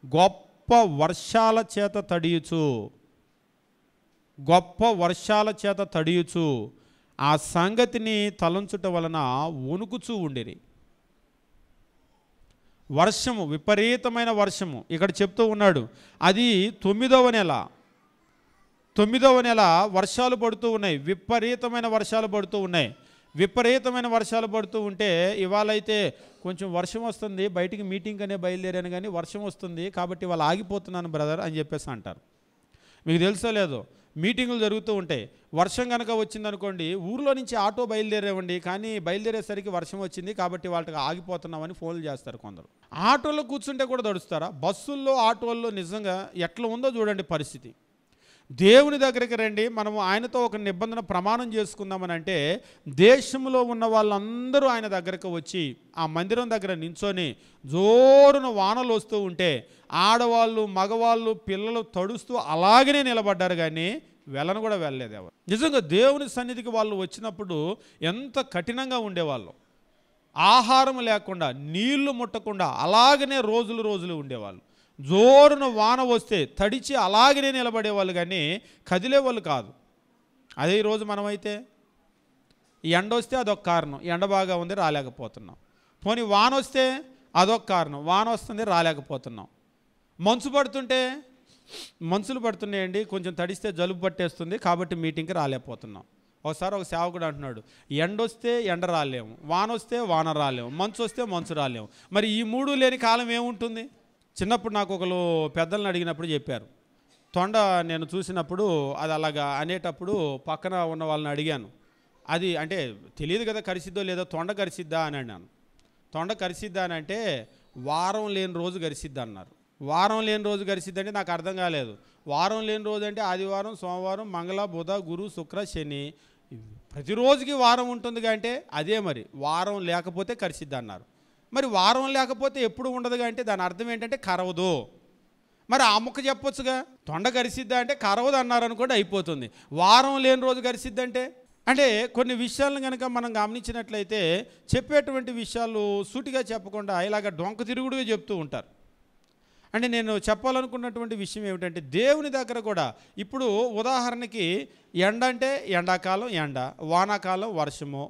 గొప్ప వర్షాల చేత తడియుచు ఆ సంగతిని తలంచుట వలన వణుకుచూ ఉండిరి. వర్షము, విపరీతమైన వర్షము ఇక్కడ చెప్తూ ఉన్నాడు. అది 9వ నెల. 9వ నెల వర్షాలు పడుతూ ఉన్నాయి, విపరీతమైన వర్షాలు పడుతూ ఉన్నాయి. విపరీతమైన వర్షాలు పడుతూ ఉంటే, ఇవాళ అయితే కొంచెం వర్షం వస్తుంది, బయటికి మీటింగ్ అనే బయలుదేరాను కానీ వర్షం వస్తుంది కాబట్టి వాళ్ళు ఆగిపోతున్నాను బ్రదర్ అని చెప్పేసి అంటారు. మీకు తెలుసో లేదో, మీటింగులు జరుగుతూ ఉంటాయి. వర్షం కనుక వచ్చిందనుకోండి, ఊర్లో నుంచి ఆటో బయలుదేరేవండి, కానీ బయలుదేరేసరికి వర్షం వచ్చింది కాబట్టి వాళ్ళకి ఆగిపోతున్నామని ఫోన్లు చేస్తారు కొందరు. ఆటోలో కూర్చుంటే కూడా దడుస్తారా? బస్సుల్లో, ఆటోల్లో నిజంగా ఎట్లా ఉందో చూడండి పరిస్థితి. దేవుని దగ్గరికి రండి, మనము ఆయనతో ఒక నిబంధన ప్రమాణం చేసుకుందామని అంటే, దేశంలో ఉన్న వాళ్ళందరూ ఆయన దగ్గరకు వచ్చి ఆ మందిరం దగ్గర నించొని జోరున వానలు వస్తూ ఉంటే ఆడవాళ్ళు, మగవాళ్ళు, పిల్లలు తడుస్తూ అలాగనే నిలబడ్డారు కానీ వెళ్ళను కూడా వెళ్ళలేదు ఎవరు. నిజంగా దేవుని సన్నిధికి వాళ్ళు వచ్చినప్పుడు ఎంత కఠినంగా ఉండేవాళ్ళు. ఆహారం లేకుండా, నీళ్లు ముట్టకుండా అలాగనే రోజులు ఉండేవాళ్ళు. జోరున వాన వస్తే తడిచి అలాగనే నిలబడేవాళ్ళు కానీ కదిలేవాళ్ళు కాదు. అదే ఈరోజు మనమైతే ఎండ వస్తే అదొక కారణం, ఎండ బాగా ఉంది రాలేకపోతున్నాం. పోనీ వాన వస్తే అదొక కారణం, వాన వస్తుంది రాలేకపోతున్నాం. మంచు పడుతుంటే, మంచులు పడుతున్నాయండి, కొంచెం తడిస్తే జలుబు పట్టేస్తుంది కాబట్టి మీటింగ్కి రాలేకపోతున్నాం. ఒకసారి ఒక సేవకుడు అంటున్నాడు, ఎండ వస్తే ఎండ రాలేము, వాన వస్తే వాన రాలేము, మంచు వస్తే మంచు రాలేము. మరి ఈ 3 లేని కాలం ఏముంటుంది? చిన్నప్పుడు నాకు ఒకరు పెద్దలను అడిగినప్పుడు చెప్పారు. తొండ నేను చూసినప్పుడు అది అలాగా అనేటప్పుడు పక్కన ఉన్న వాళ్ళని అడిగాను, అది అంటే తెలియదు కదా కరిసిద్దో లేదో, తొండ కరిసిద్దా అని అన్నాను. తొండ కరిసిద్దా అని అంటే వారం లేని రోజు కరిసిద్దా అన్నారు. వారం లేని రోజు కరిసిద్దంటే నాకు అర్థం కాలేదు. వారం లేని రోజు అంటే ఆదివారం, సోమవారం, మంగళ, బుధ, గురు, శుక్ర, శని, ప్రతిరోజుకి వారం ఉంటుంది అంటే అదే మరి వారం లేకపోతే కరిసిద్దా అన్నారు. మరి వారం లేకపోతే ఎప్పుడు ఉండదుగా అంటే దాని అర్థం ఏంటంటే కరవదు. మరి ఆ ముక్క చెప్పొచ్చుగా, తొండ కరిసిద్దా అంటే కరవదు అన్నారు అనుకోండి, అయిపోతుంది. వారం లేని రోజు కరిసిద్దంటే అంటే కొన్ని విషయాలను కనుక మనం గమనించినట్లయితే చెప్పేటువంటి విషయాలు సూటిగా చెప్పకుండా ఇలాగ డొంక తిరుగుడుగా చెప్తూ ఉంటారు. అంటే నేను చెప్పాలనుకున్నటువంటి విషయం ఏమిటంటే, దేవుని దగ్గర కూడా ఇప్పుడు ఉదాహరణకి ఎండ అంటే ఎండాకాలం ఎండ, వానాకాలం వర్షము,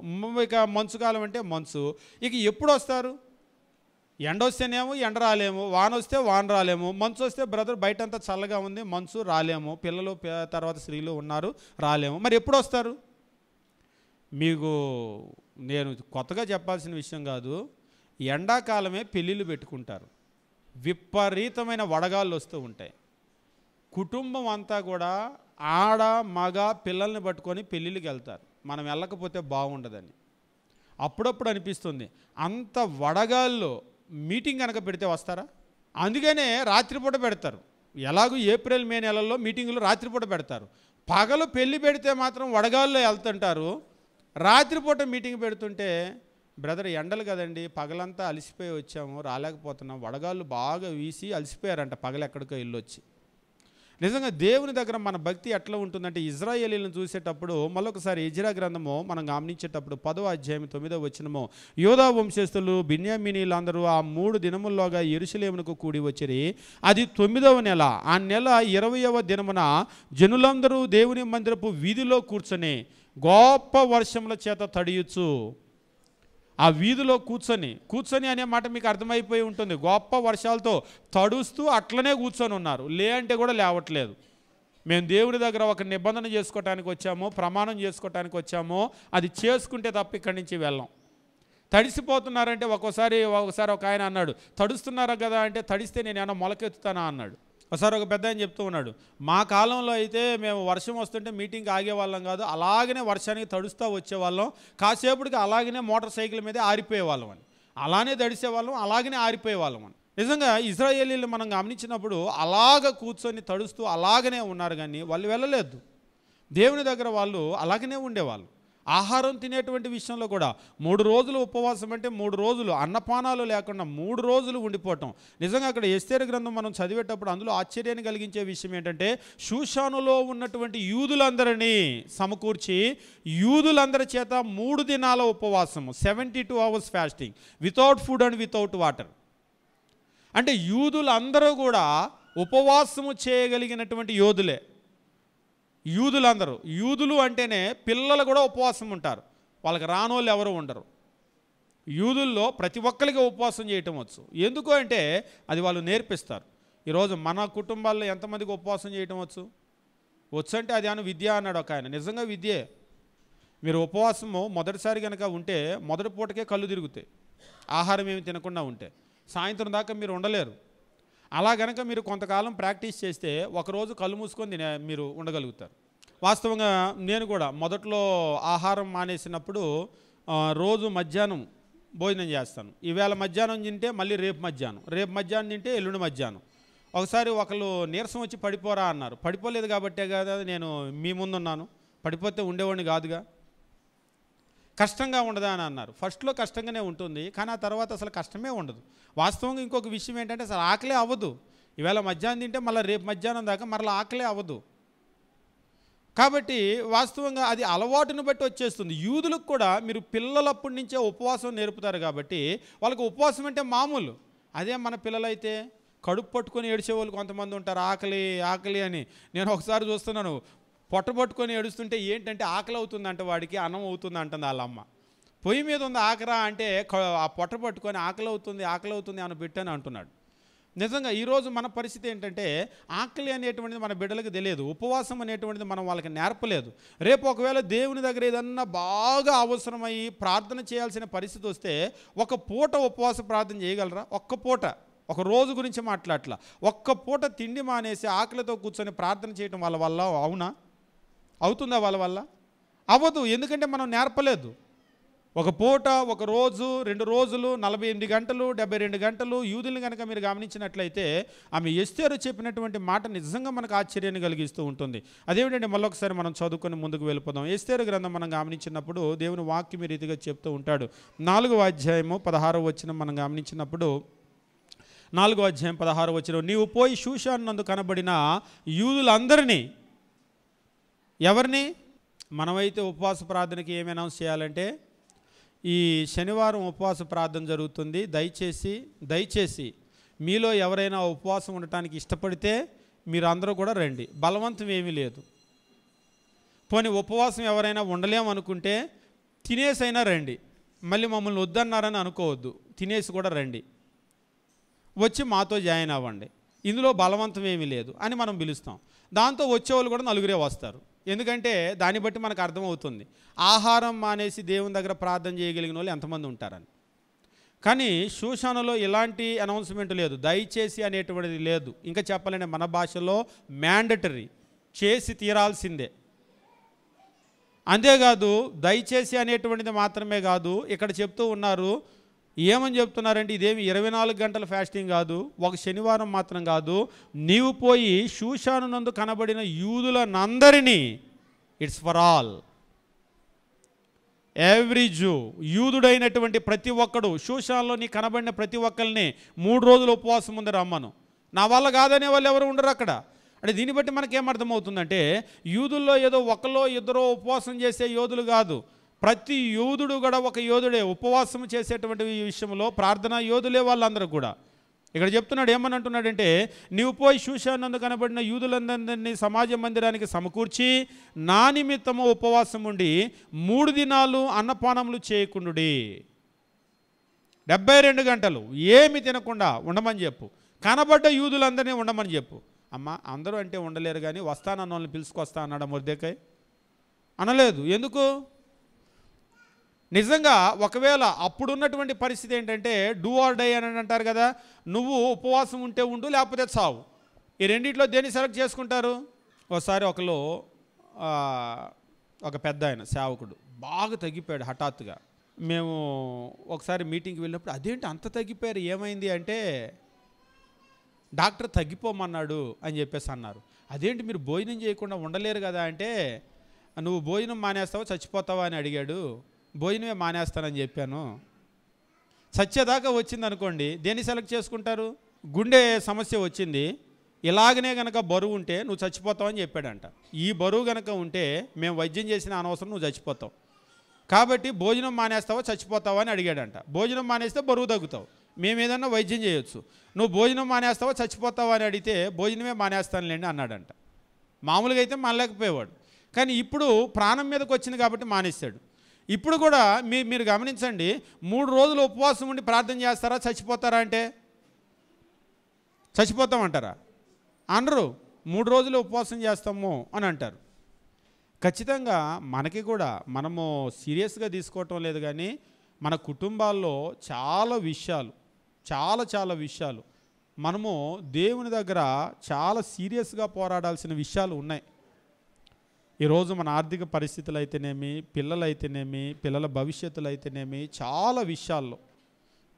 ఇక మంచుకాలం అంటే మంచు. ఇక ఎప్పుడు వస్తారు? ఎండ వస్తేనేమో ఎండ రాలేము, వాన వస్తే వాన రాలేము, మంచు వస్తే బ్రదర్ బయటంతా చల్లగా ఉంది, మంచు రాలేము, పిల్లలు తర్వాత స్త్రీలు ఉన్నారు రాలేము. మరి ఎప్పుడు వస్తారు? మీకు నేను కొత్తగా చెప్పాల్సిన విషయం కాదు, ఎండాకాలమే పెళ్ళిళ్ళు పెట్టుకుంటారు, విపరీతమైన వడగాళ్ళు వస్తూ ఉంటాయి. కుటుంబం అంతా కూడా ఆడ మగ పిల్లల్ని పట్టుకొని పెళ్ళిళ్ళకి వెళ్తారు, మనం వెళ్ళకపోతే బాగుండదని. అప్పుడప్పుడు అనిపిస్తుంది, అంత వడగాల్లో మీటింగ్ కనుక పెడితే వస్తారా? అందుకనే రాత్రిపూట పెడతారు. ఎలాగూ ఏప్రిల్ మే నెలల్లో మీటింగులు రాత్రిపూట పెడతారు. పగలు పెళ్ళి పెడితే మాత్రం వడగాల్లో వెళ్తుంటారు. రాత్రిపూట మీటింగ్ పెడుతుంటే బ్రదర్ ఎండలు కదండి, పగలంతా అలసిపోయి వచ్చాము రాలేకపోతున్నాం, వడగాళ్ళు బాగా వీసి అలసిపోయారంట పగలు ఎక్కడికో వెళ్ళొచ్చి. నిజంగా దేవుని దగ్గర మన భక్తి ఎట్లా ఉంటుందంటే, ఇజ్రాయేలీలను చూసేటప్పుడు మళ్ళొకసారి ఎజ్రా గ్రంథము మనం గమనించేటప్పుడు 10వ అధ్యాయం 9వ వచనము, యోధా వంశస్థులు బిన్యామీనీలందరూ ఆ 3 దినముల్లోగా యెరూషలేమునకు కూడి వచ్చిరి. అది 9వ నెల. ఆ నెల 20వ దినమున జనులందరూ దేవుని మందిరపు వీధిలో కూర్చొని గొప్ప వర్షముల చేత తడియుచు, ఆ వీధిలో కూర్చొని అనే మాట మీకు అర్థమైపోయి ఉంటుంది. గొప్ప వర్షాలతో తడుస్తూ అట్లనే కూర్చొని ఉన్నారు. లే అంటే కూడా లేవట్లేదు. మేము దేవుడి దగ్గర ఒక నిబంధన చేసుకోవటానికి వచ్చామో, ప్రమాణం చేసుకోవటానికి వచ్చామో, అది చేసుకుంటే తప్ప ఇక్కడి నుంచి వెళ్ళాం. తడిసిపోతున్నారంటే ఒకసారి ఒక ఆయన అన్నాడు, తడుస్తున్నారా కదా అంటే, తడిస్తే నేను ఏమన్నా మొలకెత్తుతానా అన్నాడు. ఒకసారి ఒక పెద్ద ఆయన చెప్తూ ఉన్నాడు, మా కాలంలో అయితే మేము వర్షం వస్తుంటే మీటింగ్కి ఆగేవాళ్ళం కాదు, అలాగనే వర్షానికి తడుస్తూ వచ్చేవాళ్ళం, కాసేపటికి అలాగనే మోటార్ సైకిల్ మీదే ఆరిపోయేవాళ్ళం అని, అలానే తడిసేవాళ్ళం, అలాగనే ఆరిపోయేవాళ్ళం అని. నిజంగా ఇజ్రాయేలీలు మనం గమనించినప్పుడు అలాగ కూర్చొని తడుస్తూ అలాగనే ఉన్నారు, కానీ వాళ్ళు వెళ్ళలేదు దేవుని దగ్గర. వాళ్ళు అలాగనే ఉండేవాళ్ళు. ఆహారం తినేటువంటి విషయంలో కూడా 3 రోజులు ఉపవాసం అంటే 3 రోజులు అన్నపానాలు లేకుండా 3 రోజులు ఉండిపోవటం. నిజంగా అక్కడ ఎస్తేరు గ్రంథం మనం చదివేటప్పుడు అందులో ఆశ్చర్యాన్ని కలిగించే విషయం ఏంటంటే, షూషానులో ఉన్నటువంటి యూదులందరినీ సమకూర్చి యూదులందరి చేత 3 దినాల ఉపవాసము, 72 hours fasting, without food and without water. అంటే యూదులందరూ కూడా ఉపవాసము చేయగలిగినటువంటి యోధులే. యూదులందరూ, యూదులు అంటేనే పిల్లలు కూడా ఉపవాసం ఉంటారు, వాళ్ళకి రానోళ్ళు ఎవరు ఉండరు. యూదుల్లో ప్రతి ఒక్కరికి ఉపవాసం చేయటం వచ్చు. ఎందుకు అంటే అది వాళ్ళు నేర్పిస్తారు. ఈరోజు మన కుటుంబాల్లో ఎంతమందికి ఉపవాసం చేయటం వచ్చు అంటే అది అని విద్య అన్నాడు ఒక ఆయన. నిజంగా విద్యే. మీరు ఉపవాసము మొదటిసారి కనుక ఉంటే మొదటి పూటకే కళ్ళు తిరుగుతాయి, ఆహారం ఏమి తినకుండా ఉంటే సాయంత్రం దాకా మీరు ఉండలేరు. అలా గనక మీరు కొంతకాలం ప్రాక్టీస్ చేస్తే ఒకరోజు కళ్ళు మూసుకొని మీరు ఉండగలుగుతారు. వాస్తవంగా నేను కూడా మొదట్లో ఆహారం మానేసినప్పుడు రోజు మధ్యాహ్నం భోజనం చేస్తాను. ఈవేళ మధ్యాహ్నం తింటే మళ్ళీ రేపు మధ్యాహ్నం తింటే ఎల్లుండి మధ్యాహ్నం. ఒకసారి ఒకళ్ళు నీరసం వచ్చి పడిపోరా అన్నారు. పడిపోలేదు కాబట్టే కదా నేను మీ ముందున్నాను, పడిపోతే ఉండేవాడిని కాదుగా. కష్టంగా ఉండదా అని అన్నారు. ఫస్ట్లో కష్టంగానే ఉంటుంది, కానీ ఆ తర్వాత అసలు కష్టమే ఉండదు. వాస్తవంగా ఇంకొక విషయం ఏంటంటే అసలు ఆకలే అవ్వదు. ఈవేళ మధ్యాహ్నం తింటే మళ్ళీ రేపు మధ్యాహ్నం దాకా మరలా ఆకలే అవ్వదు. కాబట్టి వాస్తవంగా అది అలవాటును బట్టి వచ్చేస్తుంది. యూదులకు కూడా మీరు పిల్లలప్పటి నుంచే ఉపవాసం నేర్పుతారు కాబట్టి వాళ్ళకి ఉపవాసం అంటే మామూలు. అదే మన పిల్లలైతే కడుపు పట్టుకొని ఏడ్చేవాళ్ళు కొంతమంది ఉంటారు, ఆకలి ఆకలి అని. నేను ఒకసారి చూస్తున్నాను, పొట్ట పట్టుకొని ఏడుస్తుంటే ఏంటంటే ఆకలి అవుతుందంట, వాడికి అన్నం అవుతుంది అంటుంది వాళ్ళ అమ్మ. పొయ్యి మీద ఉంది ఆకరా అంటే ఆ పొట్ట పట్టుకొని ఆకలి అవుతుంది అని పెట్టని అంటున్నాడు. నిజంగా ఈరోజు మన పరిస్థితి ఏంటంటే ఆకలి అనేటువంటిది మన బిడ్డలకు తెలియదు, ఉపవాసం అనేటువంటిది మనం వాళ్ళకి నేర్పలేదు. రేపు ఒకవేళ దేవుని దగ్గర ఏదన్నా బాగా అవసరమయ్యి ప్రార్థన చేయాల్సిన పరిస్థితి వస్తే ఒక పూట ఉపవాస ప్రార్థన చేయగలరా? ఒక్క పూట, ఒక రోజు గురించి మాట్లాడట్లా, ఒక్క పూట తిండి మానేసి ఆకలితో కూర్చొని ప్రార్థన చేయటం వాళ్ళ వల్ల అవుతుందా? వాళ్ళ వల్ల అవ్వదు. ఎందుకంటే మనం నేర్పలేదు. ఒక పూట, ఒక రోజు, 2 రోజులు, 48 గంటలు, 72 గంటలు యూదుల్ని కనుక మీరు గమనించినట్లయితే ఆమె ఎస్తేరు చెప్పినటువంటి మాట నిజంగా మనకు ఆశ్చర్యాన్ని కలిగిస్తూ ఉంటుంది. అదేమిటంటే మళ్ళొకసారి మనం చదువుకొని ముందుకు వెళ్ళిపోదాం. ఎస్తేరు గ్రంథం మనం గమనించినప్పుడు దేవుని వాక్యం ఈ రీతిగా చెప్తూ ఉంటాడు. 4వ అధ్యాయము 16వ వచనం మనం గమనించినప్పుడు, 4వ అధ్యాయం 16వ వచనం, నీవు పోయి షూషాను నందు కనబడిన యూదులందరినీ, ఎవరిని? మనమైతే ఉపవాస ప్రార్థనకి ఏమి అనౌన్స్ చేయాలంటే, ఈ శనివారం ఉపవాస ప్రార్థన జరుగుతుంది, దయచేసి మీలో ఎవరైనా ఉపవాసం ఉండటానికి ఇష్టపడితే మీరు అందరూ కూడా రండి, బలవంతం ఏమీ లేదు. పోనీ ఉపవాసం ఎవరైనా ఉండలేమనుకుంటే తినేసైనా రండి, మళ్ళీ మమ్మల్ని వద్దన్నారని అనుకోవద్దు, తినేసి కూడా రండి, వచ్చి మాతో జాయిన్ అవ్వండి, ఇందులో బలవంతం ఏమీ లేదు అని మనం పిలుస్తాం. దాంతో వచ్చేవాళ్ళు కూడా 4 వస్తారు. ఎందుకంటే దాన్ని బట్టి మనకు అర్థమవుతుంది ఆహారం మానేసి దేవుని దగ్గర ప్రార్థన చేయగలిగిన వాళ్ళు ఎంతమంది ఉంటారని. కానీ షూషానులో ఇలాంటి అనౌన్స్మెంట్ లేదు, దయచేసి అనేటువంటిది లేదు. ఇంకా చెప్పాలంటే మన భాషలో మ్యాండటరీ, చేసి తీరాల్సిందే. అంతేకాదు దయచేసి అనేటువంటిది మాత్రమే కాదు, ఇక్కడ చెప్తూ ఉన్నారు, ఏమని చెప్తున్నారంటే ఇదేమి 24 గంటల ఫాస్టింగ్ కాదు, ఒక శనివారం మాత్రం కాదు, నీవు పోయి షూషాను నందు కనబడిన యూదులనందరినీ, it's for all, every Jew, యూదుడైనటువంటి ప్రతి ఒక్కడు, షూషాన్లో నీ కనబడిన ప్రతి ఒక్కరిని 3 రోజులు ఉపవాసం ముందు రమ్మను. నా వల్ల కాదనే వాళ్ళు ఎవరు ఉండరు అక్కడ. అంటే దీన్ని బట్టి మనకేమర్థమవుతుందంటే యూదుల్లో ఏదో ఒకలో ఇద్దరో ఉపవాసం చేసే యోధులు కాదు, ప్రతి యూదుడు కూడా ఒక యోధుడే. ఉపవాసం చేసేటువంటి ఈ విషయంలో ప్రార్థనా యోధులే వాళ్ళందరూ కూడా. ఇక్కడ చెప్తున్నాడు, ఏమని అంటున్నాడంటే, నీవు పోయి షూషానందు కనబడిన యూదులందరినీ సమాజ మందిరానికి సమకూర్చి నా నిమిత్తము ఉపవాసం ఉండి 3 దినాలు అన్నపానములు చేయకుండుడి. 72 గంటలు ఏమి తినకుండా ఉండమని చెప్పు. కనబడ్డ యూదులందరినీ ఉండమని చెప్పు. అమ్మ, అందరూ అంటే ఉండలేరు కానీ వస్తానన్న వాళ్ళని పిలుచుకొస్తా అన్నాడు మొర్దెకై? అనలేదు. ఎందుకు? నిజంగా ఒకవేళ అప్పుడున్నటువంటి పరిస్థితి ఏంటంటే డూ ఆర్ డై అని అంటారు కదా, నువ్వు ఉపవాసం ఉంటే ఉండు, లేకపోతే చావు. ఈ రెండిట్లో దేన్ని సెలెక్ట్ చేసుకుంటారు? ఒకసారి ఒక పెద్ద ఆయన సేవకుడు బాగా తగ్గిపోయాడు హఠాత్తుగా. మేము ఒకసారి మీటింగ్కి వెళ్ళినప్పుడు, అదేంటి అంత తగ్గిపోయారు, ఏమైంది అంటే, డాక్టర్ తగ్గిపోమన్నాడు అని చెప్పేసి అన్నారు. అదేంటి మీరు భోజనం చేయకుండా ఉండలేరు కదా అంటే, నువ్వు భోజనం మానేస్తావా చచ్చిపోతావా అని అడిగాడు. భోజనమే మానేస్తానని చెప్పాను. చచ్చేదాకా వచ్చింది అనుకోండి, దేన్ని సెలెక్ట్ చేసుకుంటారు? గుండె సమస్య వచ్చింది, ఇలాగనే కనుక బరువు ఉంటే నువ్వు చచ్చిపోతావని చెప్పాడంట. ఈ బరువు కనుక ఉంటే మేము వైద్యం చేసిన అనవసరం, నువ్వు చచ్చిపోతావు. కాబట్టి భోజనం మానేస్తావా చచ్చిపోతావా అని అడిగాడంట. భోజనం మానేస్తే బరువు తగ్గుతావు, మేము ఏదన్నా వైద్యం చేయొచ్చు. నువ్వు భోజనం మానేస్తావా చచ్చిపోతావా అని అడిగితే భోజనమే మానేస్తానులేండి అన్నాడంట. మామూలుగా అయితే మానలేకపోయేవాడు, కానీ ఇప్పుడు ప్రాణం మీదకి వచ్చింది కాబట్టి మానేస్తాడు. ఇప్పుడు కూడా మీరు గమనించండి, 3 రోజులు ఉపవాసం ఉండి ప్రార్థన చేస్తారా చచ్చిపోతారా అంటే, చచ్చిపోతామంటారా? అనరు. 3 రోజులు ఉపవాసం చేస్తాము అని అంటారు. ఖచ్చితంగా మనకి కూడా మనము సీరియస్గా తీసుకోవటం లేదు, కానీ మన కుటుంబాల్లో చాలా విషయాలు మనము దేవుని దగ్గర చాలా సీరియస్గా పోరాడాల్సిన విషయాలు ఉన్నాయి. ఈరోజు మన ఆర్థిక పరిస్థితులు అయితేనేమి, పిల్లలైతేనేమి, పిల్లల భవిష్యత్తులు అయితేనేమి, చాలా విషయాల్లో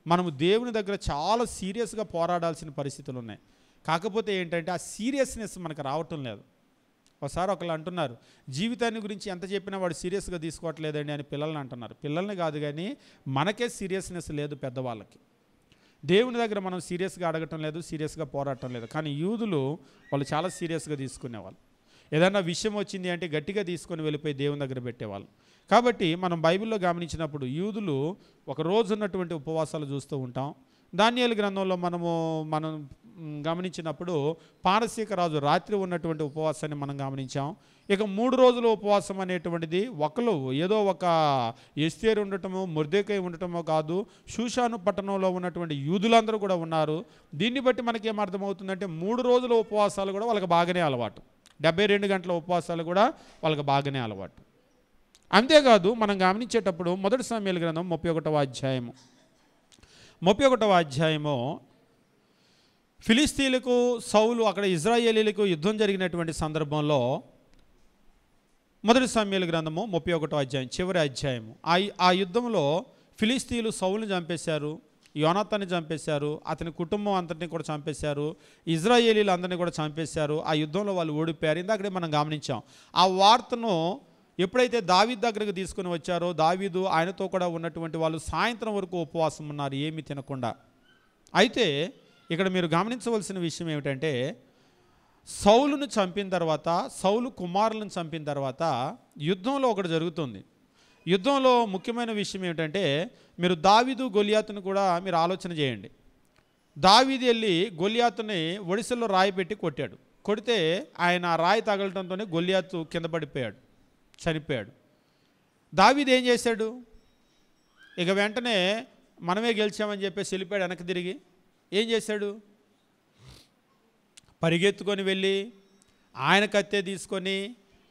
మనము దేవుని దగ్గర చాలా సీరియస్గా పోరాడాల్సిన పరిస్థితులు ఉన్నాయి. కాకపోతే ఏంటంటే ఆ సీరియస్నెస్ మనకు రావటం లేదు. ఒకసారి ఒకళ్ళు అంటున్నారు, జీవితాన్ని గురించి ఎంత చెప్పినా వాడు సీరియస్గా తీసుకోవట్లేదండి అని పిల్లల్ని అంటున్నారు. పిల్లల్ని కాదు కానీ మనకే సీరియస్నెస్ లేదు పెద్దవాళ్ళకి. దేవుని దగ్గర మనం సీరియస్గా అడగటం లేదు, సీరియస్గా పోరాటం లేదు. కానీ యూదులు వాళ్ళు చాలా సీరియస్గా తీసుకునేవాళ్ళు. ఏదన్నా విషయం వచ్చింది అంటే గట్టిగా తీసుకొని వెళ్ళిపోయి దేవుని దగ్గర పెట్టేవాళ్ళు. కాబట్టి మనం బైబిల్లో గమనించినప్పుడు యూదులు ఒక రోజు ఉన్నటువంటి ఉపవాసాలు చూస్తూ ఉంటాం. దానియేలు గ్రంథంలో మనం గమనించినప్పుడు పారసీక రాజు రాత్రి ఉన్నటువంటి ఉపవాసాన్ని మనం గమనించాం. ఇక 3 రోజుల ఉపవాసం అనేటువంటిది ఒకరు ఏదో ఒక ఎస్తేరు ఉండటమో మొర్దెకై ఉండటమో కాదు, షూషాను పట్టణంలో ఉన్నటువంటి యూదులందరూ కూడా ఉన్నారు. దీన్ని బట్టి మనకేం అర్థమవుతుందంటే 3 రోజుల ఉపవాసాలు కూడా వాళ్ళకి బాగానే అలవాటు, 72 గంటల ఉపవాసాలు కూడా వాళ్ళకి బాగానే అలవాటు. అంతేకాదు మనం గమనించేటప్పుడు 1 సమూయేలు గ్రంథం 31వ అధ్యాయము ఫిలిస్తీన్లకు సౌలు అక్కడ ఇజ్రాయేలీలకు యుద్ధం జరిగినటువంటి సందర్భంలో 1 సమూయేలు గ్రంథము 31వ అధ్యాయం చివరి అధ్యాయము. ఆ యుద్ధంలో ఫిలిస్తీన్లు సౌలుని చంపేశారు, యోనాతాన్ని చంపేశారు, అతని కుటుంబం అంతటిని కూడా చంపేశారు, ఇజ్రాయేలీలు అందరినీ కూడా చంపేశారు. ఆ యుద్ధంలో వాళ్ళు ఓడిపోయారు. ఇందాకడే మనం గమనించాం. ఆ వార్తను ఎప్పుడైతే దావీదు దగ్గరకు తీసుకుని వచ్చారో, దావీదు ఆయనతో కూడా ఉన్నటువంటి వాళ్ళు సాయంత్రం వరకు ఉపవాసం ఉన్నారు, ఏమీ తినకుండా. అయితే ఇక్కడ మీరు గమనించవలసిన విషయం ఏమిటంటే, సౌలును చంపిన తర్వాత, సౌలు కుమారులను చంపిన తర్వాత యుద్ధంలో ఒకటి జరుగుతుంది. యుద్ధంలో ముఖ్యమైన విషయం ఏమిటంటే, మీరు దావీదు గొలియాతును కూడా మీరు ఆలోచన చేయండి. దావీదు వెళ్ళి గొలియాతుని ఒడిసెల్లో రాయి పెట్టి కొట్టాడు. కొడితే ఆయన రాయి తగలటంతోనే గొలియాతు కింద పడిపోయాడు, చనిపోయాడు. దావీదు ఏం చేశాడు? ఇక వెంటనే మనమే గెలిచామని చెప్పేసి వెళ్ళిపోయాడు. వెనక్కి తిరిగి ఏం చేశాడు? పరిగెత్తుకొని వెళ్ళి ఆయన కత్తే తీసుకొని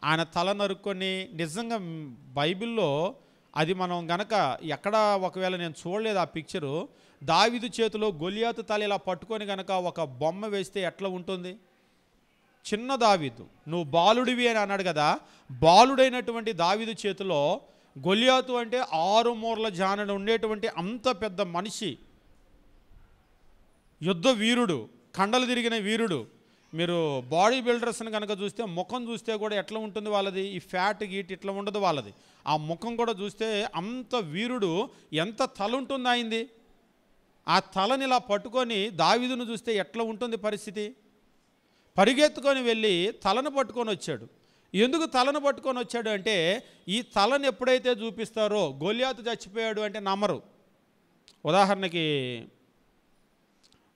ఆయన తల నరుక్కొని, నిజంగా బైబిల్లో అది మనం గనక ఎక్కడ ఒకవేళ నేను చూడలేదు ఆ పిక్చరు, దావీదు చేతిలో గొలియాతు తల ఇలా పట్టుకొని గనక ఒక బొమ్మ వేస్తే ఎట్లా ఉంటుంది? చిన్న దావీదు, నువ్వు బాలుడివి అని అన్నాడు కదా, బాలుడైనటువంటి దావీదు చేతిలో గొలియాతు అంటే 6 మూరల జానడు ఉండేటువంటి అంత పెద్ద మనిషి, యుద్ధ వీరుడు, కండలు తిరిగిన వీరుడు. మీరు బాడీ బిల్డర్స్ని కనుక చూస్తే ముఖం చూస్తే కూడా ఎట్లా ఉంటుంది వాళ్ళది? ఈ ఫ్యాట్ గీట్ ఇట్లా ఉండదు వాళ్ళది. ఆ ముఖం కూడా చూస్తే అంత వీరుడు, ఎంత తల ఉంటుంది అయింది. ఆ తలని ఇలా పట్టుకొని దావీదును చూస్తే ఎట్లా ఉంటుంది పరిస్థితి? పరిగెత్తుకొని వెళ్ళి తలను పట్టుకొని వచ్చాడు. ఎందుకు తలను పట్టుకొని వచ్చాడు అంటే, ఈ తలను ఎప్పుడైతే చూపిస్తారో గొల్యాతు చచ్చిపోయాడు అంటే నమ్మరు. ఉదాహరణకి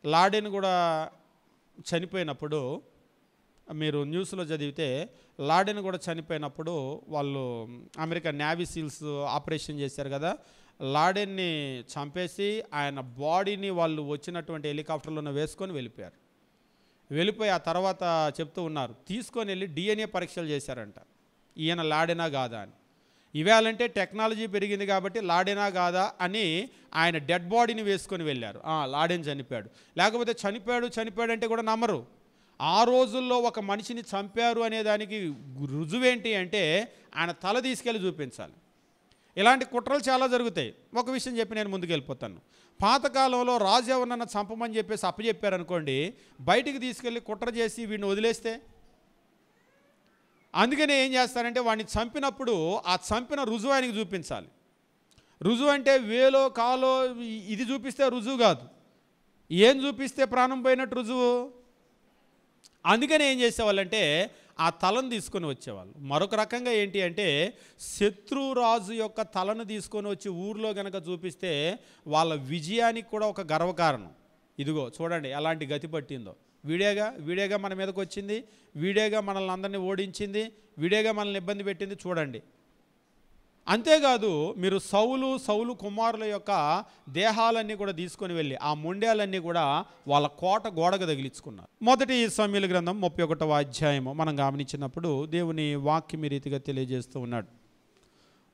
లాడెన్ కూడా చనిపోయినప్పుడు మీరు న్యూస్లో చదివితే, లాడెన్ కూడా చనిపోయినప్పుడు వాళ్ళు అమెరికా నేవీ సీల్స్ ఆపరేషన్ చేశారు కదా, లాడెన్ని చంపేసి ఆయన బాడీని వాళ్ళు వచ్చినటువంటి హెలికాప్టర్లను వేసుకొని వెళ్ళిపోయారు. వెళ్ళిపోయి ఆ తర్వాత చెప్తూ ఉన్నారు, తీసుకొని వెళ్ళి DNA పరీక్షలు చేశారంట, ఈయన లాడెనా కాదా అని. ఇవాళంటే టెక్నాలజీ పెరిగింది కాబట్టి లాడెనా కాదా అని ఆయన డెడ్ బాడీని వేసుకొని వెళ్ళారు. లాడెన్ చనిపోయాడు, లేకపోతే చనిపోయాడు అంటే కూడా నమ్మరు. ఆ రోజుల్లో ఒక మనిషిని చంపారు అనే దానికి రుజువేంటి అంటే ఆయన తల తీసుకెళ్ళి చూపించాలి. ఇలాంటి కుట్రలు చాలా జరుగుతాయి. ఒక విషయం చెప్పి నేను ముందుకు వెళ్ళిపోతాను. పాతకాలంలో రాజు ఎవరినన్నా చంపమని చెప్పేసి అప్పచెప్పారనుకోండి, బయటికి తీసుకెళ్ళి కుట్ర చేసి వీడిని వదిలేస్తే, అందుకనే ఏం చేస్తారంటే వాడిని చంపినప్పుడు ఆ చంపిన రుజువు ఆయనకి చూపించాలి. రుజువు అంటే వేలో కాలో ఇది చూపిస్తే రుజువు కాదు, ఏం చూపిస్తే ప్రాణం పోయినట్టు రుజువు. అందుకని ఏం చేసేవాళ్ళంటే ఆ తలను తీసుకొని వచ్చేవాళ్ళు. మరొక రకంగా ఏంటి అంటే, శత్రురాజు యొక్క తలను తీసుకొని వచ్చి ఊర్లో గనక చూపిస్తే వాళ్ళ విజయానికి కూడా ఒక గర్వకారణం. ఇదిగో చూడండి ఎలాంటి గతి పట్టిందో, వీడేగా మన మీదకి వచ్చింది, వీడేగా మనల్ని అందరినీ ఓడించింది, వీడేగా మనల్ని ఇబ్బంది పెట్టింది చూడండి. అంతేకాదు, మీరు సౌలు కుమారుల యొక్క దేహాలన్నీ కూడా తీసుకొని వెళ్ళి ఆ మొండ్యాలన్నీ కూడా వాళ్ళ కోట గోడకు తగిలించుకున్నారు. మొదటి సమూయేలు గ్రంథం 31వ అధ్యాయము మనం గమనించినప్పుడు దేవుని వాక్యం ఈ రీతిగా తెలియజేస్తూ ఉన్నాడు.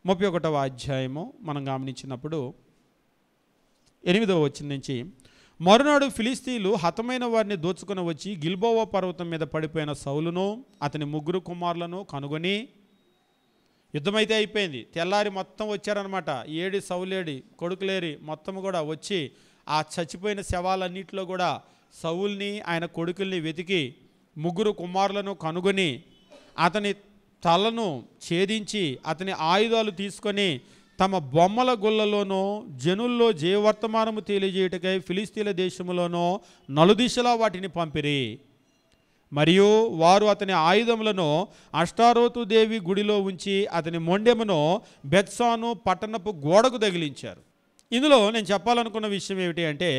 31వ అధ్యాయము మనం గమనించినప్పుడు 8వ వచనం నుంచి, మరునాడు ఫిలిస్తీయులు హతమైన వారిని దోచుకొని వచ్చి గిల్బోవా పర్వతం మీద పడిపోయిన సౌలును అతని 3 కుమారులను కనుగొని, యుద్ధమైతే అయిపోయింది, తెల్లారి మొత్తం వచ్చారనమాట, సౌలేడి కొడుకులేరి మొత్తం కూడా వచ్చి ఆ చచ్చిపోయిన శవాలన్నింటిలో కూడా సౌల్ని ఆయన కొడుకుల్ని వెతికి 3 కుమారులను కనుగొని అతని తలను ఛేదించి అతని ఆయుధాలు తీసుకొని తమ బొమ్మల గుళ్ళలోనో జనుల్లో జయవర్తమానము తెలియజేయుటకై ఫిలిస్తీన్ల దేశములోనో నలుదిశలా వాటిని పంపిరి. మరియు వారు అతని ఆయుధములను అష్టారోతు దేవి గుడిలో ఉంచి అతని మొండెమును బెత్సాను పట్టణపు గోడకు తగిలించారు. ఇందులో నేను చెప్పాలనుకున్న విషయం ఏమిటి అంటే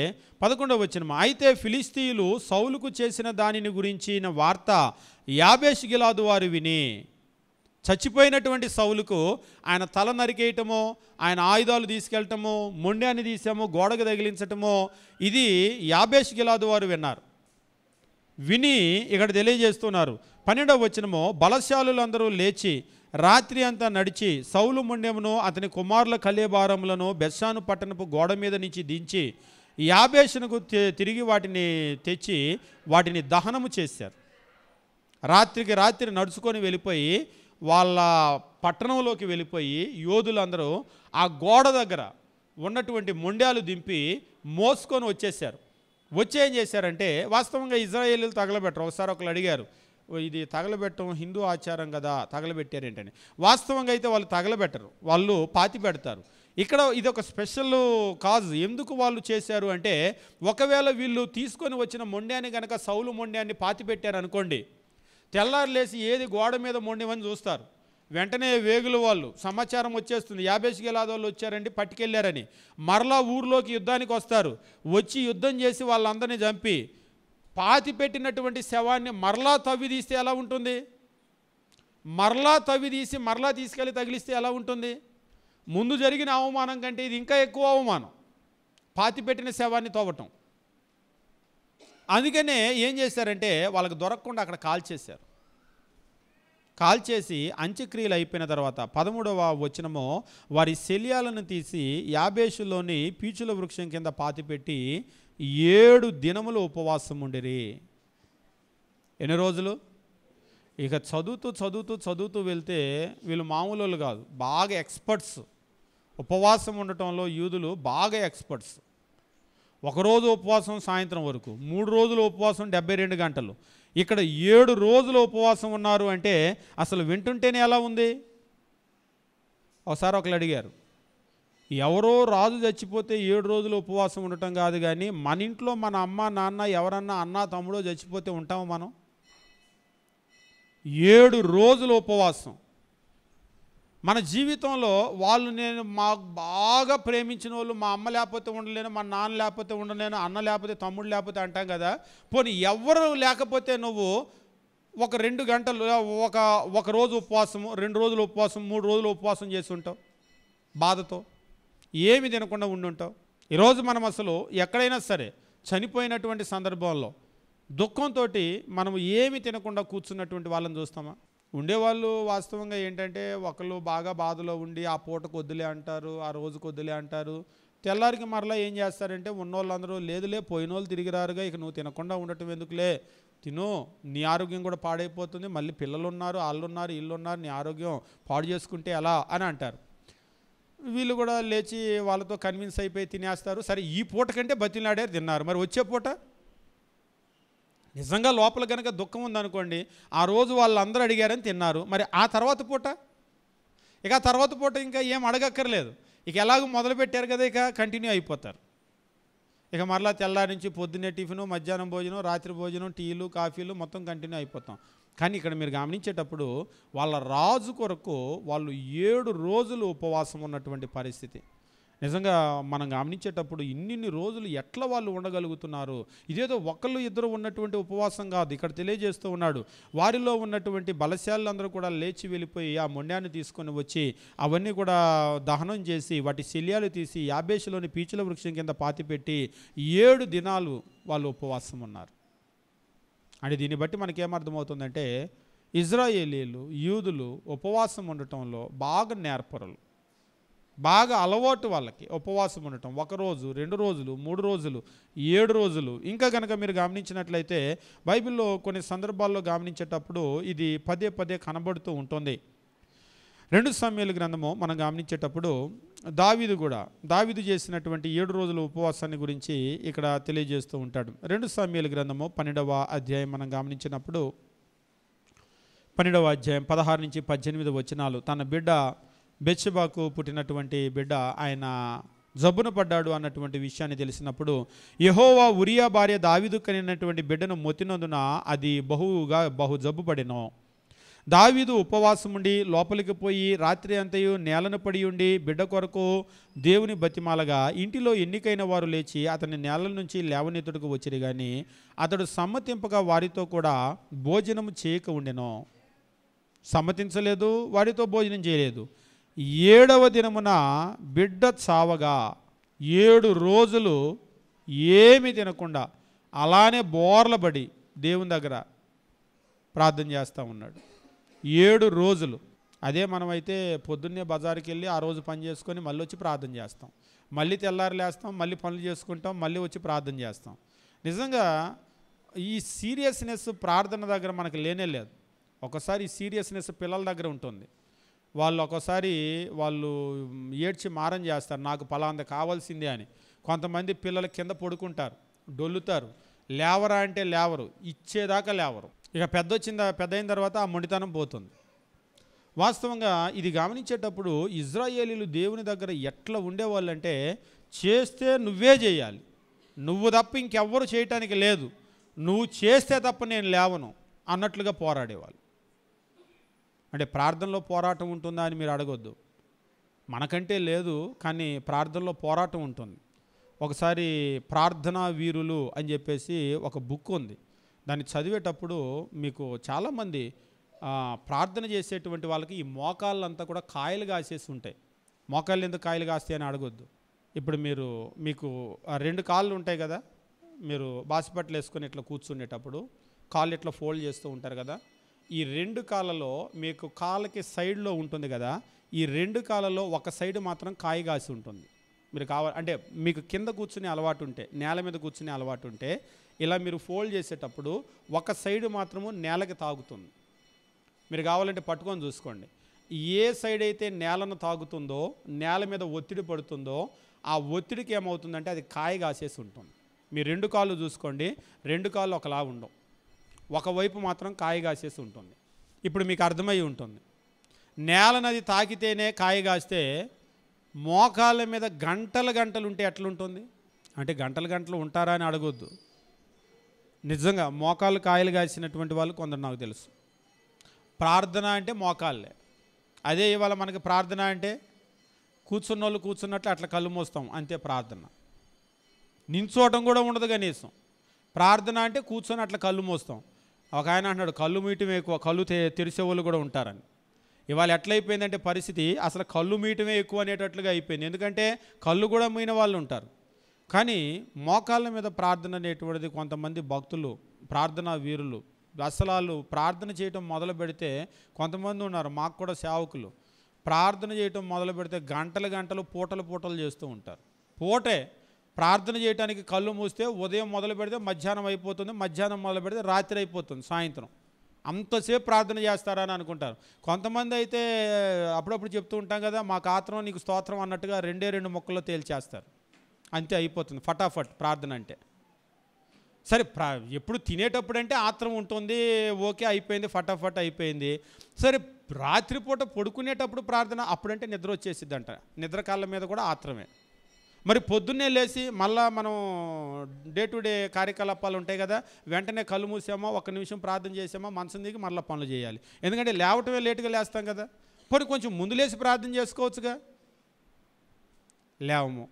11వ వచనం, అయితే ఫిలిస్తీయులు సౌలుకు చేసిన దానిని గురించిన వార్త యాబేషు గిలాదు వారు విని, చచ్చిపోయినటువంటి సౌలుకు ఆయన తల నరికేయటమో, ఆయన ఆయుధాలు తీసుకెళ్ళటమో, మొండ్యాన్ని తీసామో గోడకు తగిలించటమో ఇది యాబేషు గిలాదు వారు విన్నారు. విని ఇక్కడ తెలియజేస్తున్నారు 12వ వచనము, బలశాలులందరూ లేచి రాత్రి అంతా నడిచి సౌలు మొండెమును అతని కుమారుల కలేబారములను బెత్షాను పట్టణపు గోడ మీద నుంచి దించి యాబేషునకు తిరిగి వాటిని తెచ్చి వాటిని దహనము చేశారు. రాత్రికి రాత్రి నడుచుకొని వెళ్ళిపోయి వాళ్ళ పట్టణంలోకి వెళ్ళిపోయి యోధులందరూ ఆ గోడ దగ్గర ఉన్నటువంటి మొండ్యాలు దింపి మోసుకొని వచ్చేసారు. వచ్చి ఏం చేశారంటే, వాస్తవంగా ఇజ్రాయేలీలు తగలబెట్టరు. ఒకసారి ఒకరు అడిగారు, ఇది తగలబెట్టడం హిందూ ఆచారం కదా, తగలబెట్టారేంటని. వాస్తవంగా అయితే వాళ్ళు తగలబెట్టరు, వాళ్ళు పాతి పెడతారు. ఇక్కడ ఇది ఒక స్పెషల్ కాజ్. ఎందుకు వాళ్ళు చేశారు అంటే, ఒకవేళ వీళ్ళు తీసుకొని వచ్చిన మొండ్యాన్ని కనుక సౌలు మొండ్యాన్ని పాతి పెట్టారు అనుకోండి, తెల్లారు లేసి ఏది గోడ మీద మొండెమని చూస్తారు. వెంటనే వేగుల వాళ్ళు సమాచారం వచ్చేస్తుంది, యాబేషు గిలాదు వాళ్ళు వచ్చారండి, పట్టుకెళ్ళారని. మరలా ఊర్లోకి యుద్ధానికి వస్తారు. వచ్చి యుద్ధం చేసి వాళ్ళందరినీ చంపి పాతి పెట్టినటువంటి శవాన్ని మరలా తవ్వి తీస్తే ఎలా ఉంటుంది? మరలా తవ్వి తీసి మరలా తీసుకెళ్ళి తగిలిస్తే ఎలా ఉంటుంది? ముందు జరిగిన అవమానం కంటే ఇది ఇంకా ఎక్కువ అవమానం, పాతి పెట్టిన శవాన్ని తవ్వటం. అందుకనే ఏం చేశారంటే వాళ్ళకి దొరకకుండా అక్కడ కాల్చేశారు. కాల్చేసి అంత్యక్రియలు అయిపోయిన తర్వాత 13వ వచనము, వారి శల్యాలను తీసి యాబేషులోని పీచుల వృక్షం కింద పాతిపెట్టి 7 దినములు ఉపవాసం ఉండిరి. ఎన్ని రోజులు? ఇక చదువుతూ వెళ్తే వీళ్ళు మామూలు వాళ్ళు కాదు, బాగా ఎక్స్పర్ట్స్. ఉపవాసం ఉండటంలో యూదులు బాగా ఎక్స్పర్ట్స్. ఒకరోజు ఉపవాసం సాయంత్రం వరకు, 3 రోజులు ఉపవాసం 72 గంటలు. ఇక్కడ 7 రోజులు ఉపవాసం ఉన్నారు అంటే అసలు వింటుంటేనే ఎలా ఉంది? ఒకసారి ఒకరు అడిగారు, ఎవరో రాజు చచ్చిపోతే 7 రోజులు ఉపవాసం ఉండటం కాదు కానీ మన ఇంట్లో మన అమ్మ నాన్న ఎవరన్నా అన్న తమ్ముడో చచ్చిపోతే ఉంటాము మనం? 7 రోజులు ఉపవాసం. మన జీవితంలో వాళ్ళు నేను మాకు బాగా ప్రేమించిన వాళ్ళు, మా అమ్మ లేకపోతే ఉండలేను, మా నాన్న లేకపోతే ఉండలేను, అన్న లేకపోతే తమ్ముడు లేకపోతే అంటాం కదా. పోనీ ఎవరు లేకపోతే నువ్వు ఒక 2 గంటలు ఒక రోజు ఉపవాసము, 2 రోజులు ఉపవాసం, 3 రోజులు ఉపవాసం చేసి ఉంటావు, బాధతో ఏమి తినకుండా ఉండుంటావు. ఈరోజు మనం అసలు ఎక్కడైనా సరే చనిపోయినటువంటి సందర్భంలో దుఃఖంతో మనం ఏమి తినకుండా కూర్చున్నటువంటి వాళ్ళని చూస్తామా? ఉండేవాళ్ళు వాస్తవంగా ఏంటంటే ఒకళ్ళు బాగా బాధలో ఉండి ఆ పూటకు వద్దులే అంటారు, ఆ రోజుకు వద్దులే అంటారు. తెల్లారికి మరలా ఏం చేస్తారంటే ఉన్నోళ్ళందరూ లేదులే పోయిన వాళ్ళు తిరిగి రారుగా, ఇక నువ్వు తినకుండా ఉండటం ఎందుకులే, తిను, నీ ఆరోగ్యం కూడా పాడైపోతుంది, మళ్ళీ పిల్లలు ఉన్నారు, వాళ్ళు ఉన్నారు, వీళ్ళు ఉన్నారు, నీ ఆరోగ్యం పాడు చేసుకుంటే ఎలా అని అంటారు. వీళ్ళు కూడా లేచి వాళ్ళతో కన్విన్స్ అయిపోయి తినేస్తారు. సరే ఈ పూట కంటే బతిలాడారు, తిన్నారు. మరి వచ్చే పూట నిజంగా లోపల కనుక దుఃఖం ఉందనుకోండి, ఆ రోజు వాళ్ళందరూ అడిగారని తిన్నారు. మరి ఆ తర్వాత పూట ఇక ఆ తర్వాత పూట ఇంకా ఏం అడగక్కర్లేదు, ఇక ఎలాగో మొదలు పెట్టారు కదా, ఇక కంటిన్యూ అయిపోతారు. ఇక మరలా తెల్లారి నుంచి పొద్దున్నే టిఫిను, మధ్యాహ్నం భోజనం, రాత్రి భోజనం, టీలు, కాఫీలు మొత్తం కంటిన్యూ అయిపోతాం. కానీ ఇక్కడ మీరు గమనించేటప్పుడు వాళ్ళ రాజు కొరకు వాళ్ళు 7 రోజులు ఉపవాసం ఉన్నటువంటి పరిస్థితి. నిజంగా మనం గమనించేటప్పుడు ఇన్ని రోజులు ఎట్లా వాళ్ళు ఉండగలుగుతున్నారు? ఇదేదో ఒకళ్ళు ఇద్దరు ఉన్నటువంటి ఉపవాసం కాదు. ఇక్కడ తెలియజేస్తూ ఉన్నాడు, వారిలో ఉన్నటువంటి బలశాలందరూ కూడా లేచి వెళ్ళిపోయి ఆ మొండాన్ని తీసుకొని వచ్చి అవన్నీ కూడా దహనం చేసి వాటి శల్యాలు తీసి యాబేషులోని పీచుల వృక్షం కింద పాతిపెట్టి 7 దినాలు వాళ్ళు ఉపవాసం ఉన్నారు. అంటే దీన్ని బట్టి మనకేమర్థమవుతుందంటే ఇజ్రాయేలీలు, యూదులు ఉపవాసం ఉండటంలో బాగా నేర్పరులు, బాగా అలవాటు వాళ్ళకి ఉపవాసం ఉండటం. 1 రోజు, 2 రోజులు, 3 రోజులు, 7 రోజులు. ఇంకా కనుక మీరు గమనించినట్లయితే బైబిల్లో కొన్ని సందర్భాల్లో గమనించేటప్పుడు ఇది పదే పదే కనబడుతూ ఉంటుంది. 2 సమూయేలు గ్రంథము మనం గమనించేటప్పుడు దావీదు చేసినటువంటి 7 రోజుల ఉపవాసాన్ని గురించి ఇక్కడ తెలియజేస్తూ ఉంటాడు. 2 సమూయేలు గ్రంథము 12వ అధ్యాయం మనం గమనించినప్పుడు 12వ అధ్యాయం 16 నుంచి 18 వచనాలు. తన బిడ్డ బెత్షెబాకు పుట్టినటువంటి బిడ్డ ఆయన జబ్బున పడ్డాడు అన్నటువంటి విషయాన్ని తెలిసినప్పుడు యెహోవా ఉరియా భార్య దావీదు కనినటువంటి బిడ్డను మొత్తినందున అది బహు జబ్బు పడెను. దావీదు ఉపవాసం ఉండి లోపలికి పోయి రాత్రి అంతయు నేలను పడి ఉండి బిడ్డ కొరకు దేవుని బతిమాలగా ఇంటిలో ఎన్నికైన వారు లేచి అతని నేల నుంచి లేవనెత్తుటకు వచ్చిరి గాని అతడు సమ్మతింపగా వారితో కూడా భోజనము చేయక ఉండెను. సమ్మతించలేదు, వారితో భోజనం చేయలేదు. 7వ దినమున బిడ్డ చావగా 7 రోజులు ఏమి తినకుండా అలానే బోర్లబడి దేవుని దగ్గర ప్రార్థన చేస్తూ ఉన్నాడు. 7 రోజులు. అదే మనమైతే పొద్దున్నే బజారుకి వెళ్ళి ఆ రోజు పని చేసుకొని మళ్ళీ వచ్చి ప్రార్థన చేస్తాం, మళ్ళీ తెల్లారి లేస్తాం, మళ్ళీ పనులు చేసుకుంటాం, మళ్ళీ వచ్చి ప్రార్థన చేస్తాం. నిజంగా ఈ సీరియస్నెస్ ప్రార్థన దగ్గర మనకు లేనే లేదు. ఒకసారి ఈ సీరియస్నెస్ పిల్లల దగ్గర ఉంటుంది. వాళ్ళు ఒకసారి ఏడ్చి మారం చేస్తారు, నాకు పలాంది కావాల్సిందే అని. కొంతమంది పిల్లలు కింద పడుకుంటారు, డొల్లుతారు, లేవరా అంటే లేవరు, ఇచ్చేదాకా లేవరు. ఇక పెద్ద అయిన తర్వాత ఆ మొండితనం పోతుంది. వాస్తవంగా ఇది గమనించేటప్పుడు ఇజ్రాయేలీలు దేవుని దగ్గర ఎట్లా ఉండేవాళ్ళు అంటే చేస్తే నువ్వే చేయాలి, నువ్వు తప్ప ఇంకెవ్వరు చేయటానికి లేదు, నువ్వు చేస్తే తప్ప నేను లేవను అన్నట్లుగా పోరాడేవాళ్ళు. అంటే ప్రార్థనలో పోరాటం ఉంటుందా అని మీరు అడగొద్దు, మనకంటే లేదు, కానీ ప్రార్థనలో పోరాటం ఉంటుంది. ఒకసారి ప్రార్థనా వీరులు అని చెప్పేసి ఒక బుక్ ఉంది, దాన్ని చదివేటప్పుడు మీకు చాలామంది ప్రార్థన చేసేటువంటి వాళ్ళకి ఈ మోకాళ్ళంతా కూడా కాయలు కాసేసి ఉంటాయి. మోకాళ్ళు ఎందుకు కాయలు కాస్తాయి అని అడగొద్దు. ఇప్పుడు మీకు 2 కాళ్ళు ఉంటాయి కదా, మీరు బాసిపట్లు వేసుకొని ఇట్లా కూర్చునేటప్పుడు కాళ్ళు ఇట్లా ఫోల్డ్ చేస్తూ ఉంటారు కదా, ఈ 2 కాళ్ళలో మీకు కాళ్ళకి సైడ్లో ఉంటుంది కదా, ఈ 2 కాళ్ళలో ఒక సైడ్ మాత్రం కాయ కాసి ఉంటుంది. మీరు అంటే మీకు కింద కూర్చునే అలవాటు ఉంటే, నేల మీద కూర్చునే అలవాటు ఉంటే ఇలా మీరు ఫోల్డ్ చేసేటప్పుడు ఒక సైడ్ మాత్రము నేలకి తాగుతుంది. మీరు కావాలంటే పట్టుకొని చూసుకోండి. ఏ సైడ్ అయితే నేలను తాగుతుందో, నేల మీద ఒత్తిడి పడుతుందో ఆ ఒత్తిడికి ఏమవుతుందంటే అది కాయ కాసేసి ఉంటుంది. మీ 2 కాళ్ళు చూసుకోండి, 2 కాళ్ళు ఒకలా ఉండవు, ఒకవైపు మాత్రం కాయ కాసేసి ఉంటుంది. ఇప్పుడు మీకు అర్థమై ఉంటుంది, నేలనది తాకితేనే కాయ కాస్తే మోకాళ్ళ మీద గంటలు ఉంటే ఎట్లుంటుంది అంటే గంటలు ఉంటారా అని అడగొద్దు. నిజంగా మోకాళ్ళు కాయలు కాసినటువంటి వాళ్ళు కొందరు నాకు తెలుసు. ప్రార్థన అంటే మోకాళ్ళే. అదే ఇవాళ మనకి ప్రార్థన అంటే కూర్చున్న వాళ్ళు కూర్చున్నట్లు అట్లా కళ్ళు మూస్తాం అంతే ప్రార్థన. నించోవటం కూడా ఉండదు కనీసం. ప్రార్థన అంటే కూర్చొని అట్లా కళ్ళు మూస్తాం. ఒక ఆయన అంటున్నాడు కళ్ళు మీయటమే ఎక్కువ, కళ్ళు తెరిసే వాళ్ళు కూడా ఉంటారని. ఇవాళ ఎట్లయిపోయిందంటే పరిస్థితి అసలు కళ్ళు మీయటమే ఎక్కువ అనేటట్లుగా అయిపోయింది. ఎందుకంటే కళ్ళు కూడా మీన వాళ్ళు ఉంటారు. కానీ మోకాళ్ళ మీద ప్రార్థన అనేటువంటిది కొంతమంది భక్తులు, ప్రార్థనా వీరులు అసలు ప్రార్థన చేయటం మొదలు పెడితే కొంతమంది ఉన్నారు, మాకు కూడా సేవకులు ప్రార్థన చేయటం మొదలు పెడితే గంటలు గంటలు పూటలు పూటలు చేస్తూ ఉంటారు. పూటే ప్రార్థన చేయడానికి కళ్ళు మూస్తే ఉదయం మొదలు పెడితే మధ్యాహ్నం అయిపోతుంది, మధ్యాహ్నం మొదలు పెడితే రాత్రి అయిపోతుంది, సాయంత్రం. అంతసేపు ప్రార్థన చేస్తారా అని అనుకుంటారు. కొంతమంది అయితే అప్పుడప్పుడు చెప్తూ ఉంటాం కదా, మాకు ఆత్రం నీకు స్తోత్రం అన్నట్టుగా 2 ముక్కల్లో తేల్చేస్తారు, అంతే అయిపోతుంది ఫటాఫట్ ప్రార్థన అంటే. సరే ఎప్పుడు తినేటప్పుడు అంటే ఆత్రం ఉంటుంది, ఓకే అయిపోయింది, ఫటాఫట్ అయిపోయింది. సరే రాత్రిపూట పడుకునేటప్పుడు ప్రార్థన అప్పుడంటే నిద్ర వచ్చేసిద్దంట, నిద్ర కాళ్ళ మీద కూడా ఆత్రమే. మరి పొద్దున్నే లేచి మళ్ళీ మనం డే టు డే కార్యకలాపాలు ఉంటాయి కదా, వెంటనే కళ్ళు మూసామో 1 నిమిషం ప్రార్థన చేసామో మంచం దిగి మళ్ళీ పనులు చేయాలి. ఎందుకంటే లేవటమే లేటుగా లేస్తాం కదా, పోనీ కొంచెం ముందు లేచి ప్రార్థన చేసుకోవచ్చుగా, లేవము.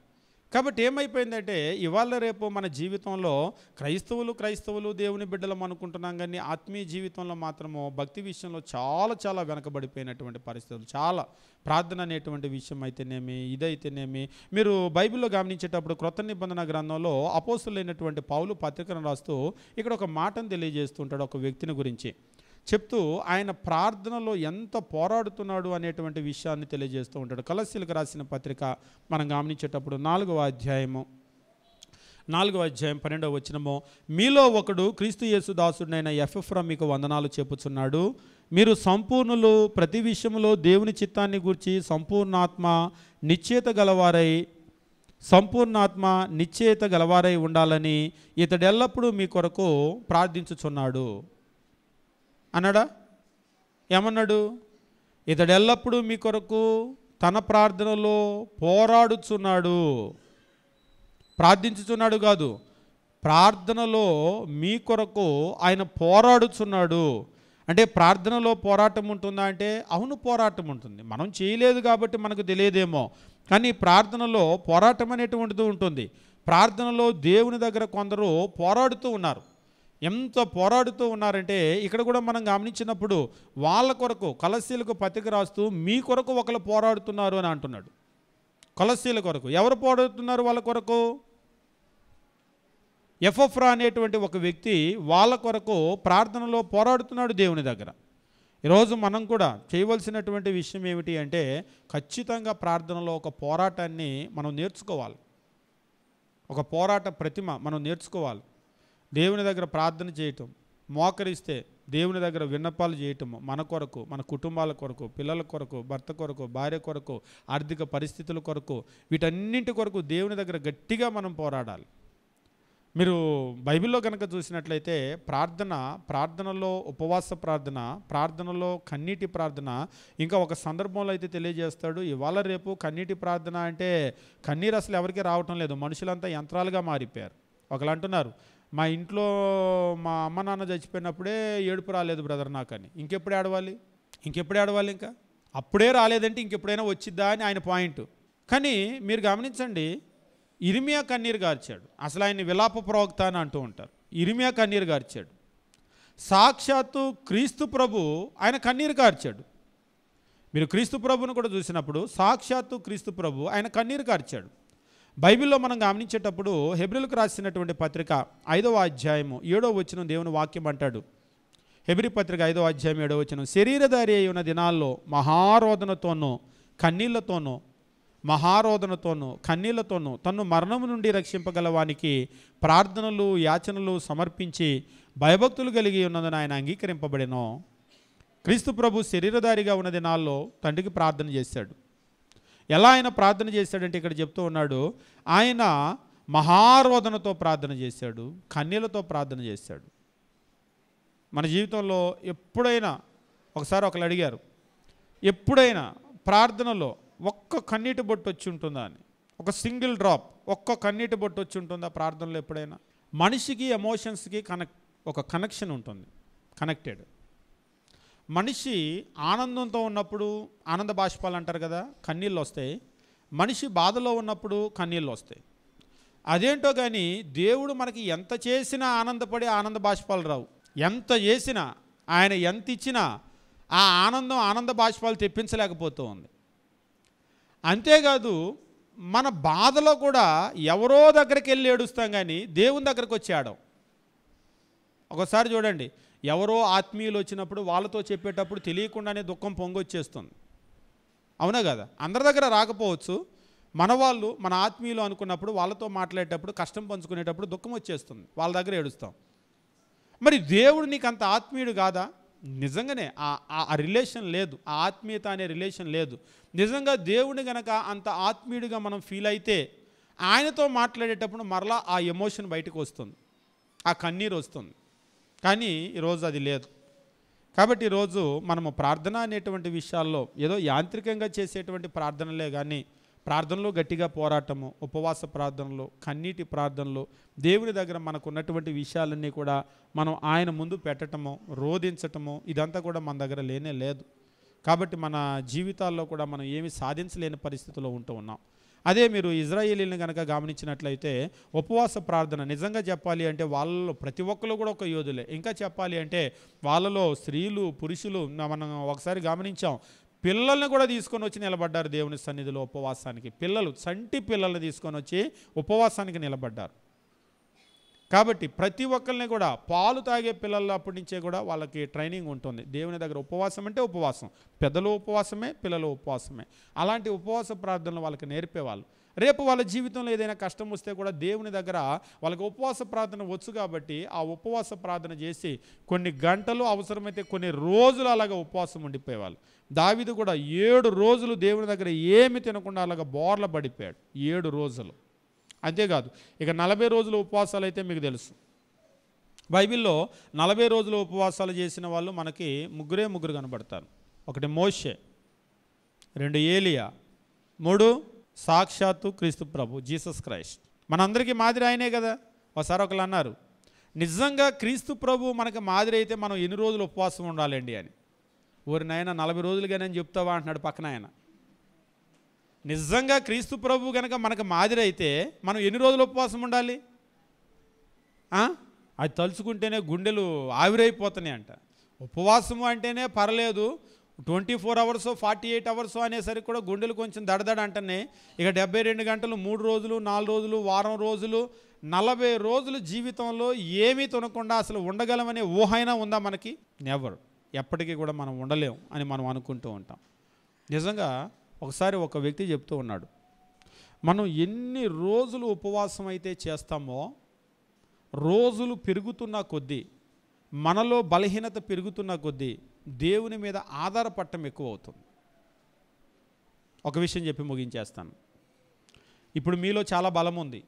కాబట్టి ఏమైపోయిందంటే ఇవాళ రేపు మన జీవితంలో క్రైస్తవులు దేవుని బిడ్డలం అనుకుంటున్నాం, కానీ ఆత్మీయ జీవితంలో మాత్రము భక్తి విషయంలో చాలా వెనకబడిపోయినటువంటి పరిస్థితులు. చాలా ప్రార్థన అనేటువంటి విషయం అయితేనేమి, ఇదైతేనేమి. మీరు బైబిల్లో గమనించేటప్పుడు క్రొత్త నిబంధన గ్రంథంలో అపోస్తులైనటువంటి పౌలు పత్రికను రాస్తూ ఇక్కడ ఒక మాటను తెలియజేస్తుంటాడు, ఒక వ్యక్తిని గురించి చెప్తూ ఆయన ప్రార్థనలో ఎంత పోరాడుతున్నాడు అనేటువంటి విషయాన్ని తెలియజేస్తూ ఉంటాడు. కొలస్సీలకు రాసిన పత్రిక మనం గమనించేటప్పుడు 4వ అధ్యాయం 12వ వచనము, మీలో ఒకడు క్రీస్తు యేసు దాసుడైన ఎపఫ్రా మీకు వందనాలు చెప్పుచున్నాడు. మీరు సంపూర్ణులు, ప్రతి విషయంలో దేవుని చిత్తాన్ని గూర్చి సంపూర్ణాత్మ నిశ్చయత గలవారై ఉండాలని ఇతడు ఎల్లప్పుడూ మీ కొరకు ప్రార్థించుచున్నాడు అన్నాడా? ఏమన్నాడు? ఇతడు ఎల్లప్పుడూ మీ కొరకు తన ప్రార్థనలో పోరాడుచున్నాడు, ప్రార్థించుచున్నాడు కాదు, ప్రార్థనలో మీ కొరకు ఆయన పోరాడుచున్నాడు. అంటే ప్రార్థనలో పోరాటం ఉంటుందా అంటే అవును, పోరాటం ఉంటుంది. మనం చేయలేదు కాబట్టి మనకు తెలియదేమో, కానీ ప్రార్థనలో పోరాటం అనేటువంటిది ఉంటుంది. ప్రార్థనలో దేవుని దగ్గర కొందరు పోరాడుతూ ఉన్నారు. ఎంత పోరాడుతూ ఉన్నారంటే ఇక్కడ కూడా మనం గమనించినప్పుడు వాళ్ళ కొరకు కొలస్సీలకు పత్రిక రాస్తూ మీ కొరకు ఒకరు పోరాడుతున్నారు అని అంటున్నాడు. కొలస్సీల కొరకు ఎవరు పోరాడుతున్నారు? వాళ్ళ కొరకు ఎపఫ్రా అనేటువంటి ఒక వ్యక్తి వాళ్ళ కొరకు ప్రార్థనలో పోరాడుతున్నాడు దేవుని దగ్గర. ఈరోజు మనం కూడా చేయవలసినటువంటి విషయం ఏమిటి అంటే ఖచ్చితంగా ప్రార్థనలో ఒక పోరాటాన్ని మనం నేర్చుకోవాలి, ఒక పోరాట ప్రతిమ మనం నేర్చుకోవాలి. దేవుని దగ్గర ప్రార్థన చేయటం, మోకరిస్తే దేవుని దగ్గర విన్నపాలు చేయటము, మన కొరకు, మన కుటుంబాల కొరకు, పిల్లల కొరకు, భర్త కొరకు, భార్య కొరకు, ఆర్థిక పరిస్థితుల కొరకు, వీటన్నింటి కొరకు దేవుని దగ్గర గట్టిగా మనం పోరాడాలి. మీరు బైబిల్లో కనుక చూసినట్లయితే ప్రార్థనలో ఉపవాస ప్రార్థన, ప్రార్థనలో కన్నీటి ప్రార్థన, ఇంకా ఒక సందర్భంలో అయితే తెలియజేస్తాడు, ఇవాళ రేపు కన్నీటి ప్రార్థన అంటే కన్నీరు అసలు ఎవరికి రావటం లేదు, మనుషులంతా యంత్రాలుగా మారిపోయారు. ఒకళ్ళు అంటున్నారు, మా ఇంట్లో మా అమ్మ నాన్న చచ్చిపోయినప్పుడే ఏడుపు రాలేదు బ్రదర్ నాకని, ఇంకెప్పుడు ఏడవాలి, ఇంకా అప్పుడే రాలేదంటే ఇంకెప్పుడైనా వచ్చిద్దా అని ఆయన పాయింట్. కానీ మీరు గమనించండి, ఇర్మియా కన్నీరు గార్చాడు. అసలు ఆయన విలాప ప్రవక్త అని అంటూ ఉంటారు. ఇర్మియా కన్నీరు గార్చాడు. సాక్షాత్తు క్రీస్తు ప్రభు ఆయన కన్నీరు కార్చాడు. మీరు క్రీస్తు ప్రభుని కూడా చూసినప్పుడు సాక్షాత్తు క్రీస్తు ప్రభు ఆయన కన్నీరు కార్చాడు. బైబిల్లో మనం గమనించేటప్పుడు హెబ్రీలకు రాసినటువంటి పత్రిక 5వ అధ్యాయము 7వ వచనం దేవుని వాక్యం అంటాడు. హెబ్రీ పత్రిక 5వ అధ్యాయం 7వ వచనం, శరీరధారి అయి ఉన్న దినాల్లో మహారోదనతోనూ కన్నీళ్లతోనూ తన్ను మరణము నుండి రక్షింపగలవానికి ప్రార్థనలు యాచనలు సమర్పించి భయభక్తులు కలిగి ఉన్నదని ఆయన అంగీకరింపబడెను. క్రీస్తు ప్రభు శరీరధారిగా ఉన్న దినాల్లో తండ్రికి ప్రార్థన చేశాడు. ఎలా ఆయన ప్రార్థన చేశాడంటే ఇక్కడ చెప్తూ ఉన్నాడు, ఆయన మహారోదనతో ప్రార్థన చేశాడు, కన్నీళ్లతో ప్రార్థన చేశాడు. మన జీవితంలో ఎప్పుడైనా ఒకసారి ఒకరు అడిగారు, ఎప్పుడైనా ప్రార్థనలో ఒక్క కన్నీటి బొట్టు వచ్చి ఉంటుందా అని, ఒక సింగిల్ డ్రాప్, ఒక్క కన్నీటి బొట్టు వచ్చి ఉంటుందా ప్రార్థనలో ఎప్పుడైనా? మనిషికి ఎమోషన్స్కి ఒక కనెక్షన్ ఉంటుంది, కనెక్టెడ్. మనిషి ఆనందంతో ఉన్నప్పుడు ఆనంద బాష్పాలు అంటారు కదా, కన్నీళ్ళు వస్తాయి. మనిషి బాధలో ఉన్నప్పుడు కన్నీళ్ళు వస్తాయి. అదేంటో కానీ దేవుడు మనకి ఎంత చేసినా ఆనందపడి ఆనంద బాష్పాలు రావు. ఎంత చేసినా, ఆయన ఎంత ఇచ్చినా ఆ ఆనంద బాష్పాలు తెప్పించలేకపోతూ ఉంది. అంతేకాదు మన బాధలో కూడా ఎవరో దగ్గరికి వెళ్ళి ఏడుస్తాం కానీ దేవుని దగ్గరకు వచ్చి ఆడం. ఒకసారి చూడండి, ఎవరో ఆత్మీయులు వచ్చినప్పుడు వాళ్ళతో చెప్పేటప్పుడు తెలియకుండానే దుఃఖం పొంగొచ్చేస్తుంది. అవునా కదా? అందరి దగ్గర రాకపోవచ్చు, మన వాళ్ళు మన ఆత్మీయులు అనుకున్నప్పుడు వాళ్ళతో మాట్లాడేటప్పుడు కష్టం పంచుకునేటప్పుడు దుఃఖం వచ్చేస్తుంది, వాళ్ళ దగ్గర ఏడుస్తాం. మరి దేవుడు నీకు అంత ఆత్మీయుడు కాదా? నిజంగానే ఆ రిలేషన్ లేదు, ఆ ఆత్మీయత అనే రిలేషన్ లేదు. నిజంగా దేవుడిని గనక అంత ఆత్మీయుడిగా మనం ఫీల్ అయితే ఆయనతో మాట్లాడేటప్పుడు మరలా ఆ ఎమోషన్ బయటకు వస్తుంది, ఆ కన్నీరు వస్తుంది. కానీ ఈరోజు అది లేదు. కాబట్టి ఈరోజు మనము ప్రార్థన అనేటువంటి విషయాల్లో ఏదో యాంత్రికంగా చేసేటువంటి ప్రార్థనలే కానీ, ప్రార్థనలో గట్టిగా పోరాటము, ఉపవాస ప్రార్థనలు, కన్నీటి ప్రార్థనలు, దేవుని దగ్గర మనకు ఉన్నటువంటి విషయాలన్నీ కూడా మనం ఆయన ముందు పెట్టటము, రోధించటము, ఇదంతా కూడా మన దగ్గర లేనే లేదు. కాబట్టి మన జీవితాల్లో కూడా మనం ఏమి సాధించలేని పరిస్థితిలో ఉంటూ ఉన్నాం. అదే మీరు ఇజ్రాయేలీని కనుక గమనించినట్లయితే ఉపవాస ప్రార్థన నిజంగా చెప్పాలి అంటే వాళ్ళలో ప్రతి ఒక్కరు కూడా ఒక యోధులే. ఇంకా చెప్పాలి అంటే వాళ్ళలో స్త్రీలు, పురుషులు మనం ఒకసారి గమనించాం, పిల్లల్ని కూడా తీసుకొని వచ్చి నిలబడ్డారు దేవుని సన్నిధిలో ఉపవాసానికి. పిల్లలు, చంటి పిల్లల్ని తీసుకొని వచ్చి ఉపవాసానికి నిలబడ్డారు. కాబట్టి ప్రతి ఒక్కరిని కూడా, పాలు తాగే పిల్లలు అప్పటి నుంచే కూడా వాళ్ళకి ట్రైనింగ్ ఉంటుంది. దేవుని దగ్గర ఉపవాసం అంటే ఉపవాసం, పెద్దలు ఉపవాసమే, పిల్లలు ఉపవాసమే. అలాంటి ఉపవాస ప్రార్థనలు వాళ్ళకి నేర్పేవాళ్ళు. రేపు వాళ్ళ జీవితంలో ఏదైనా కష్టం వస్తే కూడా దేవుని దగ్గర వాళ్ళకి ఉపవాస ప్రార్థన వచ్చు కాబట్టి ఆ ఉపవాస ప్రార్థన చేసి కొన్ని గంటలు, అవసరమైతే కొన్ని రోజులు అలాగా ఉపవాసం ఉండిపోయేవాళ్ళు. దావీదు కూడా 7 రోజులు దేవుని దగ్గర ఏమి తినకుండా అలాగా బోర్ల పడిపోయాడు, 7 రోజులు. అంతేకాదు ఇక 40 రోజుల ఉపవాసాలు అయితే మీకు తెలుసు, బైబిల్లో 40 రోజుల ఉపవాసాలు చేసిన వాళ్ళు మనకి ముగ్గురు కనబడతారు. 1 మోషే, 2 ఏలియా, 3 సాక్షాత్తు క్రీస్తు ప్రభు జీసస్ క్రైస్ట్. మనందరికీ మాదిరి ఆయనే కదా. ఒకసారి ఒకళ్ళు అన్నారు, నిజంగా క్రీస్తు ప్రభు మనకి మాదిరి అయితే మనం ఎన్ని రోజులు ఉపవాసం ఉండాలండి అని. ఊరి నాయన 40 రోజులుగానే చెప్తావా అంటున్నాడు పక్కన ఆయన. నిజంగా క్రీస్తు ప్రభు కనుక మనకు మాదిరి అయితే మనం ఎన్ని రోజులు ఉపవాసం ఉండాలి? అది తలుచుకుంటేనే గుండెలు ఆవిరైపోతున్నాయి అంట. ఉపవాసము అంటేనే పర్లేదు, 24 అవర్స్ 48 అవర్స్ అనేసరికి కూడా గుండెలు కొంచెం దడదడ అంటనే. ఇక 72 గంటలు, 3 రోజులు, 4 రోజులు, వారం రోజులు, 40 రోజులు జీవితంలో ఏమీ తినకుండా అసలు ఉండగలమనే ఊహైనా ఉందా మనకి? నెవర్. ఎప్పటికీ కూడా మనం ఉండలేం అని మనం అనుకుంటూ ఉంటాం. నిజంగా ఒకసారి ఒక వ్యక్తి చెప్తూ ఉన్నాడు, మనం ఎన్ని రోజులు ఉపవాసం అయితే చేస్తామో రోజులు పెరుగుతున్న కొద్దీ, మనలో బలహీనత పెరుగుతున్న కొద్దీ దేవుని మీద ఆధారపడటం ఎక్కువ అవుతుంది. ఒక విషయం చెప్పి ముగించేస్తాను. ఇప్పుడు మీలో చాలా బలం ఉంది,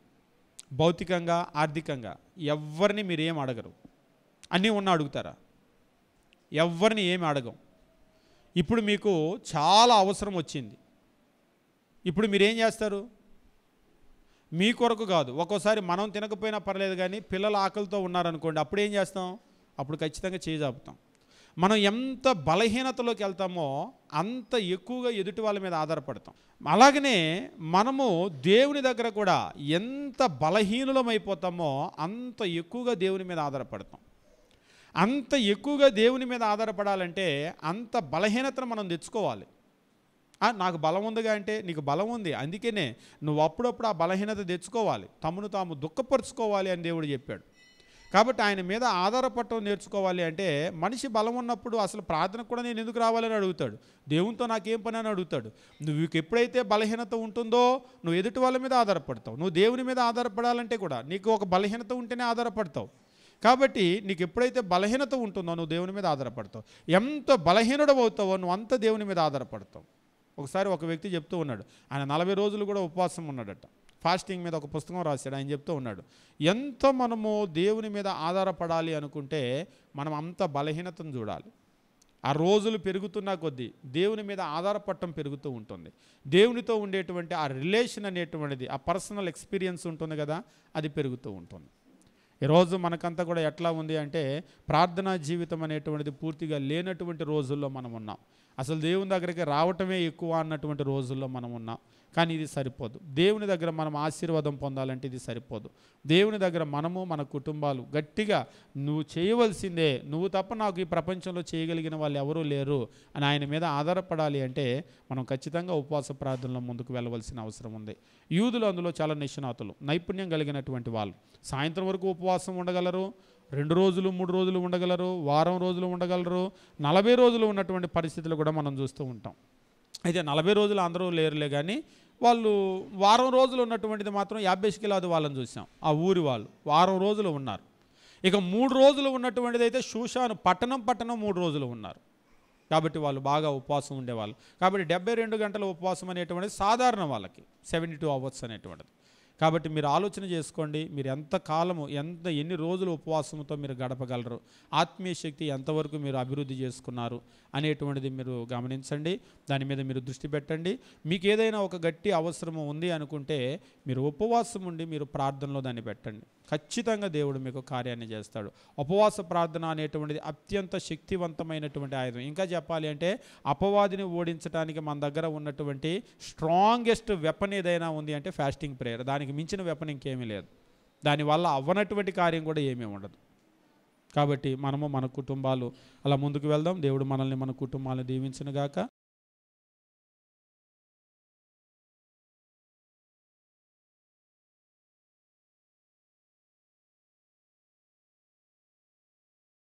భౌతికంగా, ఆర్థికంగా. ఎవరిని మీరు ఏం అడగరు, అన్నీ ఉన్నా అడుగుతారా? ఎవరిని ఏమి అడగం. ఇప్పుడు మీకు చాలా అవసరం వచ్చింది, ఇప్పుడు మీరేం చేస్తారు? మీ కొరకు కాదు, ఒక్కోసారి మనం తినకపోయినా పర్లేదు కానీ పిల్లలు ఆకలితో ఉన్నారనుకోండి, అప్పుడు ఏం చేస్తాం? అప్పుడు ఖచ్చితంగా చేజాపుతాం. మనం ఎంత బలహీనతలోకి వెళ్తామో అంత ఎక్కువగా ఎదుటి వాళ్ళ మీద ఆధారపడతాం. అలాగనే మనము దేవుని దగ్గర కూడా ఎంత బలహీనులమైపోతామో అంత ఎక్కువగా దేవుని మీద ఆధారపడతాం. అంత ఎక్కువగా దేవుని మీద ఆధారపడాలంటే అంత బలహీనతను మనం తెచ్చుకోవాలి. నాకు బలం ఉందిగా అంటే నీకు బలం ఉంది, అందుకనే నువ్వు అప్పుడప్పుడు ఆ బలహీనత తెచ్చుకోవాలి, తమను తాము దుఃఖపరుచుకోవాలి అని దేవుడు చెప్పాడు. కాబట్టి ఆయన మీద ఆధారపడటం నేర్చుకోవాలి. అంటే మనిషి బలం ఉన్నప్పుడు అసలు ప్రార్థనకు కూడా నేను ఎందుకు రావాలని అడుగుతాడు, దేవునితో నాకేం పని అని అడుగుతాడు. నువ్వు ఎప్పుడైతే బలహీనత ఉంటుందో నువ్వు ఎదుటి వాళ్ళ మీద ఆధారపడతావు. నువ్వు దేవుని మీద ఆధారపడాలంటే కూడా నీకు ఒక బలహీనత ఉంటేనే ఆధారపడతావు. కాబట్టి నీకు ఎప్పుడైతే బలహీనత ఉంటుందో నువ్వు దేవుని మీద ఆధారపడతావు. ఎంత బలహీనుడు అవుతావో నువ్వు అంత దేవుని మీద ఆధారపడతావు. ఒకసారి ఒక వ్యక్తి చెప్తూ ఉన్నాడు, ఆయన 40 రోజులు కూడా ఉపవాసం ఉన్నాడట, ఫాస్టింగ్ మీద ఒక పుస్తకం రాశాడు. ఆయన చెప్తూ ఉన్నాడు, ఎంత మనము దేవుని మీద ఆధారపడాలి అనుకుంటే మనం అంత బలహీనతను చూడాలి. ఆ రోజులు పెరుగుతున్న కొద్దీ దేవుని మీద ఆధారపడటం పెరుగుతూ ఉంటుంది. దేవునితో ఉండేటువంటి ఆ రిలేషన్ అనేటువంటిది, ఆ పర్సనల్ ఎక్స్పీరియన్స్ ఉంటుంది కదా, అది పెరుగుతూ ఉంటుంది. ఈరోజు మనకంతా కూడా ఎట్లా ఉంది అంటే ప్రార్థనా జీవితం అనేటువంటిది పూర్తిగా లేనటువంటి రోజుల్లో మనం ఉన్నాం. అసలు దేవుని దగ్గరికి రావటమే ఎక్కువ అన్నటువంటి రోజుల్లో మనం ఉన్నాం. కానీ ఇది సరిపోదు. దేవుని దగ్గర మనం ఆశీర్వాదం పొందాలంటే ఇది సరిపోదు. దేవుని దగ్గర మనము మన కుటుంబాలు గట్టిగా నువ్వు చేయవలసిందే, నువ్వు తప్ప నాకు ఈ ప్రపంచంలో చేయగలిగిన వాళ్ళు ఎవరూ లేరు అని ఆయన మీద ఆధారపడాలి అంటే మనం ఖచ్చితంగా ఉపవాస ప్రార్థనలో ముందుకు వెళ్ళవలసిన అవసరం ఉంది. యూదులు అందులో చాలా నిష్ణాతులు, నైపుణ్యం కలిగినటువంటి వాళ్ళు. సాయంత్రం వరకు ఉపవాసం ఉండగలరు, 2 రోజులు 3 రోజులు ఉండగలరు, వారం రోజులు ఉండగలరు, 40 రోజులు ఉన్నటువంటి పరిస్థితులు కూడా మనం చూస్తూ ఉంటాం. అయితే 40 రోజులు అందరూ లేరులే, కానీ వాళ్ళు వారం రోజులు ఉన్నటువంటిది మాత్రం 50 కిలాది వాళ్ళని చూసాం. ఆ ఊరి వాళ్ళు వారం రోజులు ఉన్నారు. ఇక 3 రోజులు ఉన్నటువంటిది అయితే షూషాను పట్టణం 3 రోజులు ఉన్నారు. కాబట్టి వాళ్ళు బాగా ఉపవాసం ఉండేవాళ్ళు. కాబట్టి 72 గంటల ఉపవాసం అనేటువంటిది సాధారణ వాళ్ళకి 72 అవర్స్ అనేటువంటిది. కాబట్టి మీరు ఆలోచన చేసుకోండి, మీరు ఎంత కాలము ఎన్ని రోజులు ఉపవాసంతో మీరు గడపగలరు, ఆత్మీయ శక్తి ఎంతవరకు మీరు అభివృద్ధి చేసుకున్నారు అనేటువంటిది మీరు గమనించండి. దాని మీద మీరు దృష్టి పెట్టండి. మీకు ఏదైనా ఒక గట్టి అవసరము ఉంది అనుకుంటే మీరు ఉపవాసం ఉండి మీరు ప్రార్థనలో దాన్ని పెట్టండి. ఖచ్చితంగా దేవుడు మీకు కార్యాన్ని చేస్తాడు. ఉపవాస ప్రార్థన అనేటువంటిది అత్యంత శక్తివంతమైనటువంటి ఆయుధం. ఇంకా చెప్పాలి అంటే అపవాదిని ఓడించడానికి మన దగ్గర ఉన్నటువంటి స్ట్రాంగెస్ట్ వెపన్ ఏదైనా ఉంది అంటే ఫాస్టింగ్ ప్రేయర్. దానికి మించిన వెపన్ ఇంకేమీ లేదు. దానివల్ల అవ్వనటువంటి కార్యం కూడా ఏమీ ఉండదు. కాబట్టి మనము మన కుటుంబాలు అలా ముందుకు వెళ్దాం. దేవుడు మనల్ని మన కుటుంబాలను దీవించును గాక.